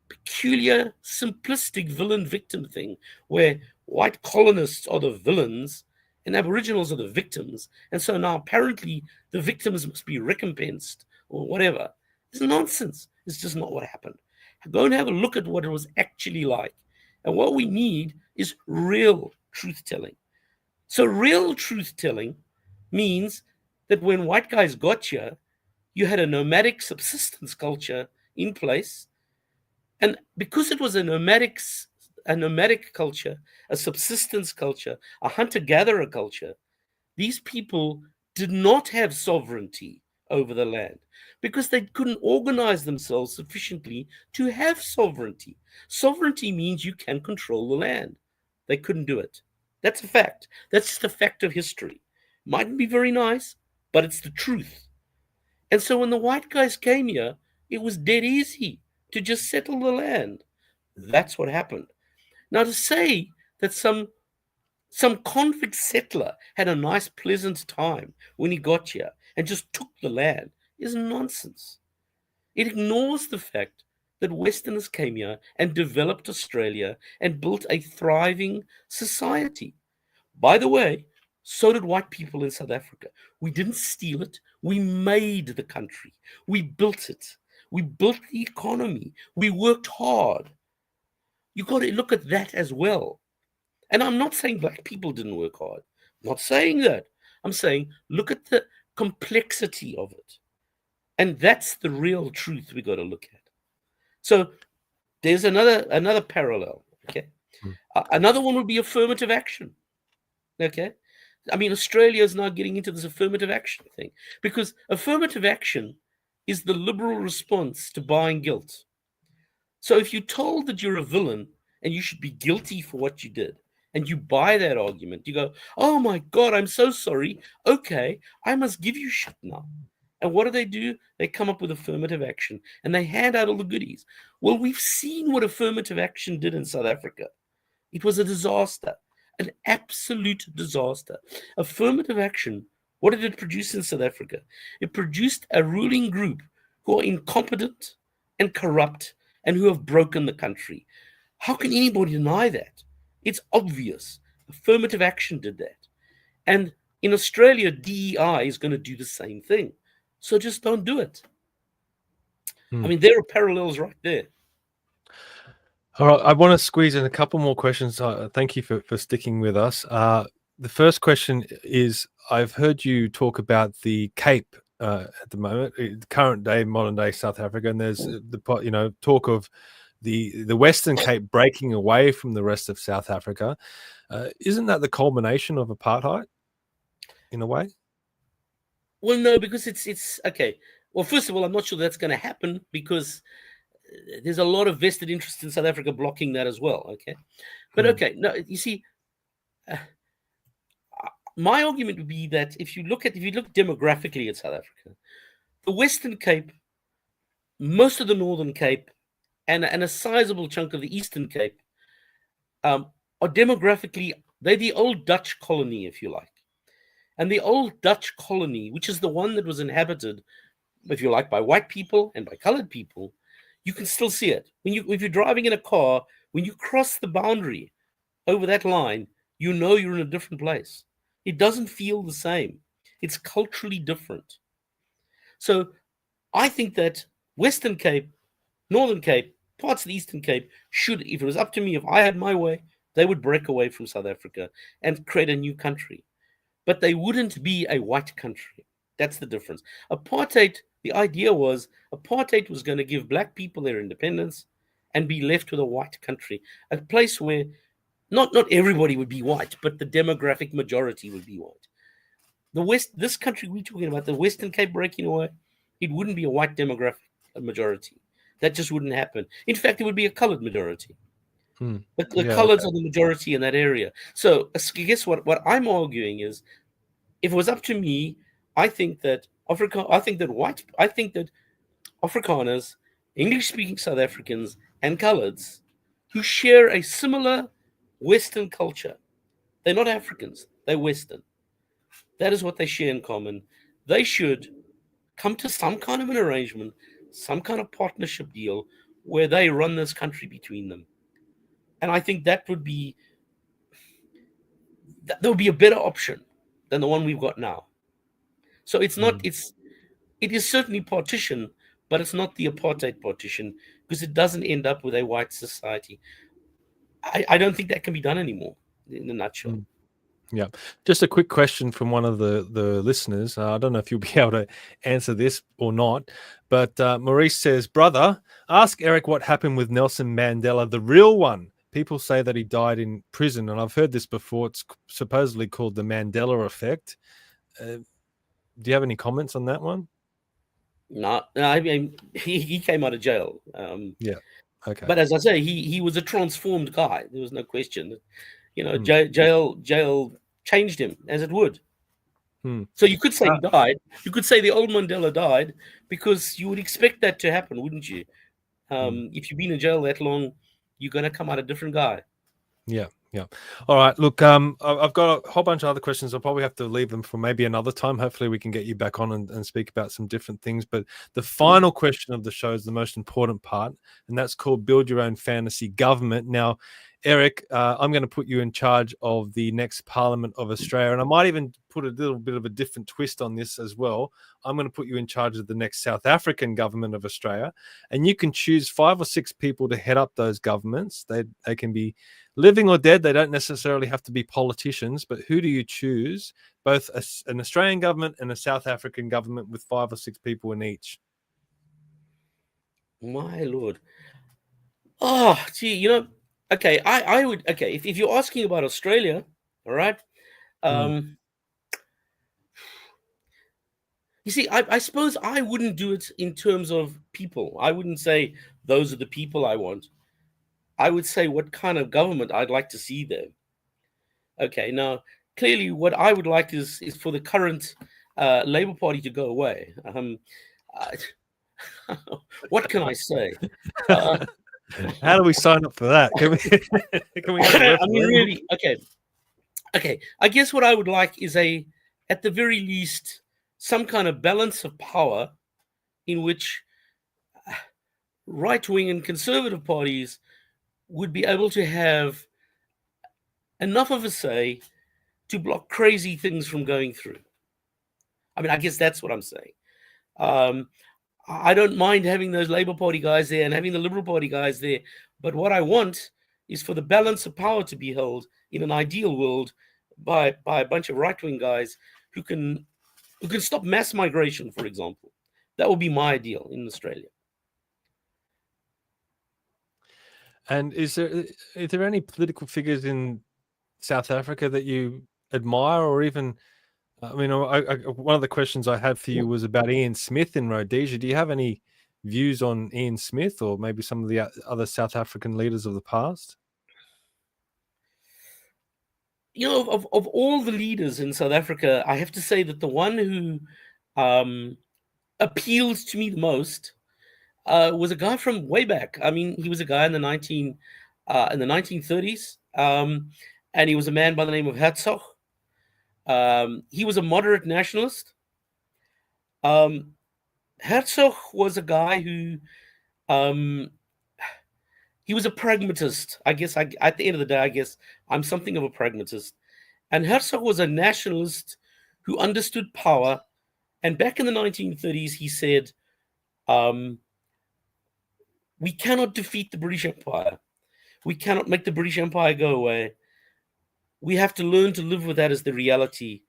peculiar, simplistic villain-victim thing, where white colonists are the villains and Aboriginals are the victims, and so now apparently the victims must be recompensed or whatever. It's nonsense. It's just not what happened. Go and have a look at what it was actually like. And what we need is real truth-telling. So real truth-telling means that when white guys got here, you had a nomadic subsistence culture in place. And because it was a nomadic culture, a subsistence culture, a hunter-gatherer culture, these people did not have sovereignty over the land because they couldn't organize themselves sufficiently to have sovereignty. Sovereignty means you can control the land. They couldn't do it. That's a fact. That's just a fact of history. Mightn't be very nice, but it's the truth. And so when the white guys came here, it was dead easy to just settle the land. That's what happened. Now, to say that some convict settler had a nice, pleasant time when he got here and just took the land is nonsense. It ignores the fact that Westerners came here and developed Australia and built a thriving society. By the way, so did white people in South Africa. We didn't steal it. We made the country. We built it. We built the economy. We worked hard. You've got to look at that as well. And I'm not saying black people didn't work hard. I'm not saying that. I'm saying look at the complexity of it. And that's the real truth we got to look at. So there's another parallel. Okay. Another one would be affirmative action. Okay. I mean, Australia is now getting into this affirmative action thing because affirmative action is the liberal response to buying guilt. So if you're told that you're a villain and you should be guilty for what you did, and you buy that argument, you go, oh my God, I'm so sorry. Okay, I must give you shit now. And what do? They come up with affirmative action and they hand out all the goodies. Well, we've seen what affirmative action did in South Africa. It was a disaster, an absolute disaster. Affirmative action, what did it produce in South Africa? It produced a ruling group who are incompetent and corrupt and who have broken the country. How can anybody deny that? It's obvious. Affirmative action did that. And in Australia, DEI is going to do the same thing. So just don't do it. I mean, there are parallels right there. All right, I want to squeeze in a couple more questions. Thank you for sticking with us. The first question is, I've heard you talk about the Cape at the moment, current day, modern day South Africa, and there's the talk of the Western Cape breaking away from the rest of South Africa. Isn't that the culmination of apartheid, in a way? Well, no, because it's okay. Well, first of all, I'm not sure that's going to happen because there's a lot of vested interest in South Africa blocking that as well. Okay, but okay, no, you see, my argument would be that if you look demographically at South Africa, the Western Cape, most of the Northern Cape, and a sizable chunk of the Eastern Cape are demographically, they're the old Dutch colony, if you like. And the old Dutch colony, which is the one that was inhabited, if you like, by white people and by colored people, you can still see it. If you're driving in a car, when you cross the boundary over that line, you know you're in a different place. It doesn't feel the same. It's culturally different. So I think that Western Cape, Northern Cape, parts of the Eastern Cape should, if it was up to me, if I had my way, they would break away from South Africa and create a new country. But they wouldn't be a white country. That's the difference. Apartheid, the idea was apartheid was going to give black people their independence and be left with a white country, a place where not everybody would be white, but the demographic majority would be white. This country we're talking about, the Western Cape breaking away, it wouldn't be a white demographic majority. That just wouldn't happen. In fact, it would be a colored majority. But the coloreds are the majority in that area. So guess what I'm arguing is, if it was up to me, I think that Afrikaners, English-speaking South Africans, and coloreds who share a similar Western culture, they're not Africans, they're Western. That is what they share in common. They should come to some kind of an arrangement, some kind of partnership deal where they run this country between them. And I think that would be a better option than the one we've got now. So it's not, it is certainly partition, but it's not the apartheid partition because it doesn't end up with a white society. I don't think that can be done anymore, in a nutshell. Yeah. Just a quick question from one of the listeners. I don't know if you'll be able to answer this or not, but Maurice says, brother, ask Eric what happened with Nelson Mandela, the real one. People say that he died in prison, and I've heard this before. It's supposedly called the Mandela effect. Do you have any comments on that one? No, I mean, he came out of jail. Yeah. Okay. But as I say, he was a transformed guy. There was no question. Jail changed him, as it would. So you could say he died. You could say the old Mandela died, because you would expect that to happen, wouldn't you? If you've been in jail that long, you're going to come out a different guy. Yeah. All right. Look, I've got a whole bunch of other questions. I'll probably have to leave them for maybe another time. Hopefully we can get you back on and speak about some different things. But the final question of the show is the most important part, and that's called Build Your Own Fantasy Government. Now, Eric, I'm going to put you in charge of the next Parliament of Australia, and I might even put a little bit of a different twist on this as well. I'm going to put you in charge of the next South African government of Australia, and you can choose 5 or 6 people to head up those governments. They can be living or dead. They don't necessarily have to be politicians, but who do you choose? Both an Australian government and a South African government with 5 or 6 people in each. My Lord. Oh, gee, okay, I would, okay, if you're asking about Australia, all right, you see, I suppose I wouldn't do it in terms of people. I wouldn't say those are the people I want. I would say what kind of government I'd like to see there. Okay, now, clearly what I would like is for the current Labour Party to go away. What can I say? How do we sign up for that? Can we I mean, really, okay. I guess what I would like is at the very least, some kind of balance of power in which right-wing and conservative parties would be able to have enough of a say to block crazy things from going through. I mean, I guess that's what I'm saying. I don't mind having those Labour Party guys there and having the Liberal Party guys there, but what I want is for the balance of power to be held in an ideal world by a bunch of right-wing guys who can stop mass migration, for example. That would be my ideal in Australia. And is there any political figures in South Africa that you admire, or even, I mean, one of the questions I had for you was about Ian Smith in Rhodesia. Do you have any views on Ian Smith, or maybe some of the other South African leaders of the past? Of all the leaders in South Africa, I have to say that the one who appeals to me the most was a guy from way back. I mean, he was a guy in the 1930s, and he was a man by the name of Hertzog. He was a moderate nationalist. Hertzog was a guy who he was a pragmatist. I guess at the end of the day, I guess I'm something of a pragmatist. And Hertzog was a nationalist who understood power. And back in the 1930s, he said, we cannot defeat the British Empire. We cannot make the British Empire go away. We have to learn to live with that as the reality.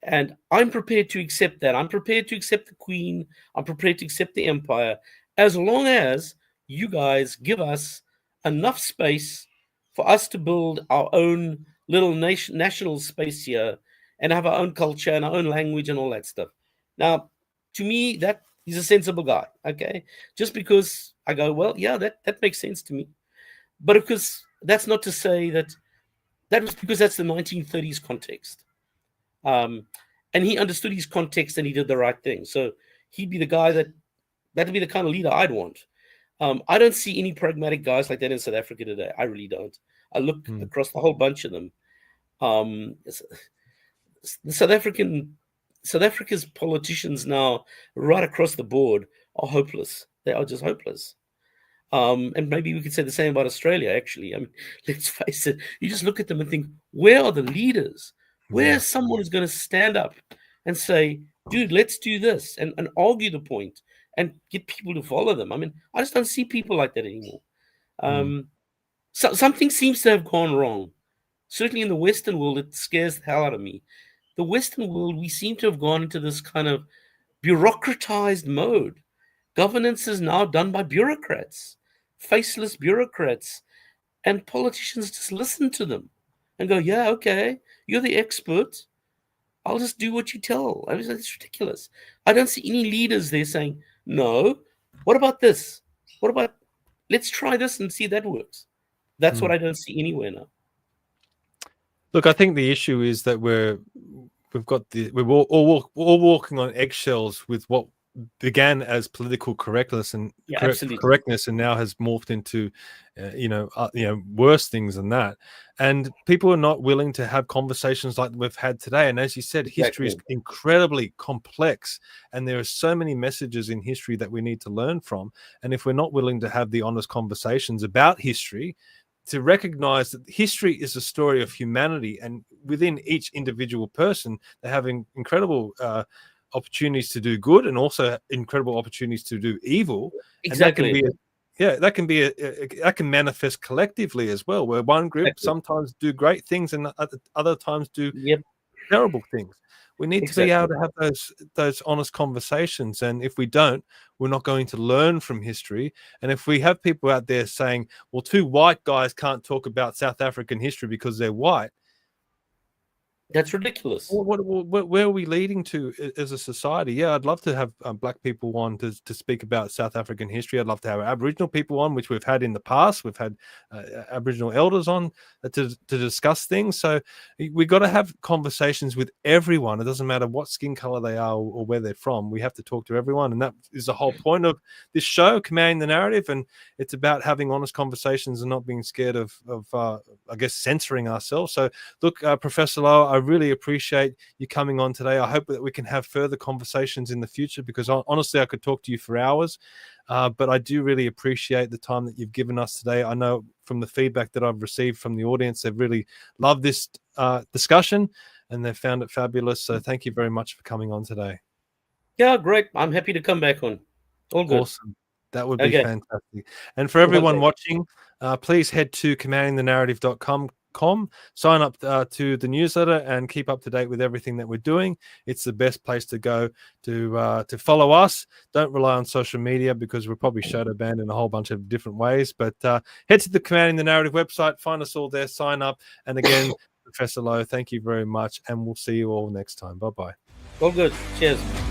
And I'm prepared to accept that. I'm prepared to accept the Queen. I'm prepared to accept the Empire, as long as you guys give us enough space for us to build our own little national space here and have our own culture and our own language and all that stuff. Now, to me, that he's a sensible guy, okay? Just because I go, well, yeah, that makes sense to me. But because that's not to say that was because that's the 1930s context. And he understood his context and he did the right thing. So he'd be the guy that'd be the kind of leader I'd want. I don't see any pragmatic guys like that in South Africa today. I really don't. I look across the whole bunch of them. South Africa's politicians now, right across the board, are hopeless. They are just hopeless. And maybe we could say the same about Australia, actually. I mean, let's face it. You just look at them and think, where are the leaders? Where's someone who's going to stand up and say, dude, let's do this, and argue the point and get people to follow them? I mean, I just don't see people like that anymore. So something seems to have gone wrong. Certainly in the Western world, it scares the hell out of me. The Western world, we seem to have gone into this kind of bureaucratized mode. Governance is now done by bureaucrats, faceless bureaucrats, and politicians just listen to them and go, yeah, okay, you're the expert. I'll just do what you tell. I mean, it's ridiculous. I don't see any leaders there saying, no, what about this? What about, let's try this and see if that works. That's what I don't see anywhere now. Look, I think the issue is that we're all walking on eggshells with what began as political correctness and correctness, and now has morphed into, worse things than that. And people are not willing to have conversations like we've had today. And as you said, history is incredibly complex, and there are so many messages in history that we need to learn from. And if we're not willing to have the honest conversations about history, to recognize that history is a story of humanity, and within each individual person, they're having incredible opportunities to do good and also incredible opportunities to do evil. Exactly. And that can manifest collectively as well, where one group sometimes do great things and other times do terrible things. We need to be able to have those honest conversations, and if we don't, we're not going to learn from history. And if we have people out there saying, well, two white guys can't talk about South African history because they're white, that's ridiculous. Where are we leading to as a society? Yeah, I'd love to have black people on to speak about South African history. I'd love to have Aboriginal people on, which we've had in the past. We've had Aboriginal elders on to discuss things. So we got to have conversations with everyone. It doesn't matter what skin color they are or where they're from. We have to talk to everyone. And that is the whole point of this show, Commanding the Narrative. And it's about having honest conversations and not being scared of censoring ourselves. So look, Professor Louw, I really appreciate you coming on today. I hope that we can have further conversations in the future, because honestly, I could talk to you for hours. But I do really appreciate the time that you've given us today. I know from the feedback that I've received from the audience, they've really loved this discussion and they've found it fabulous. So thank you very much for coming on today. Yeah, great. I'm happy to come back on. All good. Awesome. That would be fantastic. And for everyone watching, please head to commandingthenarrative.com. Sign up to the newsletter and keep up to date with everything that we're doing. It's the best place to go to follow us. Don't rely on social media, because we're probably shadow banned in a whole bunch of different ways. But head to the Commanding the Narrative website, find us all there, sign up. And again, Professor Louw, thank you very much, and we'll see you all next time. Bye-bye. All good. Cheers.